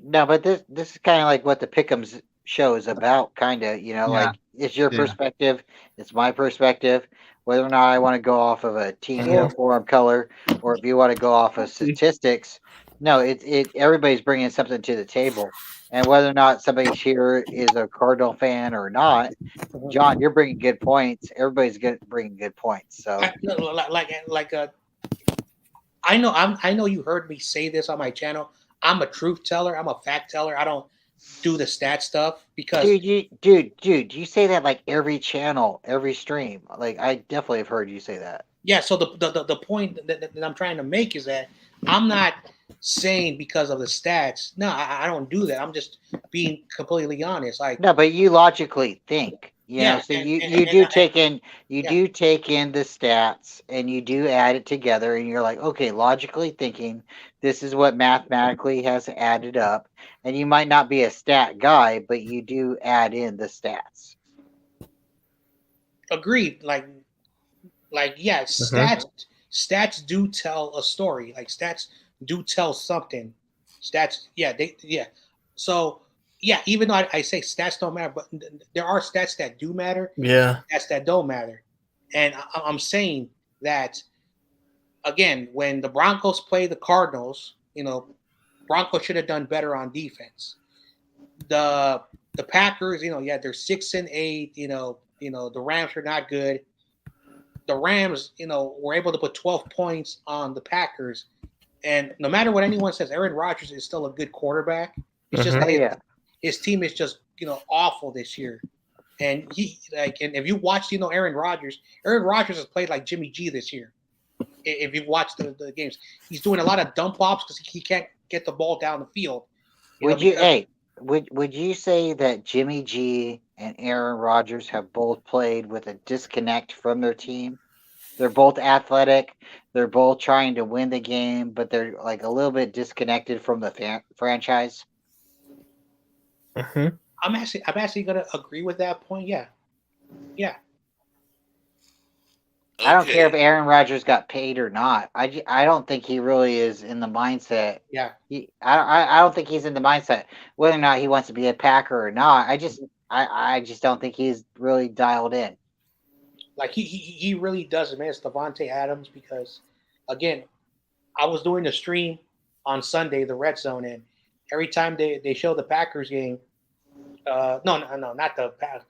No, but this is kind of like what the Pick'ems show is about. Kind of, like it's your perspective, it's my perspective. Whether or not I want to go off of a team uniform color, or if you want to go off of statistics, No, it everybody's bringing something to the table, and whether or not somebody here is a Cardinal fan or not, John, you're bringing good points. Everybody's bringing good points. So No, I know you heard me say this on my channel. I'm a truth teller. I'm a fact teller. I don't do the stat stuff because dude, you say that like every channel, every stream. Like I definitely have heard you say that. yeah. So the point that I'm trying to make is that I'm not saying because of the stats. No, I don't do that. I'm just being completely honest. Like No, but you logically think, yeah, so and, you and do I, take in yeah, the stats and you do add it together and you're like, okay, logically thinking, this is what mathematically has added up. And you might not be a stat guy, but you do add in the stats. agreed. Like yeah, stats do tell a story. Like stats do tell something. Stats, yeah, yeah. So yeah, even though I say stats don't matter, but there are stats that do matter, Yeah. stats that don't matter, and I'm saying that again when the Broncos play the Cardinals, Broncos should have done better on defense. The the Packers, yeah, they're 6-8. The Rams are not good. The Rams, were able to put 12 points on the Packers. And no matter what anyone says, Aaron Rodgers is still a good quarterback. It's just Oh that yeah. his team is just, awful this year. And and if you watch, Aaron Rodgers has played like Jimmy G this year. If you've watched the games, he's doing a lot of dump offs because he can't get the ball down the field. Would you say that Jimmy G and Aaron Rodgers have both played with a disconnect from their team? They're both athletic. They're both trying to win the game, but they're like a little bit disconnected from the franchise. I'm actually gonna agree with that point. Yeah, yeah. I don't care if Okay. Aaron Rodgers got paid or not. I don't think he really is in the mindset. Yeah. I don't think he's in the mindset whether or not he wants to be a Packer or not. I just don't think he's really dialed in. Like he really does miss Devontae Adams because, again, I was doing a stream on Sunday, the Red Zone, and every time they show the Packers game, no, not the Packers.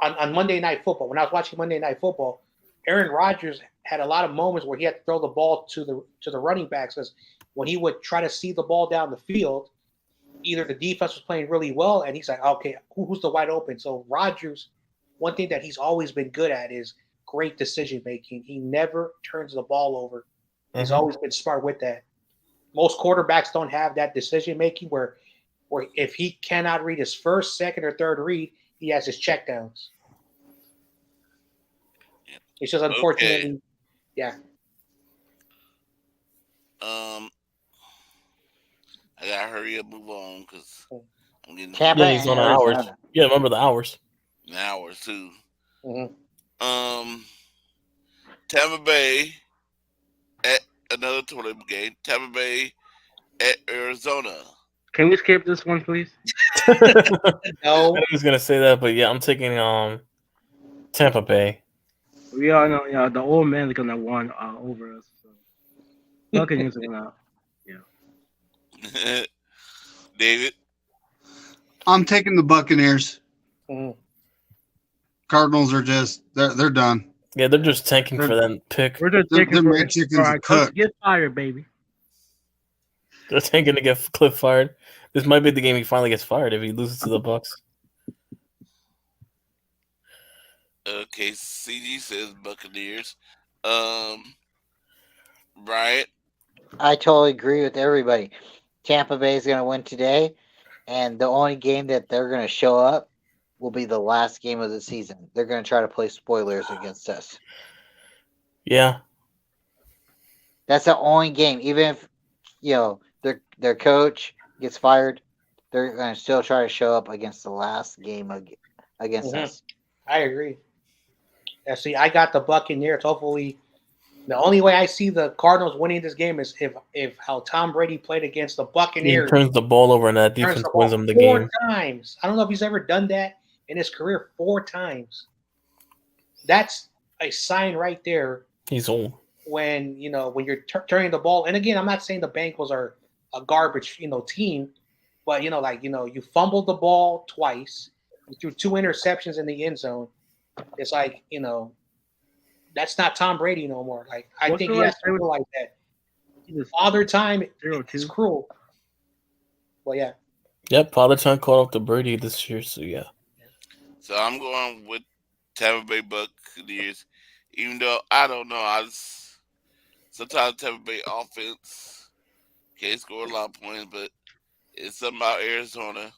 On Monday Night Football, when I was watching Monday Night Football, Aaron Rodgers had a lot of moments where he had to throw the ball to the running backs because when he would try to see the ball down the field, either the defense was playing really well and he's like, okay, who's the wide open? So Rodgers, one thing that he's always been good at is great decision making. He never turns the ball over. He's always been smart with that. Most quarterbacks don't have that decision making where if he cannot read his first, second, or third read, he has his checkdowns. It's just unfortunately, Okay. yeah. I gotta hurry up, move on, because I'm getting Tampa Yeah, he's and on hours. Arizona. Yeah, remember the hours. an hour or two. Mm-hmm. Tampa Bay at another tournament game. Tampa Bay at Arizona. Can we skip this one, please? No, I was gonna say that, but yeah, I'm taking Tampa Bay. We all know, the old man is gonna win over us. So Buccaneers are gonna, David. I'm taking the Buccaneers. Mhm. Cardinals are just they're done. Yeah, they're just tanking for that pick. We're just Their taking for red chickens are our coach cooked. get fired, baby. They're tanking to get Cliff fired. This might be the game he finally gets fired if he loses to the Bucks. Okay, CG says Buccaneers. Bryant. I totally agree with everybody. Tampa Bay is going to win today, and the only game that they're going to show up will be the last game of the season. They're going to try to play spoilers against us. Yeah. That's the only game. Even if their coach gets fired, they're going to still try to show up against the last game against us. I agree. Yeah, see, I got the Buccaneers. Hopefully, the only way I see the Cardinals winning this game is if how Tom Brady played against the He Buccaneers. turns the ball over and that Turns defense the ball wins him the four game. times. I don't know if he's ever done that in his career 4 times. That's a sign right there He's old. when you're turning the ball. And again, I'm not saying the Bengals are a garbage team, but you fumbled the ball twice, you threw 2 interceptions in the end zone. It's like that's not Tom Brady no more. Like I What's think the he has last to realize that Father Time is 0-2? cruel. Well, yeah. Yep, Father Time called up to Brady this year, so yeah. So I'm going with Tampa Bay Buccaneers, even though I don't know. Sometimes Tampa Bay offense can't score a lot of points, but it's something about Arizona.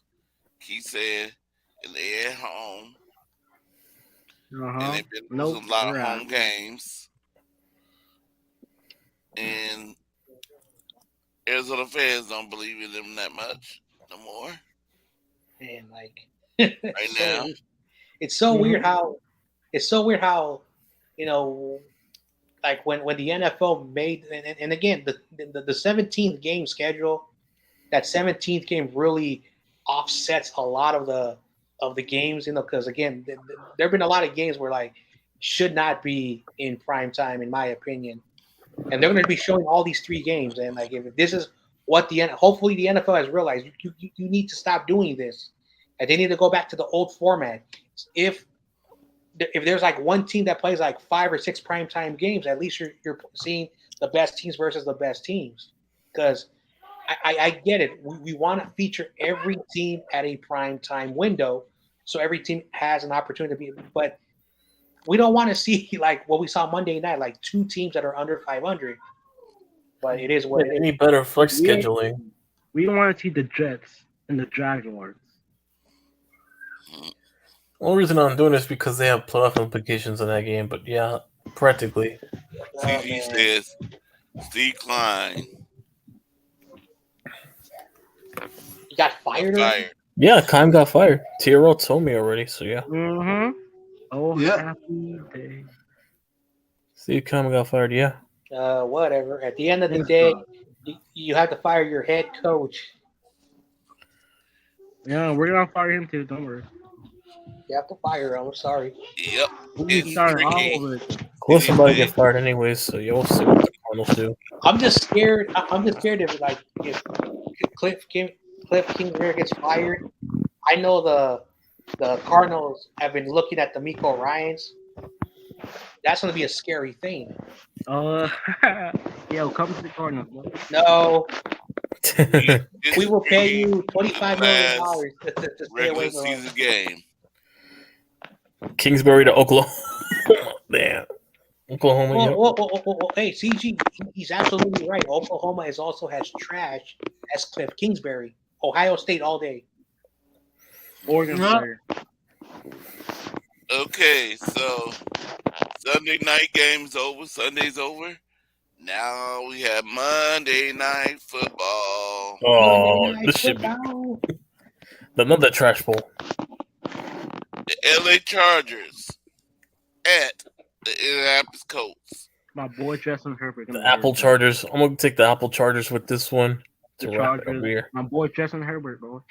Keep saying, and they're at home, and they've been Nope, losing a lot of we're out. home games, and Arizona fans don't believe in them that much no more And like right now. it's so weird Mhm. how like when the NFL made and again the 17th game schedule, that 17th game really offsets a lot of the games, because again there have been a lot of games where like should not be in prime time in my opinion, and they're going to be showing all these 3 games, and like if this is what hopefully the NFL has realized, you need to stop doing this, and they need to go back to the old format. If there's like one team that plays like 5 or 6 primetime games, at least you're seeing the best teams versus the best teams. Because I get it. We want to feature every team at a primetime window, so every team has an opportunity to be. But we don't want to see like what we saw Monday night, like 2 teams that are under 500. But it is what it They is. need better flex We scheduling. we don't want to see the Jets and the Jaguars. Only reason I'm doing this is because they have playoff implications in that game, but yeah, practically. Oh CG man, says Steve Klein he got got fired already. fired. Yeah, Kime got fired. TRL told me already, so yeah. Mm-hmm. Oh, Yep. happy day. Steve Kime got fired, yeah. Whatever. At the end of the Thanks, day, God. you have to fire your head coach. Yeah, we're gonna fire him too. Don't worry. You have to fire him. I'm sorry. Yep, We it's started all tricky. of it. Of course, CG somebody said get fired anyways, so yeah, we'll see what the Cardinals do. I'm just scared. I'm just scared if Cliff Kingsbury gets fired. I know the Cardinals have been looking at the Miko Ryans. That's going to be a scary thing. Uh, yo, come to the Cardinals. Bro. No, this we is will pay tricky. you The $25 million last to stay regular away from us. season game. Kingsbury to Oklahoma. Damn. Oklahoma, yep. Well, hey, CG, he's absolutely right. Oklahoma is also has trash as Cliff Kingsbury. Ohio State all day. Oregon No. player. Okay, so Sunday night game's over. Sunday's over. Now we have Monday night football. Oh, Monday Night this should be Football. another trash bowl. The LA Chargers at the Indianapolis Colts. My boy Justin Herbert. The Apple Chargers. I'm gonna take the Apple Chargers with this one The to wrap it up Chargers. here. My boy Justin Herbert, bro.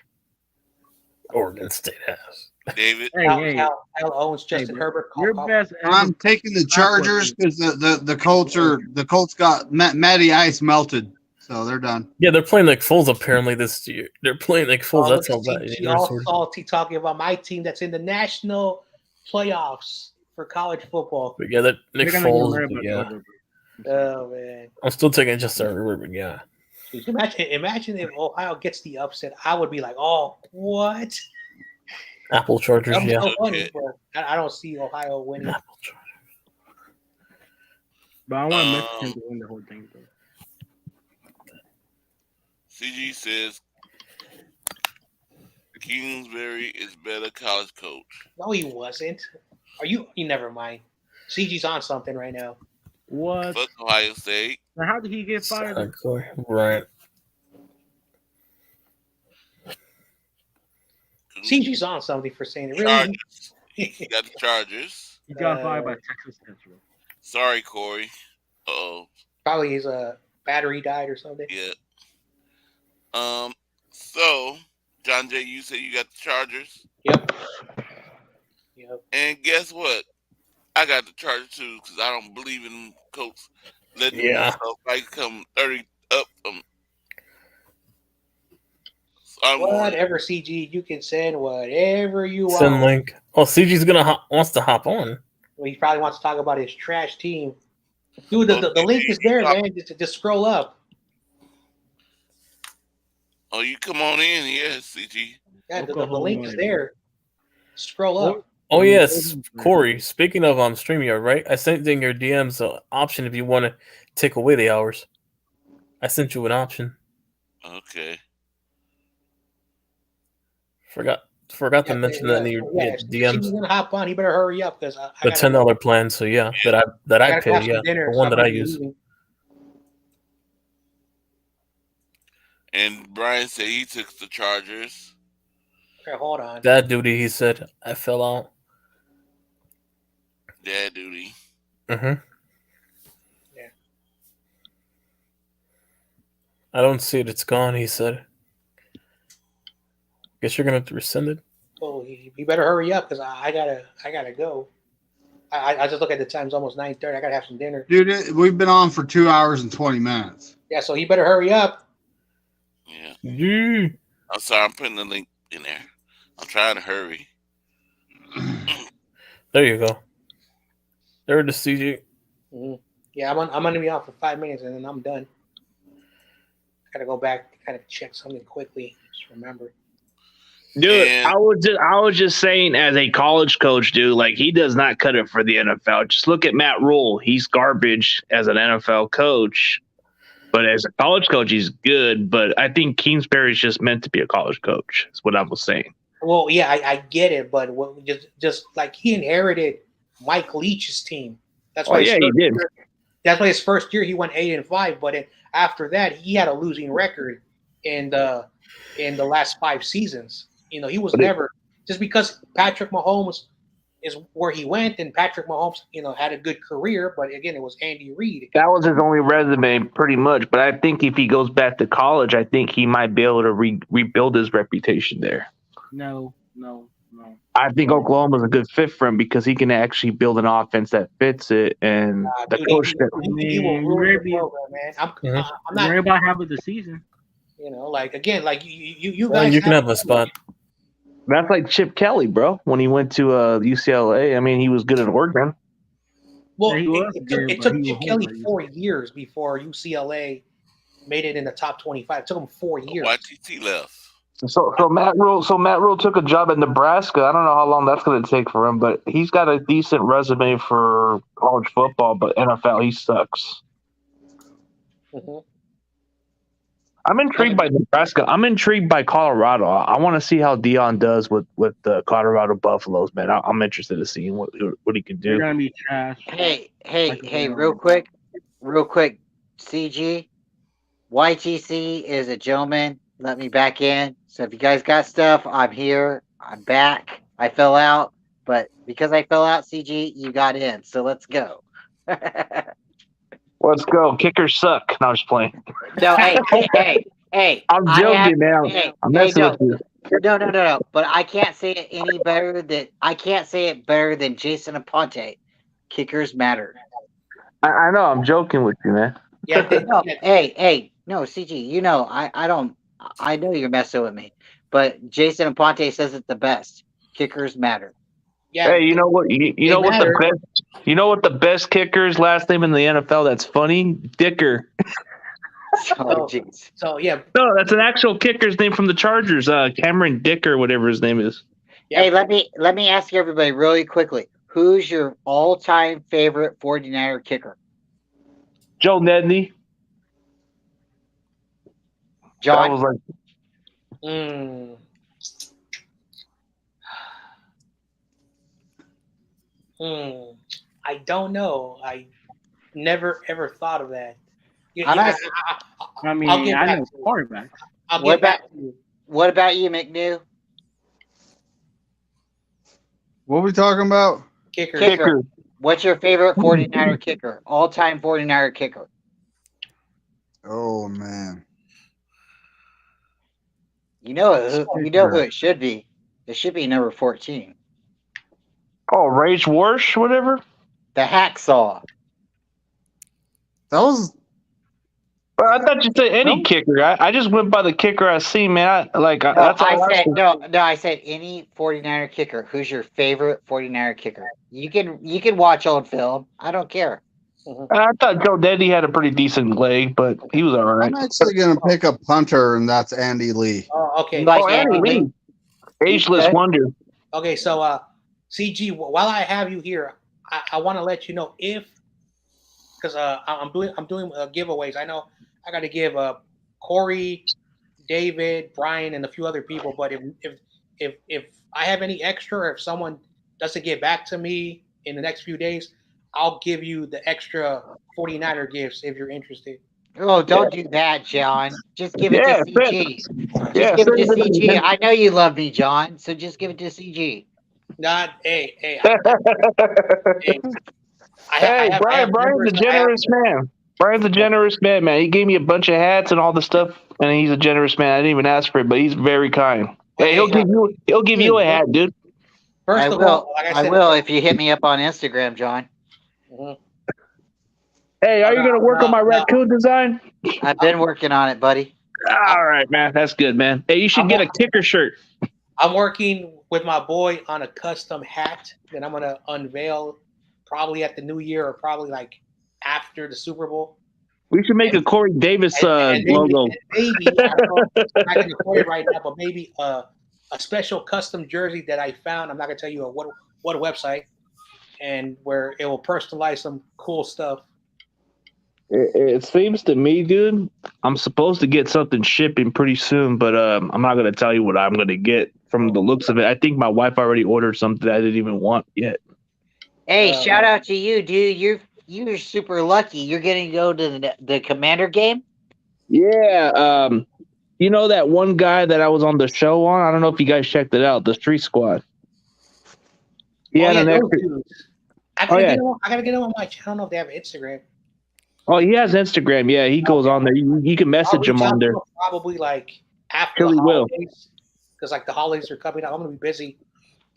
Oregon State has. David, Hey, hey, Al owns Justin bro. Herbert. Your best ever. I'm taking the Chargers because the Colts got Matty Ice melted, so they're done. Yeah, they're playing like Foles apparently this year. They're playing like Foles. That's how bad. CG all salty talking about my team that's in the national playoffs for college football. But yeah, that Nick They're gonna get Foles. rid of But it, yeah, bro. Oh man! I'm still taking Justin Herbert. But yeah, Imagine if Ohio gets the upset. I would be like, oh, what? Apple Chargers. I'm Yeah, so funny, but I don't see Ohio winning. Apple Chargers. But I want Mexican to win the whole thing, though. CG says Kingsbury is better college coach. No, he wasn't. Are you? Never mind. CG's on something right now. What? Fuck Ohio State. Now, how did he get fired? Exactly. Right. CG's on something for saying it. Really? Chargers. He got the Chargers. He got fired by Texas Tech, bro. Sorry, Corey. Oh, Probably his battery died or something. yeah. So John Jay, you said you got the Chargers, Yep. and guess what? I got the Chargers too because I don't believe in Colts letting Yeah. themselves like come 30 up I'm going. Whatever, CG, you can send whatever you Send want. link. Oh, CG's wants to hop on. Well, he probably wants to talk about his trash team. Dude, the Okay, link is there, you- man. Just scroll up. Oh, you come on in, yeah, CG. Yeah, the Oklahoma. link is there. Scroll up. Oh yes, Corey. Speaking of StreamYard, right? I sent in your DMs an option if you want to take away the hours. I sent you an option. Okay. Forgot to mention that in your If he's DMs. gonna hop on, he better hurry up because I The gotta $10 plan. So yeah, that I gotta pay. have some Yeah, dinner, the so one I'm that gonna I be use. leaving. And Brian said he took the Chargers. Okay, hold on. Dad duty. He said I fell out. Dad duty. Mm-hmm. Yeah. I don't see it. It's gone. He said. Guess you're gonna have to resend it. Well, he better hurry up because I gotta go. I just look at the time; it's almost 9:30. I gotta have some dinner. Dude, we've been on for 2 hours and 20 minutes. Yeah, so he better hurry up. Yeah. Yeah. I'm sorry, I'm putting the link in there. I'm trying to hurry. There you go. There it is, CG. Mm-hmm. Yeah, I'm gonna be out for 5 minutes and then I'm done. I gotta go back, kind of check something quickly. Just remember. Dude, And- I was just saying, as a college coach, dude, like he does not cut it for the NFL. Just look at Matt Rule; he's garbage as an NFL coach, but as a college coach, he's good. But I think Kingsbury's just meant to be a college coach. Is what I was saying. Well, yeah, I get it, but just like he inherited Mike Leach's team. That's why. Oh, yeah, he did. That's why his first year he went 8-5, but after that he had a losing record in the last 5 seasons. You know, he was never just because Patrick Mahomes is where he went, and Patrick Mahomes, you know, had a good career, but again, it was Andy Reid. That was his only resume, pretty much. But I think if he goes back to college, I think he might be able to rebuild his reputation there. No. I think Oklahoma's a good fit for him because he can actually build an offense that fits it, and the Dude, coach. he will ruin the program, man. I'm not. Worry about half of the season. You know, like again, like you Well, guys. you can have a spot. That's like Chip Kelly, bro. When he went to UCLA, I mean, he was good at Oregon. Well, Yeah, he was good, it but took he Chip was Kelly home, 4 years before UCLA made it in the top 25. It took him 4 years. YTT left. So Matt Rule took a job at Nebraska. I don't know how long that's going to take for him, but he's got a decent resume for college football. But NFL, he sucks. Mhm. I'm intrigued by Nebraska. I'm intrigued by Colorado. I want to see how Dion does with the Colorado Buffaloes, man. I'm interested in seeing what he can They're do. gonna be trash. Hey, real quick, CG, YTC is a gentleman. Let me back in. So if you guys got stuff, I'm here. I'm back. I fell out, but because I fell out, CG, you got in. So let's go. Let's go. Kickers suck. No, I'm just playing. No, hey. I'm joking, man. I'm messing with you. No. But I can't say it any better than Jason Aponte. Kickers matter. I know. I'm joking with you, man. Yeah, No, hey, no, CG. You know, I know you're messing with me, but Jason Aponte says it the best. Kickers matter. yeah. Hey, you know what? You know what matter. the best? You know what the best kicker's last name in the NFL? That's funny. Dicker. Oh, jeez. So yeah, No, that's an actual kicker's name from the Chargers. Cameron Dicker, whatever his name is. yeah. Hey, let me ask everybody really quickly. Who's your all-time favorite 49er kicker? Joe Nedney. That John? was like Mm. I don't know. I never ever thought of that. I'm not- I mean, I'll get I back know to you. quarterback. I'll What get back to you. What about you, McNew? What are we talking about? Kicker. Kicker. What's your favorite 49er kicker? All-time 49er kicker. Oh man. You know who it should be. It should be number 14. Rage Warsh, whatever. The hacksaw. That was Well, I thought you said any No. kicker. I just went by the kicker I see, man. That's all I see. I said any 49er kicker. Who's your favorite 49er kicker? You can watch old film. I don't care. I thought Joe Dendy had a pretty decent leg, but he was all right. I'm actually gonna pick a punter, and that's Andy Lee. Oh, okay. You like Oh, Andy Andy Lee, ageless Okay. wonder. Okay, so CG, while I have you here, I want to let you know because I'm doing giveaways. I know I got to give Corey, David, Brian, and a few other people. But if I have any extra, or if someone doesn't get back to me in the next few days, I'll give you the extra 49er gifts if you're interested. Oh, don't do that, John. Just give it to Yeah, CG. yeah, Just give it to send it to me. CG. I know you love me, John. So just give it to CG. Not hey. Hey, I Brian's members a generous man. Brian's a generous man. He gave me a bunch of hats and all the stuff, and he's a generous man. I didn't even ask for it, but he's very kind. Hey, he'll give you a hat, dude. First of all, like I said, will if you hit me up on Instagram, John. Hey, are you gonna work on my raccoon design? I've been working on it, buddy. All right, man. That's good, man. Hey, you should get a kicker shirt. I'm working with my boy on a custom hat that I'm gonna unveil probably at the New Year or probably like after the Super Bowl. We should make a Corey Davis and logo. Maybe I don't know, I'm not gonna afford it right now, but maybe a special custom jersey that I found. I'm not gonna tell you what website, and where it will personalize some cool stuff. It seems to me, dude, I'm supposed to get something shipping pretty soon, but I'm not gonna tell you what I'm gonna get from the looks of it. I think my wife already ordered something I didn't even want yet. Hey, shout out to you, dude. You're super lucky. You're getting to go to the Commander game. Yeah, you know that one guy that I was on the show on? I don't know if you guys checked it out, the Street Squad. He had an extra. I gotta get him on my channel. I don't know if they have Instagram. Oh, he has Instagram. Yeah, he goes on there. You can message him on there. Probably like after Sure the he will. holidays, because like the holidays are coming up. I'm gonna be busy.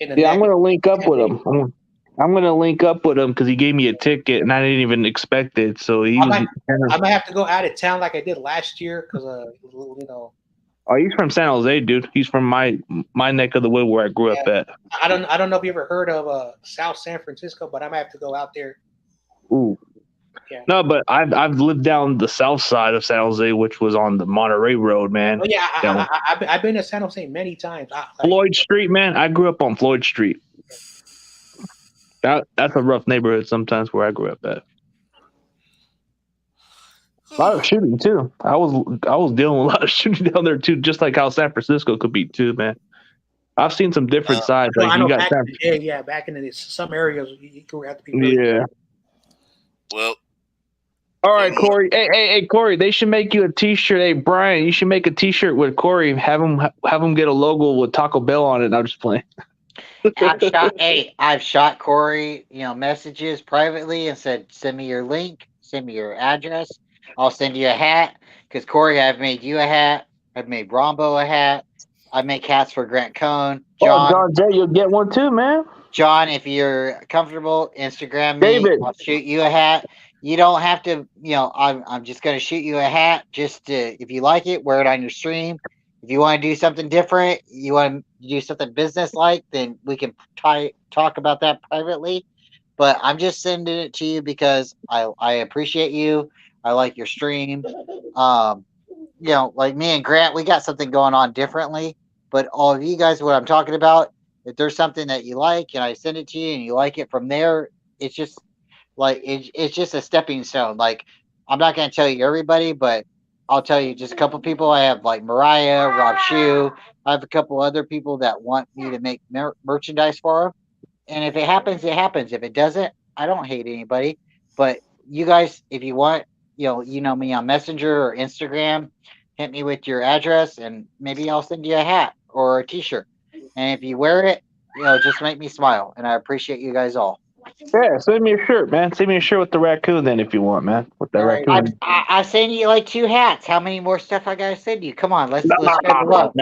I'm gonna link up with him. I'm gonna link up with him because he gave me a ticket and I didn't even expect it. So I might have to go out of town like I did last year because Oh, he's from San Jose, dude. He's from my neck of the wood where I grew up at. I don't know if you ever heard of South San Francisco, but I might have to go out there. Ooh. Yeah. No, but I've lived down the south side of San Jose, which was on the Monterey Road, man. Oh yeah, I've been to San Jose many times. Floyd Street, man. I grew up on Floyd Street. That's a rough neighborhood sometimes where I grew up at. A lot of shooting too. I was dealing with a lot of shooting down there too, just like how San Francisco could be too, man. I've seen some different sides. Like you got back in some areas you could have to be. Yeah. Well. All right, Corey. Hey, Corey. They should make you a T-shirt. Hey, Brian, you should make a T-shirt with Corey. Have him get a logo with Taco Bell on it. I'm just playing. I've shot Corey, messages privately and said, send me your link, send me your address. I'll send you a hat because Corey, I've made you a hat. I've made Brombo a hat. I make hats for Grant Cohn. John J, you'll get one too, man. John, if you're comfortable, Instagram me. David. I'll shoot you a hat. You don't have to, I'm just going to shoot you a hat. Just if you like it, wear it on your stream. If you want to do something different, you want to do something business-like, then we can talk about that privately. But I'm just sending it to you because I appreciate you. I like your stream. Like me and Grant, we got something going on differently. But all of you guys, what I'm talking about, if there's something that you like and I send it to you and you like it from there, it's just like it's just a stepping stone. Like I'm not going to tell you everybody, but I'll tell you just a couple people. I have like Mariah, Rob Shue. I have a couple other people that want me to make merchandise for them. And if it happens, it happens. If it doesn't, I don't hate anybody. But you guys, if you want, you know me on Messenger or Instagram, hit me with your address and maybe I'll send you a hat or a T-shirt. And if you wear it, just make me smile. And I appreciate you guys all. Yeah, send me a shirt, man. Send me a shirt with the raccoon then if you want, man. With the raccoon. I send you like 2 hats. How many more stuff I gotta send you? Come on, let's spread the love.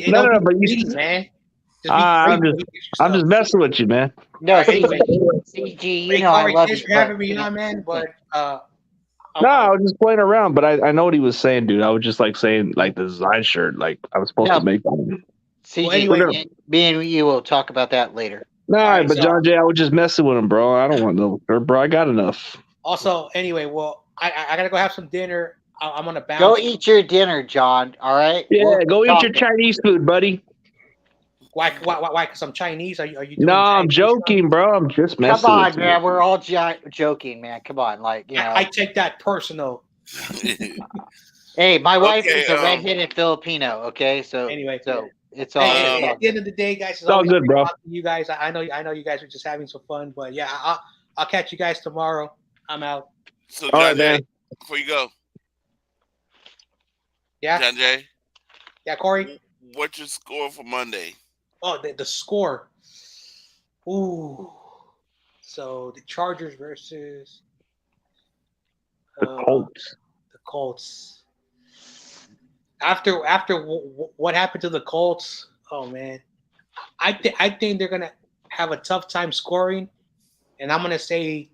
No, but you, man. I'm just messing with you, man. No, CG, I love you. Thanks for having me on, man. But No, I was just playing around, but I know what he was saying, dude. I was just like saying like the design shirt, like I was supposed No, to make one. CG, Well, anyway, me and you will talk about that later. No, all right. but John Jay, I was just messing with him, bro. I don't want no shirt, bro. I got enough. Also, anyway, well, I gotta go have some dinner. I'm gonna bounce. Go eat your dinner, John. All right. Yeah, We'll go eat talk. your Chinese food, buddy. Why? Because I'm Chinese. Are you No, doing? I'm Chinese joking, bro. I'm just Come messing on, with you. man. We're all joking, man. Come on, like I take that personal. Hey, my wife Okay, is a redheaded Filipino. Okay, so Anyway. it's all. Hey, it's all at the end of the day, guys, It's all always good, great bro. talking to you guys. I know you guys are just having some fun, but yeah, I'll catch you guys tomorrow. I'm out. So, All John right, Jay, man. before you go, Yeah, John Jay, Corey. what's your score for Monday? Oh, the score. Ooh. So the Chargers versus The Colts. The Colts. After what happened to the Colts, oh man, I think they're gonna have a tough time scoring, and I'm gonna say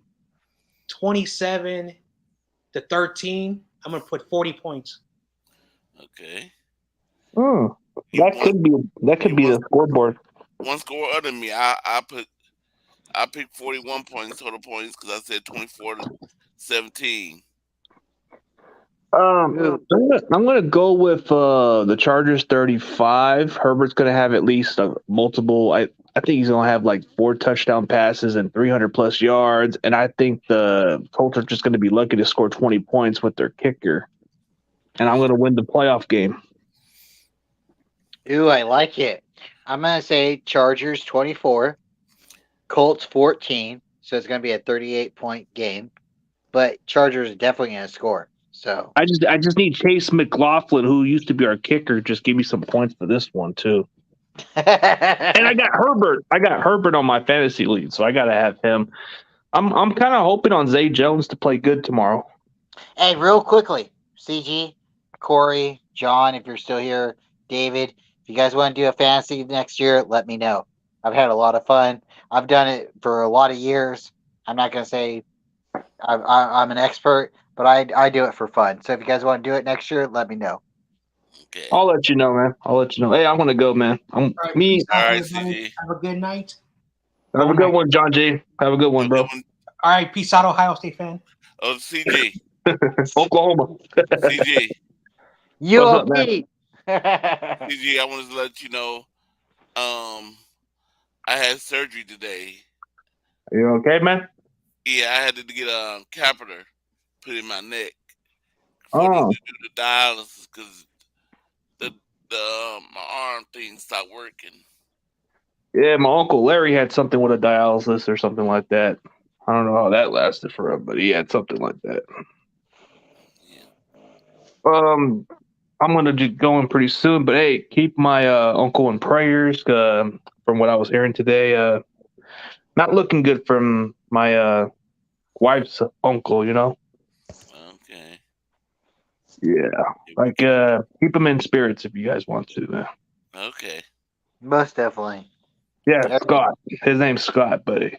27-13. I'm gonna put 40 points. Okay. That could be the scoreboard. One score other than me. I picked 41 points total points because I said 24-17. I'm gonna go with the Chargers 35. Herbert's gonna have at least multiple. I think he's gonna have like 4 touchdown passes and 300 plus yards. And I think the Colts are just gonna be lucky to score 20 points with their kicker. And I'm gonna win the playoff game. Ooh, I like it. I'm gonna say Chargers 24, Colts 14. So it's gonna be a 38-point game, but Chargers are definitely gonna score. So I just need Chase McLaughlin, who used to be our kicker, just give me some points for this one too. And I got Herbert. I got Herbert on my fantasy league, so I got to have him. I'm kind of hoping on Zay Jones to play good tomorrow. Hey, real quickly, CG, Corey, John, if you're still here, David, if you guys want to do a fantasy next year, let me know. I've had a lot of fun. I've done it for a lot of years. I'm not gonna say I'm an expert, but I do it for fun. So if you guys want to do it next year, let me know. Okay. I'll let you know, man. I'll let you know. Hey, I'm gonna go, man. All right, Me. peace out, All right, everybody. CG. Have a good night. Have a good one, John G. Have a good one, bro. All right, peace out, Ohio State fan. Oh, CG. Oklahoma. CG. What's up, man? UOP. CG, I wanted to let you know I had surgery today. You okay, man? Yeah, I had to get a catheter put in my neck Oh, to do the dialysis because my arm thing stopped working. yeah. My uncle Larry had something with a dialysis or something like that. I don't know how that lasted for him, but he had something like that. Yeah. I'm gonna be going pretty soon, but hey, keep my uncle in prayers. From what I was hearing today, not looking good from my wife's uncle. You know. Okay. Yeah, like keep him in spirits if you guys want to. Man. Okay. Most definitely. Yeah, Scott. His name's Scott, buddy.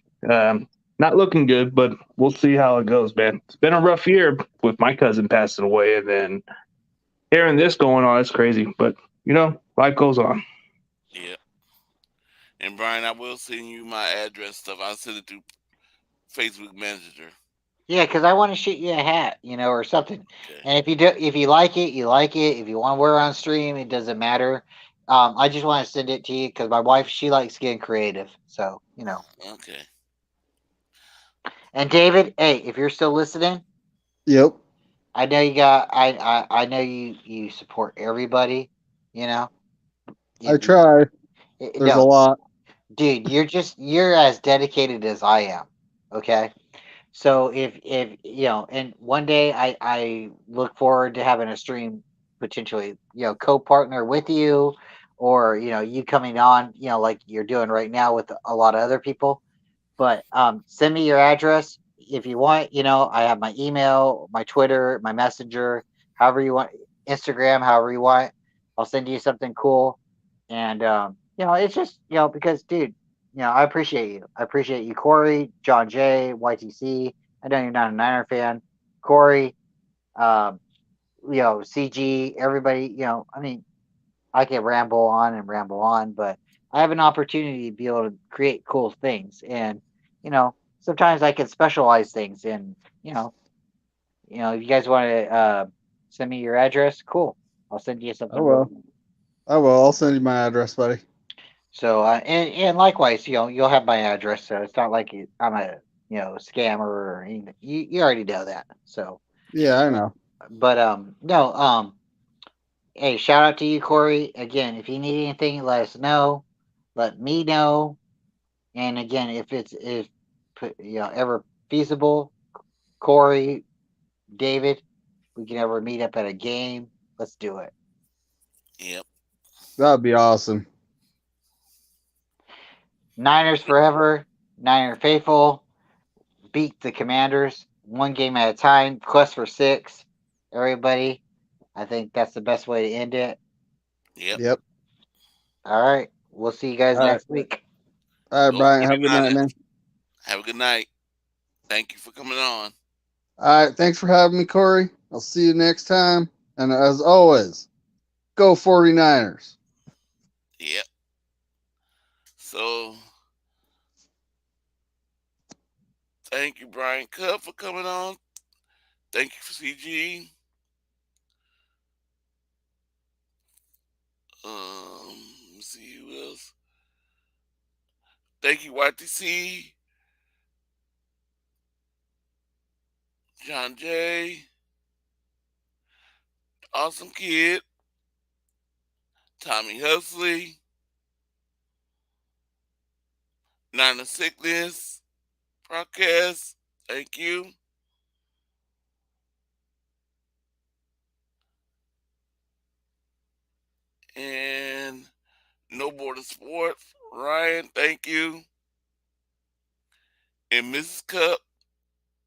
Not looking good, but we'll see how it goes, man. It's been a rough year with my cousin passing away, and then hearing this going on. It's crazy, but you know, life goes on. Yeah. And Brian, I will send you my address stuff. I'll send it through Facebook Messenger. Yeah, because I want to shoot you a hat, or something. Okay. And if you like it, you like it. If you want to wear it on stream, it doesn't matter. I just want to send it to you because my wife, she likes getting creative. So, Okay. And David, hey, if you're still listening, Yep. I know you got. I know you support everybody. I try. There's a lot. Dude, you're as dedicated as I am. Okay. So if and one day I look forward to having a stream potentially, co-partner with you, or you coming on, like you're doing right now with a lot of other people. But send me your address if you want. I have my email, my Twitter, my Messenger, however you want, Instagram, however you want. I'll send you something cool, and it's just because, dude, I appreciate you. I appreciate you, Corey, John J, YTC. I know you're not a Niner fan, Corey. Um, CG, everybody, I mean, I can ramble on, but I have an opportunity to be able to create cool things. And, sometimes I can specialize things. And, if you guys want to send me your address, cool. I'll send you I something real. will. I will. I'll send you my address, buddy. So, and likewise, you'll have my address. So it's not like I'm a, scammer or anything. You already know that. So, Yeah, I know. but, no, hey, shout out to you, Corey. Again, if you need anything, let us know. Let me know. And again, if ever feasible, Corey, David, we can ever meet up at a game. Let's do it. Yep. That'd be awesome. Niners forever. Niner faithful. Beat the Commanders one game at a time. Quest for six. Everybody, I think that's the best way to end it. Yep. Yep. All right. We'll see you guys All right. next week. All right, Go Brian. Have a good night, 49ers. man. Have a good night. Thank you for coming on. All right. Thanks for having me, Corey. I'll see you next time. And as always, go 49ers. Yep. So, thank you, Brian Cup, for coming on. Thank you for CG. Let's see who else. Thank you, YTC, John J, Awesome Kid, Tommy Huxley, Nine Sickness, Podcast. Thank you. And No Border Sports, Ryan. Thank you. And Mrs. Cup.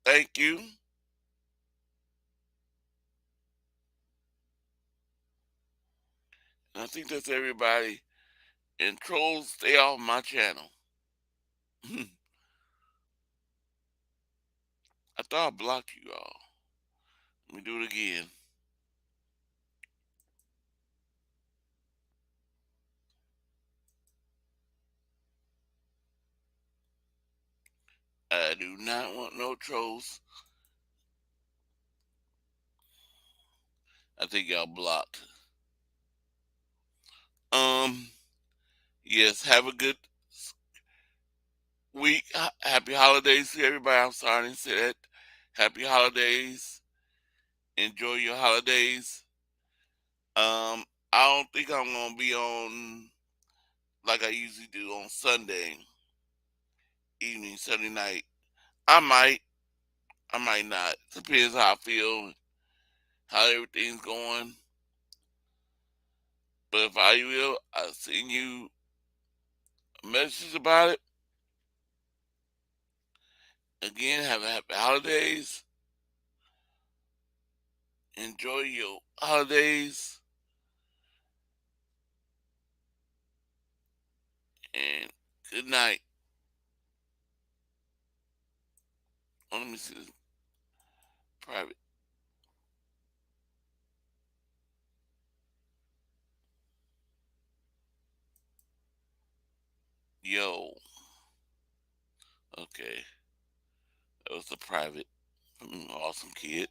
Thank you. And I think that's everybody. And trolls, stay off my channel. I thought I blocked you all. Let me do it again. I do not want no trolls. I think y'all blocked. Um, yes, have a good week. Happy holidays to everybody. I'm sorry to say that. Happy holidays. Enjoy your holidays. I don't think I'm gonna be on like I usually do on Sunday evening, Sunday night. I might, I might not. Depends how I feel, how everything's going. But if I will, I'll send you a message about it. Again, have a happy holidays. Enjoy your holidays. And good night. Oh, let me see this private. Yo. Okay. That was the private. Awesome kid.